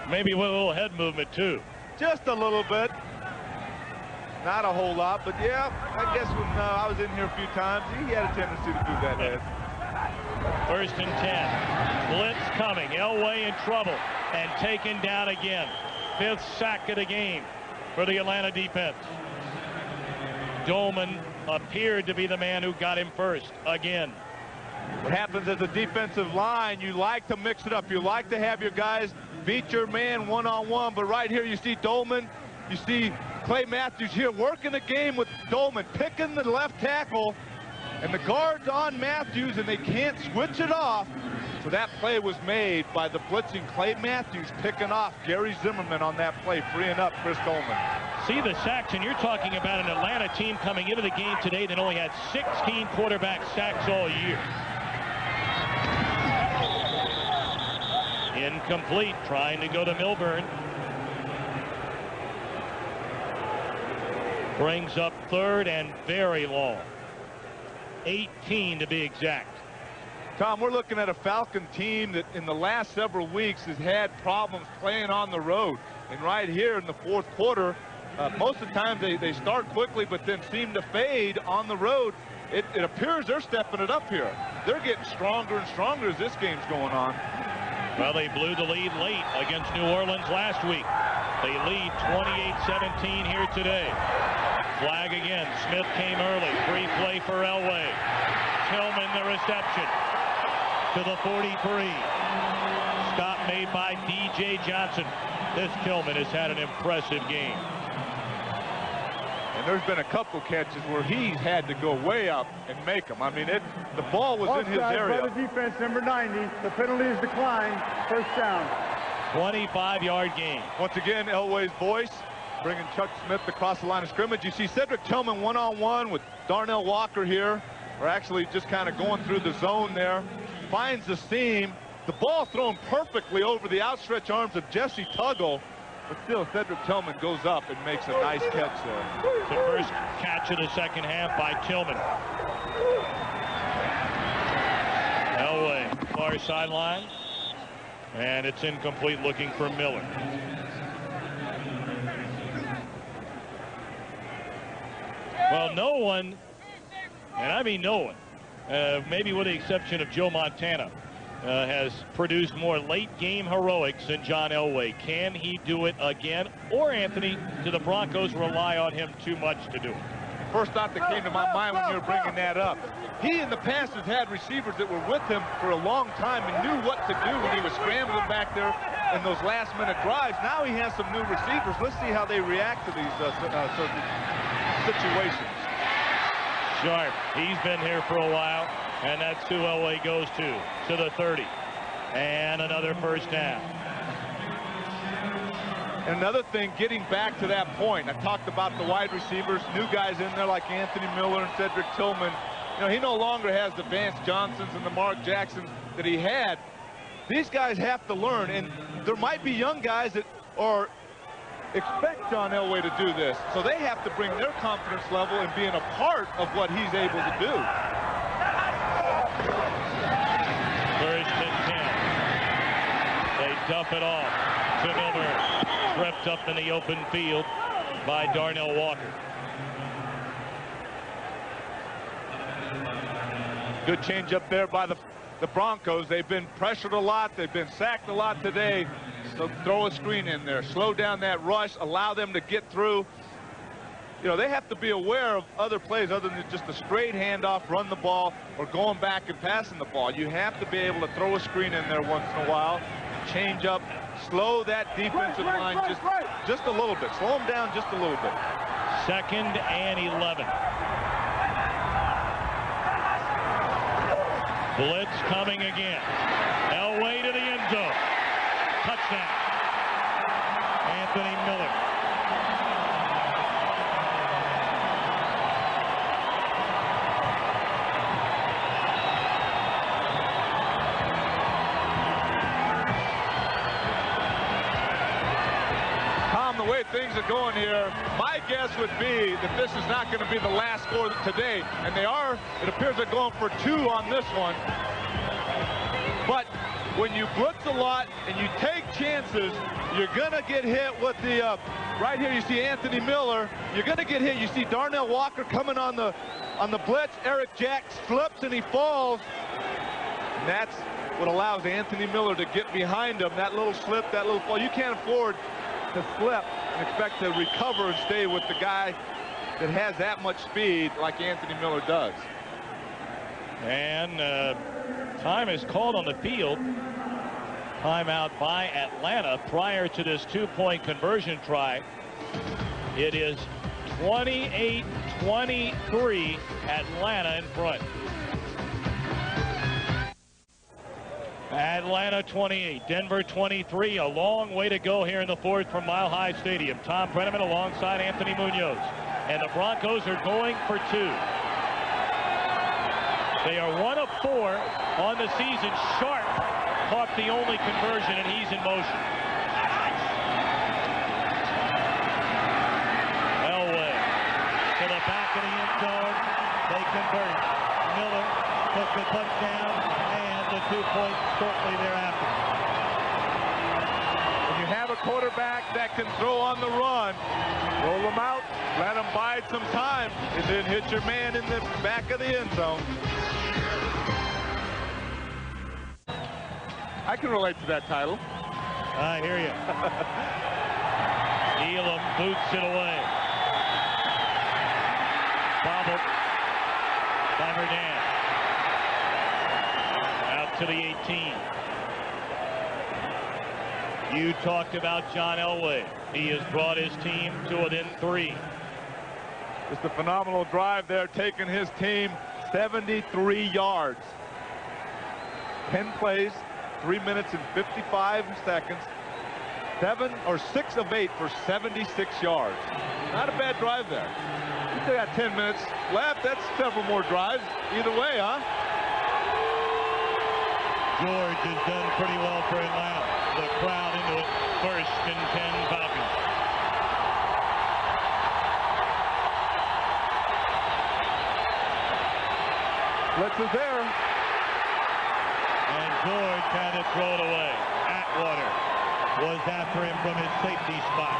Maybe with a little head movement, too. Just a little bit. Not a whole lot, but yeah, I guess when I was in here a few times, he had a tendency to do that head. First and 10. Blitz coming. Elway in trouble and taken down again. 5th sack of the game for the Atlanta defense. Dolman appeared to be the man who got him first again. What happens as a defensive line, you like to mix it up. You like to have your guys beat your man one-on-one, but right here you see Dolman, you see Clay Matthews here working the game with Dolman, picking the left tackle, and the guard's on Matthews, and they can't switch it off. So that play was made by the blitzing Clay Matthews picking off Gary Zimmerman on that play, freeing up Chris Coleman. See the sacks, and you're talking about an Atlanta team coming into the game today that only had 16 quarterback sacks all year. Incomplete, trying to go to Milburn. Brings up third and very long. 18 to be exact. Tom, we're looking at a Falcon team that in the last several weeks has had problems playing on the road. And right here in the fourth quarter, most of the time they start quickly but then seem to fade on the road. It appears they're stepping it up here. They're getting stronger and stronger as this game's going on. Well, they blew the lead late against New Orleans last week. They lead 28-17 here today. Flag again. Smith came early. Free play for Elway. Tillman the reception to the 43. Stop made by D.J. Johnson. This Tillman has had an impressive game. And there's been a couple catches where he's had to go way up and make them. I mean, the ball was in his area. By the defense, number 90. The penalty is declined. First down. 25-yard gain. Once again, Elway's voice bringing Chuck Smith across the line of scrimmage. You see Cedric Tillman one-on-one with Darnell Walker here, or actually just kind of going through the zone there. Finds the seam. The ball thrown perfectly over the outstretched arms of Jesse Tuggle. But still, Cedric Tillman goes up and makes a nice catch there. The first catch of the second half by Tillman. Elway, far sideline. And it's incomplete, looking for Miller. Well, no one, and I mean no one, maybe with the exception of Joe Montana, has produced more late-game heroics than John Elway. Can he do it again? Or, Anthony, do the Broncos rely on him too much to do it? First thought that came to my mind when you were bringing that up. He in the past has had receivers that were with him for a long time and knew what to do when he was scrambling back there in those last-minute drives. Now he has some new receivers. Let's see how they react to these certain situations. Sharp, he's been here for a while, and that's who Elway goes to the 30. And another first down. And another thing, getting back to that point, I talked about the wide receivers, new guys in there like Anthony Miller and Cedric Tillman. You know, he no longer has the Vance Johnsons and the Mark Jacksons that he had. These guys have to learn, and there might be young guys that are expect John Elway to do this, so they have to bring their confidence level in being a part of what he's able to do. First and 10. They dump it off to Milburn. Swept up in the open field by Darnell Walker. Good change up there by the Broncos. They've been pressured a lot. They've been sacked a lot today. So throw a screen in there. Slow down that rush. Allow them to get through. You know, they have to be aware of other plays other than just a straight handoff, run the ball, or going back and passing the ball. You have to be able to throw a screen in there once in a while. Change up. Slow that defensive line just a little bit. Slow them down just a little bit. 2nd and 11. Blitz coming again. Elway to the end zone. Touchdown. Anthony Miller. Tom, the way things are going here, my guess would be that this is not going to be the last score today. And they are, it appears they're going for 2 on this one. But when you blitz a lot and you take chances, you're going to get hit with the, right here you see Anthony Miller. You're going to get hit. You see Darnell Walker coming on the blitz. Eric Jack slips and he falls. And that's what allows Anthony Miller to get behind him. That little slip, that little fall. You can't afford to slip and expect to recover and stay with the guy that has that much speed like Anthony Miller does. And time is called on the field. Timeout by Atlanta prior to this 2-point conversion try. It is 28-23, Atlanta in front. Atlanta 28, Denver 23. A long way to go here in the fourth from Mile High Stadium. Thom Brennaman alongside Anthony Munoz. And the Broncos are going for two. They are 1 of 4 on the season. Sharp caught the only conversion, and he's in motion. Elway to the back of the end zone. They convert. Miller took the touchdown and the 2 points shortly thereafter. When you have a quarterback that can throw on the run, roll them out, let them bide some time, and then hit your man in the back of the end zone. I can relate to that title. I hear you. Elam boots it away. Bobbled by Verdan. Out to the 18. You talked about John Elway. He has brought his team to within 3. Just a phenomenal drive there, taking his team 73 yards. 10 plays, 3 minutes and 55 seconds. 6 of 8 for 76 yards. Not a bad drive there. You still got 10 minutes left. That's several more drives. Either way, huh? George has done pretty well for Atlanta. The crowd into it. 1st and 10 Falcons. Blitz is there. And George had it thrown away. Atwater was after him from his safety spot.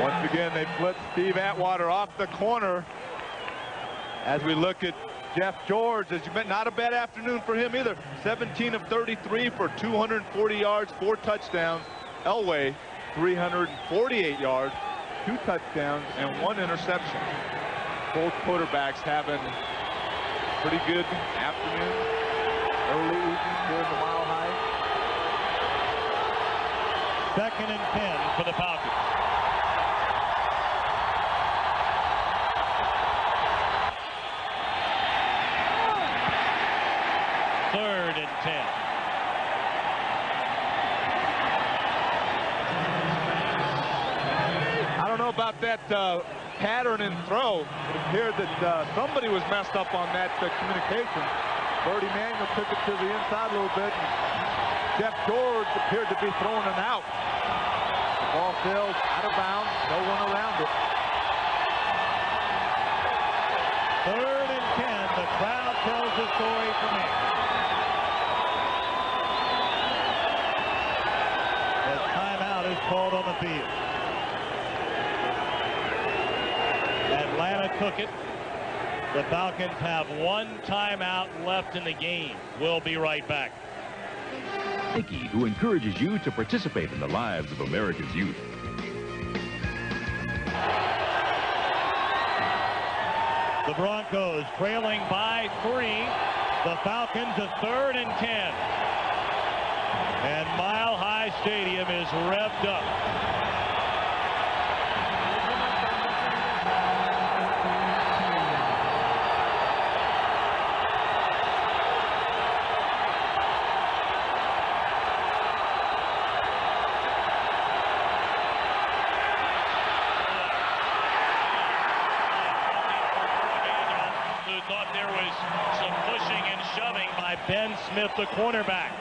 Once again, they flipped Steve Atwater off the corner. As we look at Jeff George, as you meant, not a bad afternoon for him either. 17 of 33 for 240 yards, 4 touchdowns. Elway, 348 yards, 2 touchdowns, and 1 interception. Both quarterbacks having pretty good afternoon, early evening here in the Mile High. 2nd and 10 for the Falcons. Third and 10. I don't know about that pattern and throw. It appeared that somebody was messed up on that communication. Birdie Manuel took it to the inside a little bit. Jeff George appeared to be throwing an out. The ball sails out of bounds, no one around it. 3rd and 10. The crowd tells the story for me. The timeout is called on the field. Atlanta took it. The Falcons have 1 timeout left in the game. We'll be right back. Nike, who encourages you to participate in the lives of America's youth. The Broncos trailing by 3. The Falcons a 3rd and 10. And Mile High Stadium is revved up. Ben Smith, the cornerback.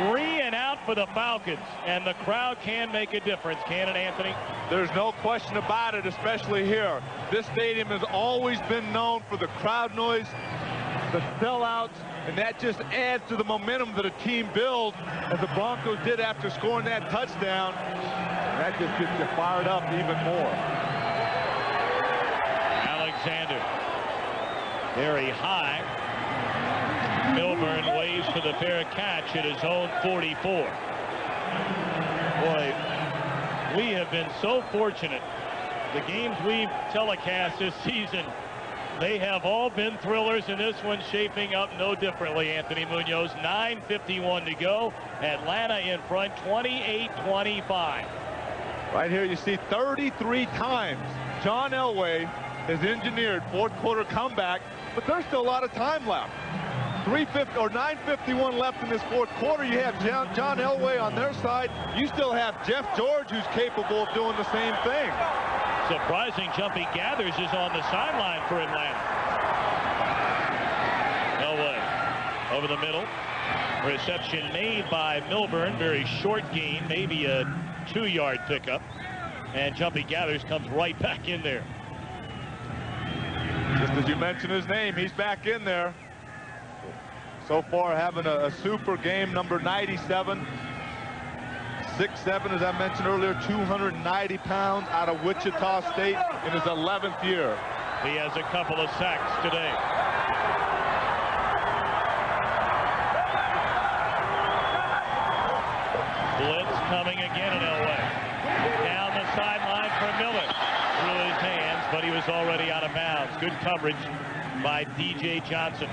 3 and out for the Falcons, and the crowd can make a difference, can it, Anthony? There's no question about it, especially here. This stadium has always been known for the crowd noise, the sellouts, and that just adds to the momentum that a team builds, as the Broncos did after scoring that touchdown. That just gets you fired up even more. Alexander, very high. Milburn waves for the fair catch at his own 44. Boy, we have been so fortunate. The games we've telecast this season, they have all been thrillers, and this one's shaping up no differently, Anthony Munoz. 9:51 to go. Atlanta in front, 28-25. Right here you see 33 times John Elway has engineered 4th quarter comeback, but there's still a lot of time left. 3:50 or 9:51 left in this fourth quarter. You have John Elway on their side. You still have Jeff George, who's capable of doing the same thing. Surprising jumpy gathers is on the sideline for Atlanta. Elway over the middle. Reception made by Milburn. Very short gain, maybe a 2-yard pickup. And jumpy gathers comes right back in there. Just as you mentioned his name, he's back in there. So far having a super game, number 97. 6'7", as I mentioned earlier, 290 pounds out of Wichita State in his 11th year. He has a couple of sacks today. Blitz coming again in Elway. Down the sideline for Miller. Through his hands, but he was already out of bounds. Good coverage by D.J. Johnson.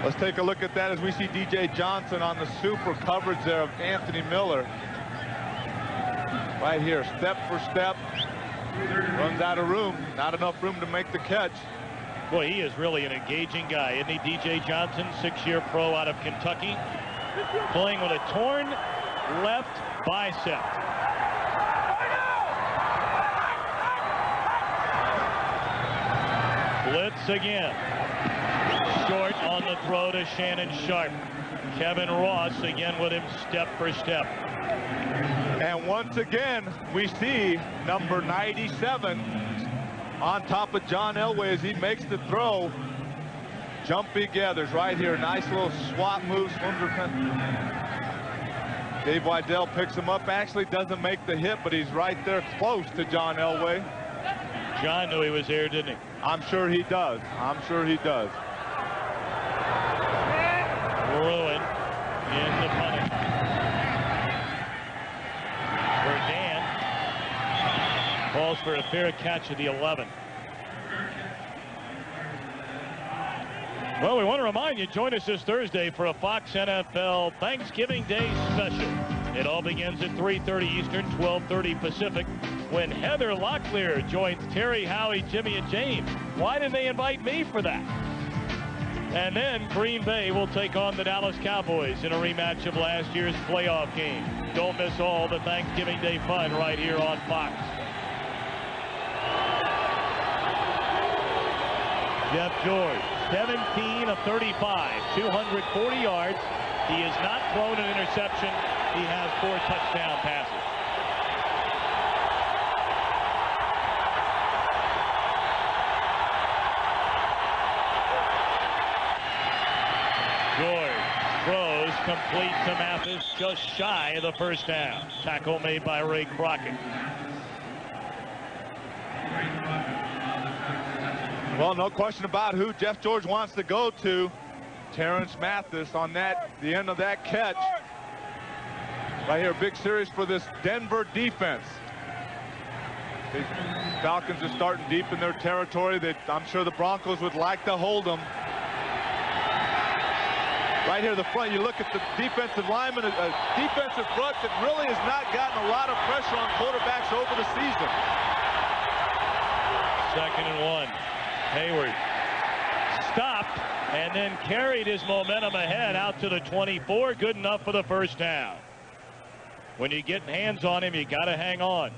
Let's take a look at that as we see D.J. Johnson on the super coverage there of Anthony Miller. Right here, step for step. Runs out of room. Not enough room to make the catch. Boy, he is really an engaging guy, isn't he? D.J. Johnson, 6-year pro out of Kentucky. Playing with a torn left bicep. Blitz again. Short on the throw to Shannon Sharp. Kevin Ross again with him step for step. And once again, we see number 97 on top of John Elway as he makes the throw. Jumpy gathers right here. Nice little swap move. Dave Weidel picks him up. Actually doesn't make the hit, but he's right there close to John Elway. John knew he was here, didn't he? I'm sure he does. I'm sure he does. Ruin in the punting. Burdan calls for a fair catch at the 11. Well, we want to remind you, join us this Thursday for a Fox NFL Thanksgiving Day special. It all begins at 3:30 Eastern, 12:30 Pacific, when Heather Locklear joins Terry, Howie, Jimmy, and James. Why didn't they invite me for that? And then Green Bay will take on the Dallas Cowboys in a rematch of last year's playoff game. Don't miss all the Thanksgiving Day fun right here on Fox. Jeff George, 17 of 35, 240 yards. He has not thrown an interception. He has 4 touchdown passes. George throws complete to Mathis, just shy of the first down. Tackle made by Ray Crockett. Well, no question about who Jeff George wants to go to. Terrence Mathis on that, the end of that catch. Right here, big series for this Denver defense. The Falcons are starting deep in their territory. I'm sure the Broncos would like to hold them. Right here, the front, you look at the defensive lineman, a defensive front that really has not gotten a lot of pressure on quarterbacks over the season. 2nd and 1. Hayward stopped and then carried his momentum ahead out to the 24. Good enough for the first down. When you get hands on him, you got to hang on.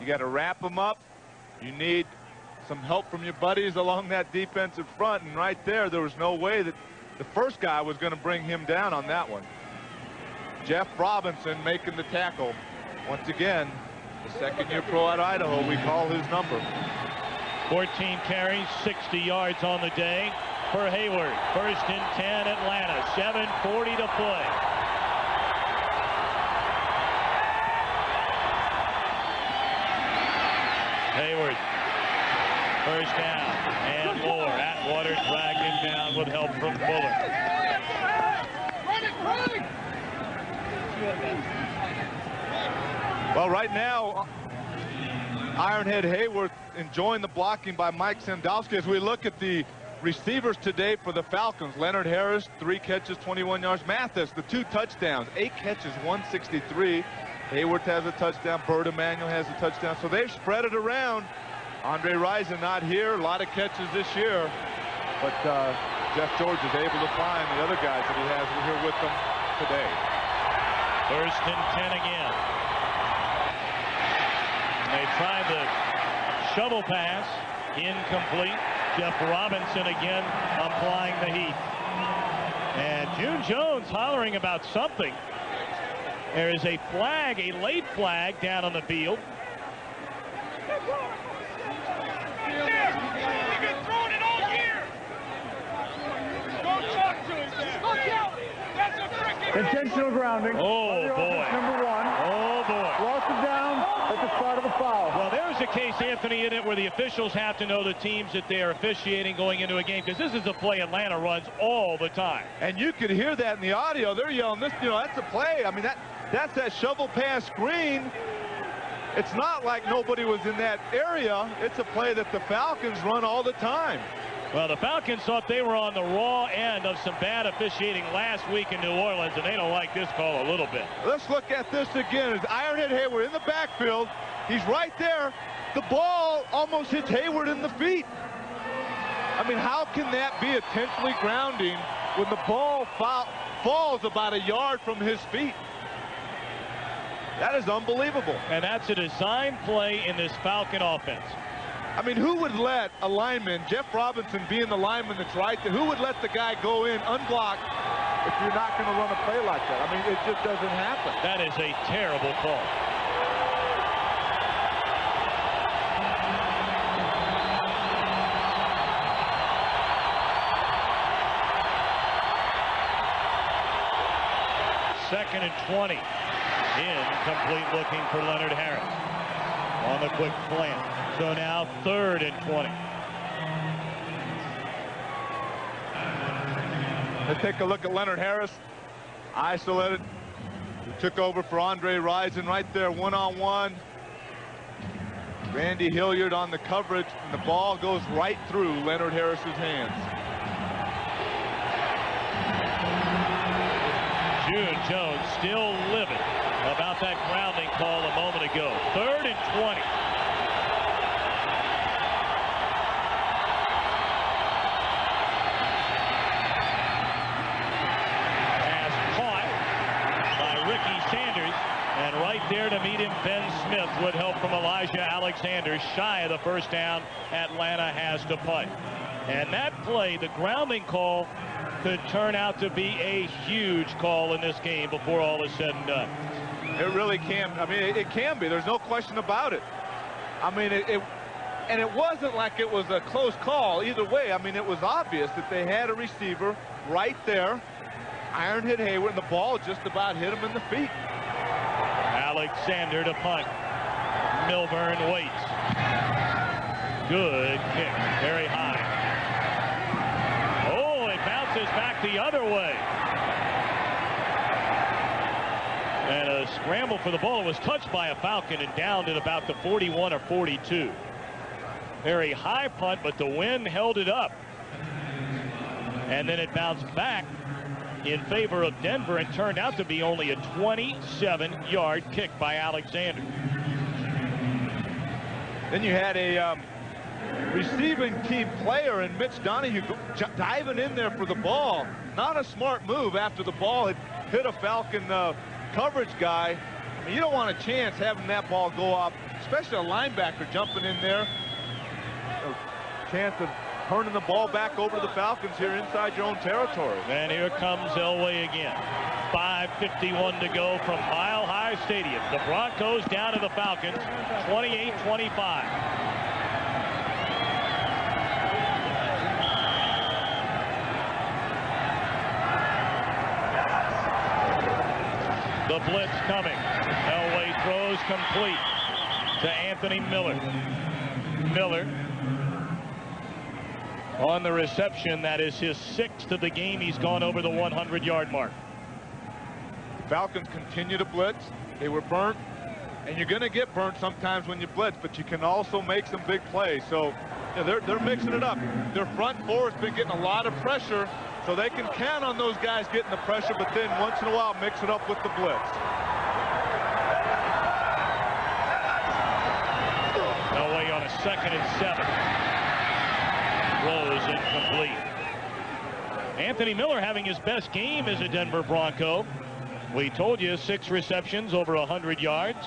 You got to wrap him up. You need some help from your buddies along that defensive front. And right there was no way that the first guy was going to bring him down on that one. Jeff Robinson making the tackle. Once again, the 2nd-year pro out of Idaho, we call his number. 14 carries, 60 yards on the day for Hayward. 1st and 10 Atlanta, 7:40 to play. Hayward, first down and more. Atwater dragged him down with help from Fuller. Well, right now, Ironhead Hayward enjoying the blocking by Mike Sandowski. As we look at the receivers today for the Falcons, Leonard Harris, 3 catches, 21 yards. Mathis, the 2 touchdowns, 8 catches, 163. Hayward has a touchdown. Brennaman has a touchdown. So they've spread it around Andre Rison not here. A lot of catches this year. But Jeff George is able to find the other guys that he has here with them today. 1st and 10 again. And they tried the shovel pass. Incomplete. Jeff Robinson again applying the heat. And June Jones hollering about something. There is a flag, a late flag down on the field. Intentional grounding. Oh, boy. Number 1. Oh, boy. Lost it down at the start of the foul. Well, there's a case, Anthony, in it where the officials have to know the teams that they are officiating going into a game, because this is a play Atlanta runs all the time. And you can hear that in the audio. They're yelling, this, you know, that's a play. I mean, that's that shovel pass screen. It's not like nobody was in that area. It's a play that the Falcons run all the time. Well, the Falcons thought they were on the raw end of some bad officiating last week in New Orleans, and they don't like this call a little bit. Let's look at this again. As Ironhead Hayward in the backfield. He's right there. The ball almost hits Hayward in the feet. I mean, how can that be intentionally grounding when the ball falls about a yard from his feet? That is unbelievable. And that's a design play in this Falcon offense. I mean, who would let a lineman, Jeff Robinson being the lineman that's right there, who would let the guy go in unblocked if you're not going to run a play like that? I mean, it just doesn't happen. That is a terrible call. Second and 20. Incomplete looking for Leonard Harris on the quick slant. So now 3rd and 20. Let's take a look at Leonard Harris. Isolated. He took over for Andre Rison right there, one-on-one. Randy Hilliard on the coverage, and the ball goes right through Leonard Harris's hands. June Jones still livid about that grounding call a moment ago. 3rd and 20. There to meet him, Ben Smith with help from Elijah Alexander. Shy of the first down, Atlanta has to punt. And that play, the grounding call, could turn out to be a huge call in this game before all is said and done. It really can. I mean, it can be. There's no question about it. I mean, and it wasn't like it was a close call either way. I mean, it was obvious that they had a receiver right there. Ironhead Hayward, and the ball just about hit him in the feet. Alexander to punt. Milburn waits. Good kick. Very high. Oh, it bounces back the other way. And a scramble for the ball. It was touched by a Falcon and downed at about the 41 or 42. Very high punt, but the wind held it up. And then it bounced back in favor of Denver and turned out to be only a 27-yard kick by Alexander. Then you had a receiving team player in Mitch Donahue diving in there for the ball. Not a smart move after the ball had hit a Falcon coverage guy. I mean, you don't want a chance having that ball go up, especially a linebacker jumping in there. A chance of turning the ball back over to the Falcons here inside your own territory. And here comes Elway again. 5:51 to go from Mile High Stadium. The Broncos down to the Falcons, 28-25. The blitz coming. Elway throws complete to Anthony Miller. Miller on the reception. That is his 6th of the game. He's gone over the 100-yard mark. Falcons continue to blitz. They were burnt, and you're going to get burnt sometimes when you blitz, but you can also make some big plays. So you know, they're mixing it up. Their front four has been getting a lot of pressure, so they can count on those guys getting the pressure, but then once in a while mix it up with the blitz. Elway on a 2nd and 7. Throws incomplete. Anthony Miller having his best game as a Denver Bronco. We told you 6 receptions, over 100 yards.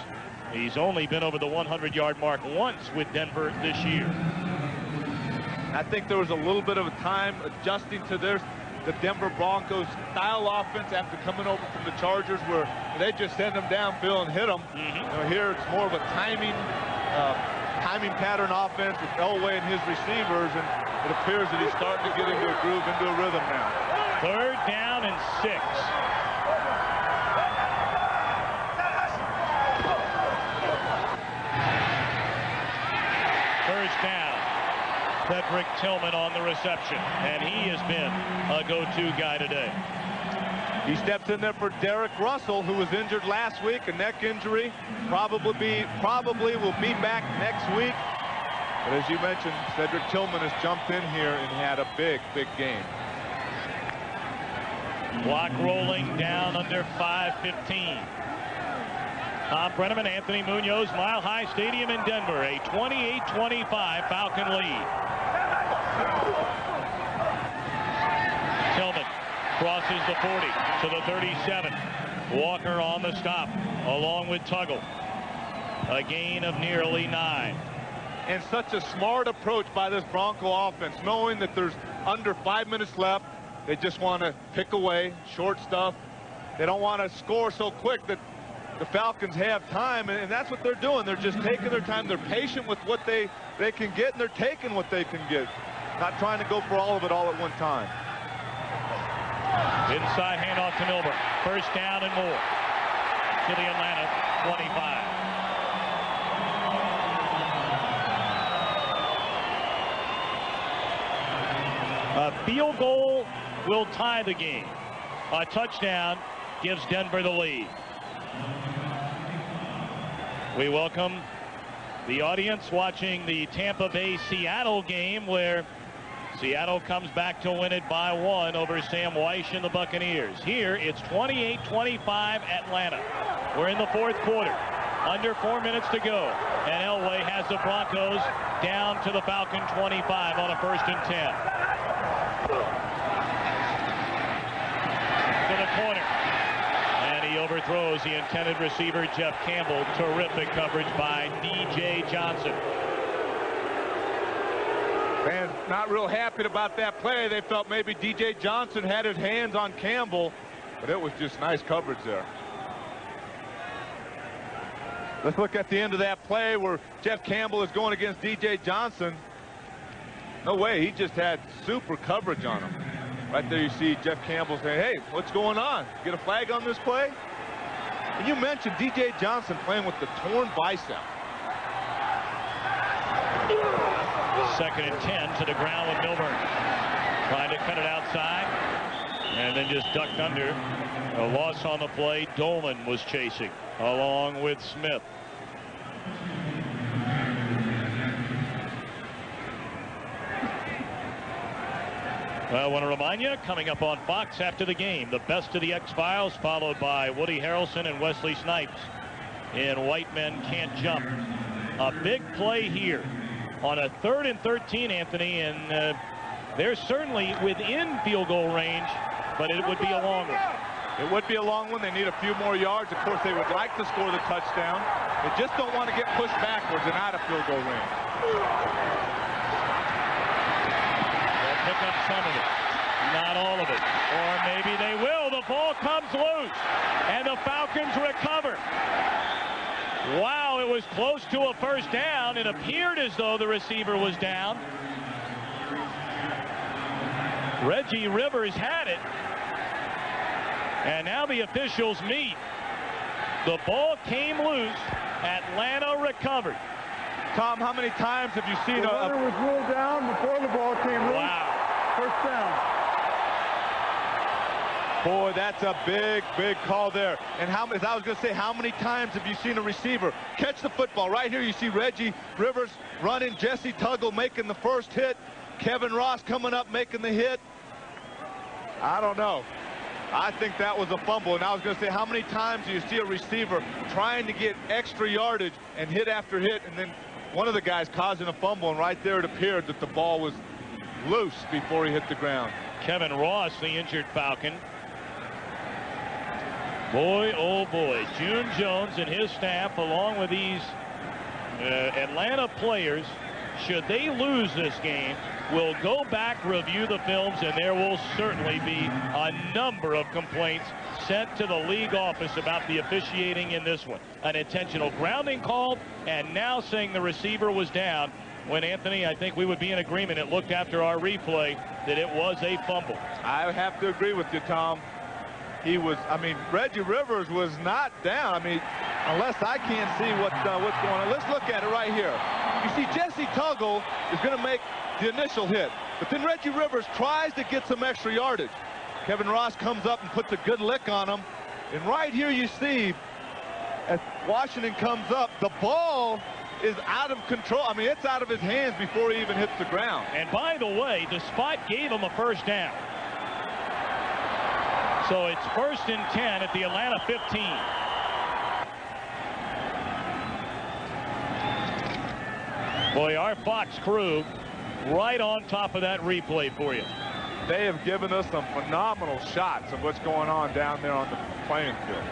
He's only been over the 100-yard mark once with Denver this year. I think there was a little bit of a time adjusting to the Denver Broncos style offense after coming over from the Chargers, where they just send them downfield and hit them. You know, here it's more of a timing pattern offense with Elway and his receivers, and it appears that he's starting to get into a groove, into a rhythm now. 3rd down and 6. First down. Cedric Tillman on the reception, and he has been a go-to guy today. He steps in there for Derek Russell, who was injured last week, a neck injury. Probably will be back next week. But as you mentioned, Cedric Tillman has jumped in here and had a big, big game. Clock rolling down under 5:15. Thom, Brennaman, Anthony Munoz, Mile High Stadium in Denver, a 28-25 Falcon lead. Tillman crosses the 40 to the 37. Walker on the stop, along with Tuggle. A gain of nearly 9. And such a smart approach by this Bronco offense, knowing that there's under 5 minutes left. They just want to pick away, short stuff. They don't want to score so quick that the Falcons have time, and that's what they're doing. They're just taking their time. They're patient with what they can get, and they're taking what they can get. Not trying to go for all of it all at one time. Inside handoff to Milburn. First down and more to the Atlanta 25. A field goal will tie the game. A touchdown gives Denver the lead. We welcome the audience watching the Tampa Bay-Seattle game, where Seattle comes back to win it by 1 over Sam Weish and the Buccaneers. Here, it's 28-25 Atlanta. We're in the 4th quarter. Under 4 minutes to go. And Elway has the Broncos down to the Falcon 25 on a 1st and 10. To the corner. And he overthrows the intended receiver, Jeff Campbell. Terrific coverage by D.J. Johnson. Fans not real happy about that play. They felt maybe D.J. Johnson had his hands on Campbell, but it was just nice coverage there. Let's look at the end of that play where Jeff Campbell is going against D.J. Johnson. No way, he just had super coverage on him. Right there you see Jeff Campbell saying, hey, what's going on? Get a flag on this play? And you mentioned D.J. Johnson playing with the torn bicep. 2nd and 10 to the ground with Milburn. Trying to cut it outside. And then just ducked under. A loss on the play. Dolman was chasing along with Smith. Well, I want to remind you, coming up on Fox after the game, the best of the X-Files, followed by Woody Harrelson and Wesley Snipes in White Men Can't Jump. A big play here on a 3rd and 13, Anthony, and they're certainly within field goal range, but it would be a long one. It would be a long one. They need a few more yards. Of course, they would like to score the touchdown. They just don't want to get pushed backwards and out of field goal range. They'll pick up some of it, not all of it. Or maybe they will. The ball comes loose, and the Falcons recover. Wow, it was close to a first down. It appeared as though the receiver was down. Reggie Rivers had it. And now the officials meet. The ball came loose. Atlanta recovered. Thom, how many times have you seen the runner was ruled down before the ball came loose? Wow. First down. Boy, that's a big, big call there. And how, as I was going to say, how many times have you seen a receiver catch the football? Right here you see Reggie Rivers running, Jesse Tuggle making the first hit, Kevin Ross coming up making the hit. I don't know. I think that was a fumble. And I was going to say, how many times do you see a receiver trying to get extra yardage and hit after hit and then one of the guys causing a fumble, and right there it appeared that the ball was loose before he hit the ground. Kevin Ross, the injured Falcon. Boy, oh boy, June Jones and his staff, along with these Atlanta players, should they lose this game, will go back, review the films, and there will certainly be a number of complaints sent to the league office about the officiating in this one. An intentional grounding call, and now saying the receiver was down when, Anthony, I think we would be in agreement, it looked after our replay that it was a fumble. I have to agree with you, Tom. He was, I mean, Reggie Rivers was not down. I mean, unless I can't see what's going on. Let's look at it right here. You see Jesse Tuggle is going to make the initial hit, but then Reggie Rivers tries to get some extra yardage. Kevin Ross comes up and puts a good lick on him. And right here you see, as Washington comes up, the ball is out of control. I mean, it's out of his hands before he even hits the ground. And by the way, the spot gave him a first down. So it's 1st and 10 at the Atlanta 15. Boy, our Fox crew right on top of that replay for you. They have given us some phenomenal shots of what's going on down there on the playing field.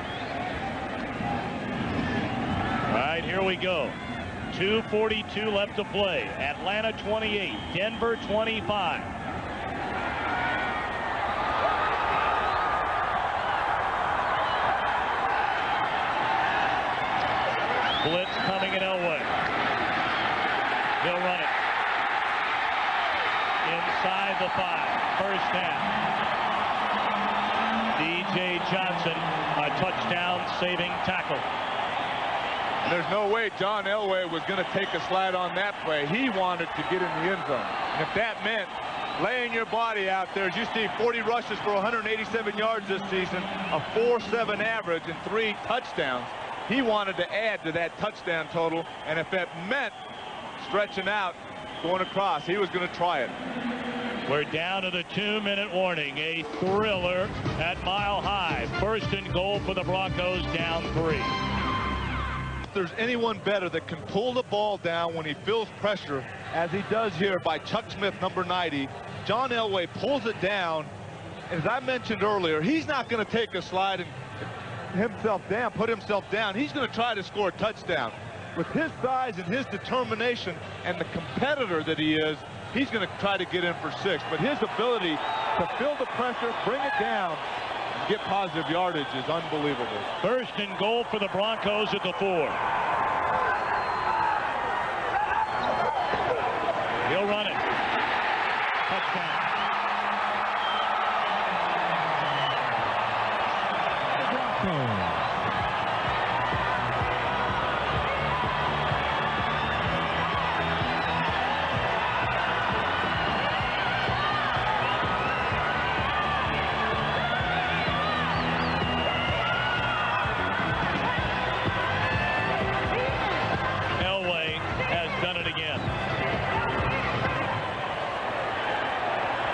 All right, here we go. 2:42 left to play. Atlanta 28, Denver 25. Blitz coming in Elway. He'll run it. Inside the 5. First down. DJ Johnson, a touchdown-saving tackle. There's no way John Elway was going to take a slide on that play. He wanted to get in the end zone. And if that meant laying your body out there, as you see, 40 rushes for 187 yards this season, a 4.7 average, and 3 touchdowns. He wanted to add to that touchdown total, and if that meant stretching out, going across, he was going to try it. We're down to the 2-minute warning. A thriller at Mile High. 1st and goal for the Broncos, down 3. If there's anyone better that can pull the ball down when he feels pressure, as he does here by Chuck Smith, number 90, John Elway pulls it down. As I mentioned earlier, he's not going to take a slide and put himself down. He's going to try to score a touchdown. With his size and his determination and the competitor that he is, he's going to try to get in for 6. But his ability to feel the pressure, bring it down, and get positive yardage is unbelievable. 1st and goal for the Broncos at the 4. He'll run it. Touchdown.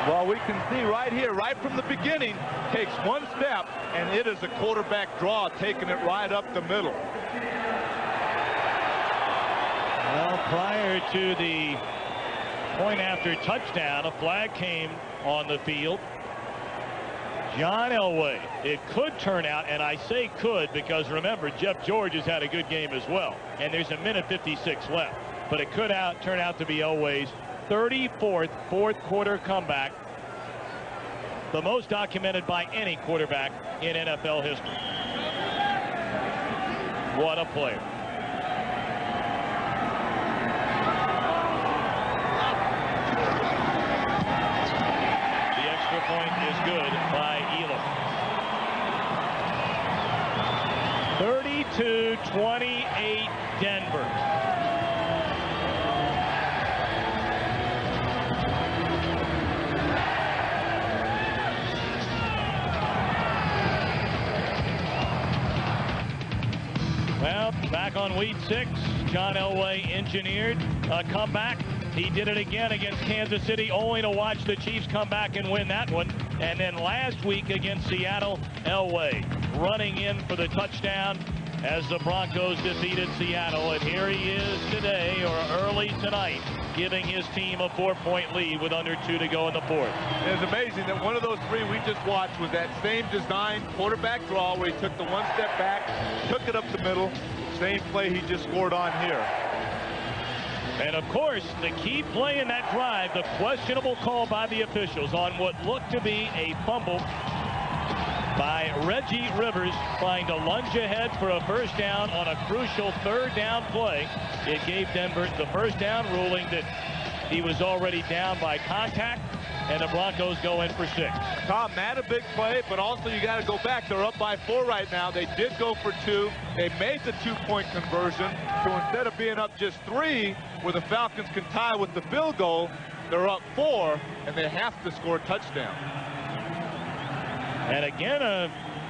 Well, we can see right here, right from the beginning, takes one step, and it is a quarterback draw, taking it right up the middle. Well, prior to the point after touchdown, a flag came on the field. John Elway, it could turn out, and I say could because remember, Jeff George has had a good game as well, and there's a minute 56 left, but it could turn out to be Elway's 34th fourth quarter comeback, the most documented by any quarterback in NFL history. What a player. The extra point is good by Elam. 32-28 Denver. Well, back on week 6, John Elway engineered a comeback. He did it again against Kansas City, only to watch the Chiefs come back and win that one. And then last week against Seattle, Elway running in for the touchdown. as the Broncos defeated Seattle. And here he is today, or early tonight, giving his team a 4-point lead with under 2 to go in the fourth. It's amazing that one of those three we just watched was that same design quarterback draw where he took the one step back, took it up the middle, same play he just scored on here. And of course, the key play in that drive, the questionable call by the officials on what looked to be a fumble by Reggie Rivers, trying to lunge ahead for a first down on a crucial third down play. It gave Denver the first down, ruling that he was already down by contact, and the Broncos go in for 6. Thom, not a big play, but also you got to go back. They're up by 4 right now. They did go for 2. They made the 2-point conversion. So instead of being up just 3, where the Falcons can tie with the field goal, they're up 4, and they have to score a touchdown. And again,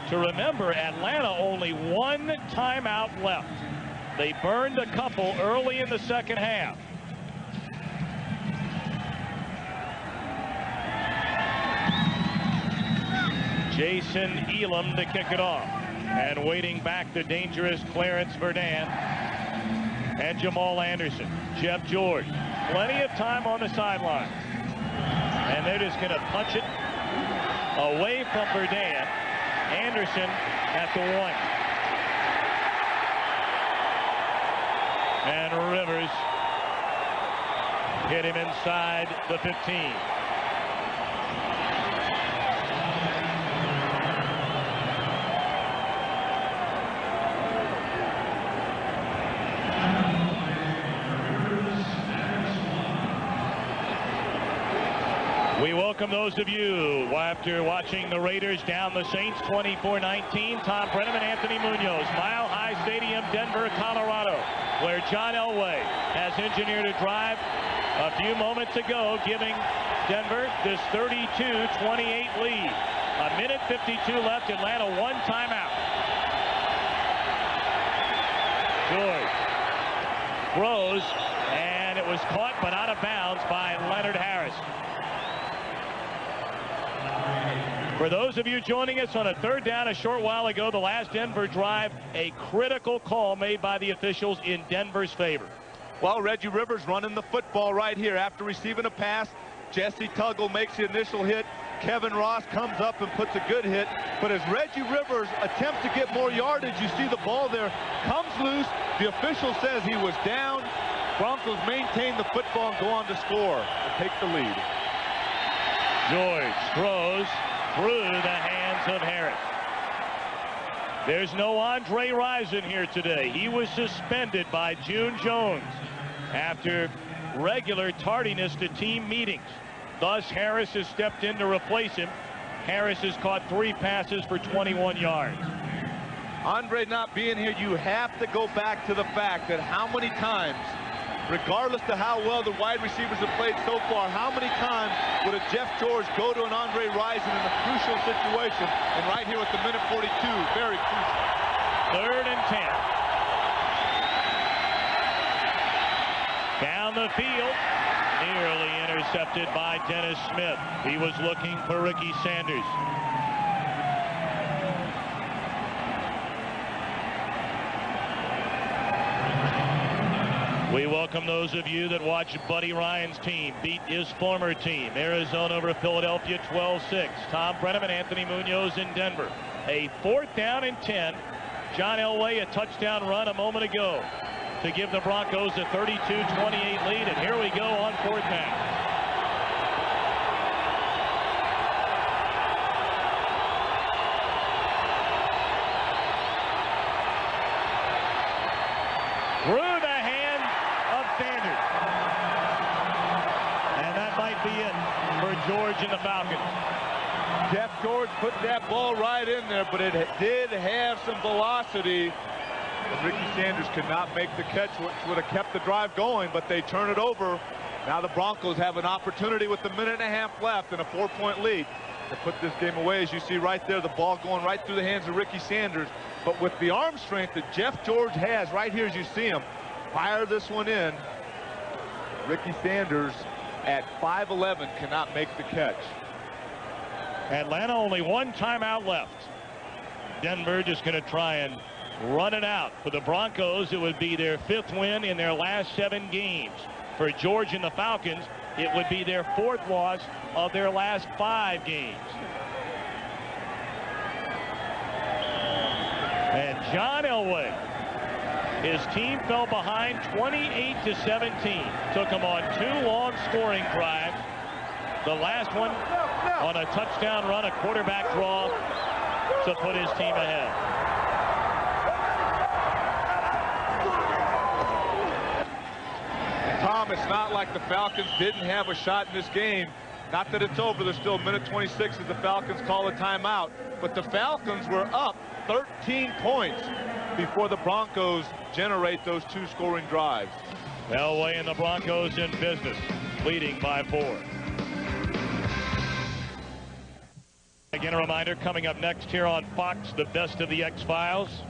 to remember, Atlanta only 1 timeout left. They burned a couple early in the second half. Jason Elam to kick it off. And waiting back, the dangerous Clarence Verdun and Jamal Anderson. Jeff George. Plenty of time on the sideline. And they're just going to punch it away from Verdun. Anderson at the 1. And Rivers hit him inside the 15. We welcome those of you after watching the Raiders down the Saints 24-19. Thom Brennaman, Anthony Munoz, Mile High Stadium, Denver, Colorado, where John Elway has engineered a drive a few moments ago, giving Denver this 32-28 lead. A minute 52 left. Atlanta 1 timeout. George throws, and it was caught but out of bounds by Leonard Harris. For those of you joining us on a third down a short while ago, the last Denver drive, a critical call made by the officials in Denver's favor. Well, Reggie Rivers running the football right here after receiving a pass. Jesse Tuggle makes the initial hit. Kevin Ross comes up and puts a good hit. But as Reggie Rivers attempts to get more yardage, you see the ball there comes loose. The official says he was down. Broncos maintain the football and go on to score and take the lead. George throws through the hands of Harris. There's no Andre Rison here today. He was suspended by June Jones after regular tardiness to team meetings. Thus, Harris has stepped in to replace him. Harris has caught 3 passes for 21 yards. Andre not being here, you have to go back to the fact that how many times, regardless of how well the wide receivers have played so far, how many times would a Jeff George go to an Andre Rison in a crucial situation? And right here at the minute 42, very crucial. 3rd and 10. Down the field, nearly intercepted by Dennis Smith. He was looking for Ricky Sanders. We welcome those of you that watch Buddy Ryan's team beat his former team, Arizona over Philadelphia 12-6. Thom Brennaman, Anthony Munoz in Denver. A 4th down and 10. John Elway, a touchdown run a moment ago to give the Broncos a 32-28 lead. And here we go on 4th down. Through the hand of Sanders. And that might be it for George and the Falcons. Jeff George put that ball right in there, but it did have some velocity. And Ricky Sanders could not make the catch, which would have kept the drive going, but they turn it over. Now the Broncos have an opportunity with a minute and a half left and a 4-point lead to put this game away. As you see right there, the ball going right through the hands of Ricky Sanders. But with the arm strength that Jeff George has right here as you see him, fire this one in. Ricky Sanders at 5'11" cannot make the catch. Atlanta only 1 timeout left. Denver just going to try and running out. For the Broncos, it would be their 5th win in their last 7 games. For George and the Falcons, it would be their 4th loss of their last 5 games. And John Elway, his team fell behind 28-17. Took them on 2 long scoring drives. The last one on a touchdown run, a quarterback draw to put his team ahead. Thom, it's not like the Falcons didn't have a shot in this game. Not that it's over. There's still a minute 26 as the Falcons call a timeout. But the Falcons were up 13 points before the Broncos generate those 2 scoring drives. Elway and the Broncos in business, leading by 4. Again, a reminder, coming up next here on Fox, the best of the X-Files,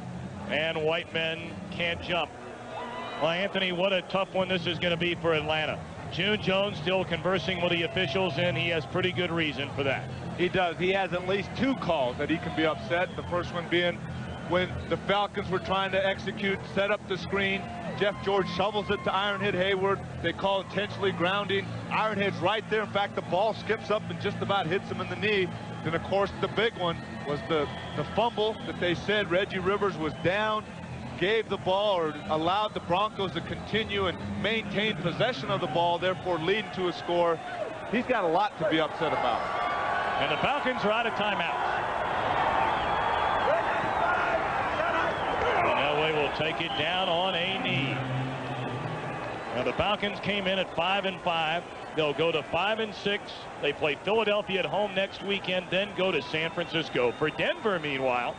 and White Men Can't Jump. Well, Anthony, what a tough one this is going to be for Atlanta. June Jones still conversing with the officials, and he has pretty good reason for that. He does. He has at least 2 calls that he can be upset. The first one being when the Falcons were trying to execute, set up the screen. Jeff George shovels it to Ironhead Hayward. They call intentionally grounding. Ironhead's right there. In fact, the ball skips up and just about hits him in the knee. Then, of course, the big one was the fumble that they said Reggie Rivers was down, gave the ball or allowed the Broncos to continue and maintain possession of the ball, therefore leading to a score. He's got a lot to be upset about. And the Falcons are out of timeouts. And Elway will take it down on a knee. Now the Falcons came in at 5-5. They'll go to 5-6. They play Philadelphia at home next weekend, then go to San Francisco. For Denver, meanwhile,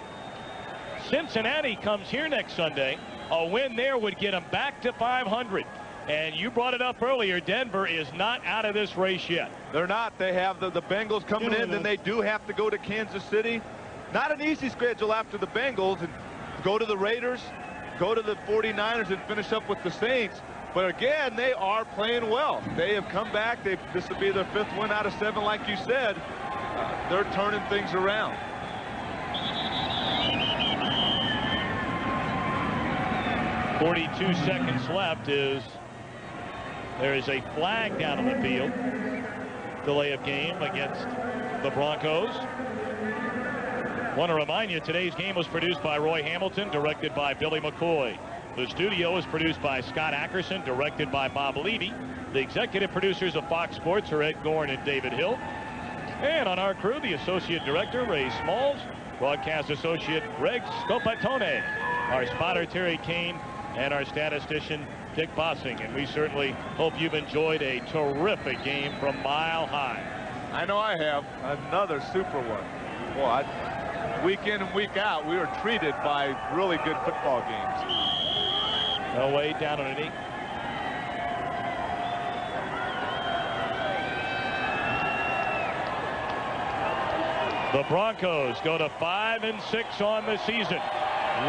Cincinnati comes here next Sunday. A win there would get them back to 500. And you brought it up earlier, Denver is not out of this race yet. They're not. They have the Bengals coming in, then they do have to go to Kansas City. Not an easy schedule after the Bengals, and go to the Raiders, go to the 49ers, and finish up with the Saints. But again, they are playing well. They have come back. This will be their 5th win out of 7, like you said. They're turning things around. .42 seconds left. There is a flag down on the field. Delay of game against the Broncos. Want to remind you, today's game was produced by Roy Hamilton, directed by Billy McCoy. The studio is produced by Scott Ackerson, directed by Bob Levy. The executive producers of Fox Sports are Ed Gorn and David Hill. And on our crew, the associate director, Ray Smalls, broadcast associate Greg Scopatone, our spotter, Terry Kane, and our statistician, Dick Bossing. And we certainly hope you've enjoyed a terrific game from Mile High. I know I have. Another super one. Well, week in and week out, we were treated by really good football games. Elway down on a knee. The Broncos go to 5-6 on the season.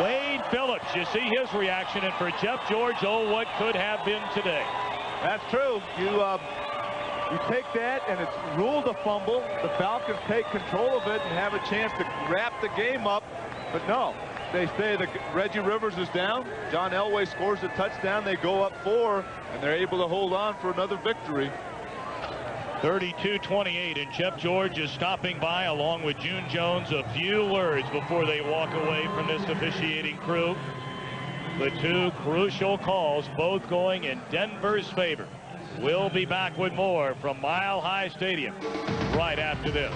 Wade Phillips, you see his reaction, and for Jeff George, oh, what could have been today. That's true. You take that, and it's ruled a fumble. The Falcons take control of it and have a chance to wrap the game up, but no. They say that Reggie Rivers is down. John Elway scores a touchdown. They go up 4, and they're able to hold on for another victory. 32-28, and Jeff George is stopping by along with June Jones. A few words before they walk away from this officiating crew. The 2 crucial calls, both going in Denver's favor. We'll be back with more from Mile High Stadium right after this.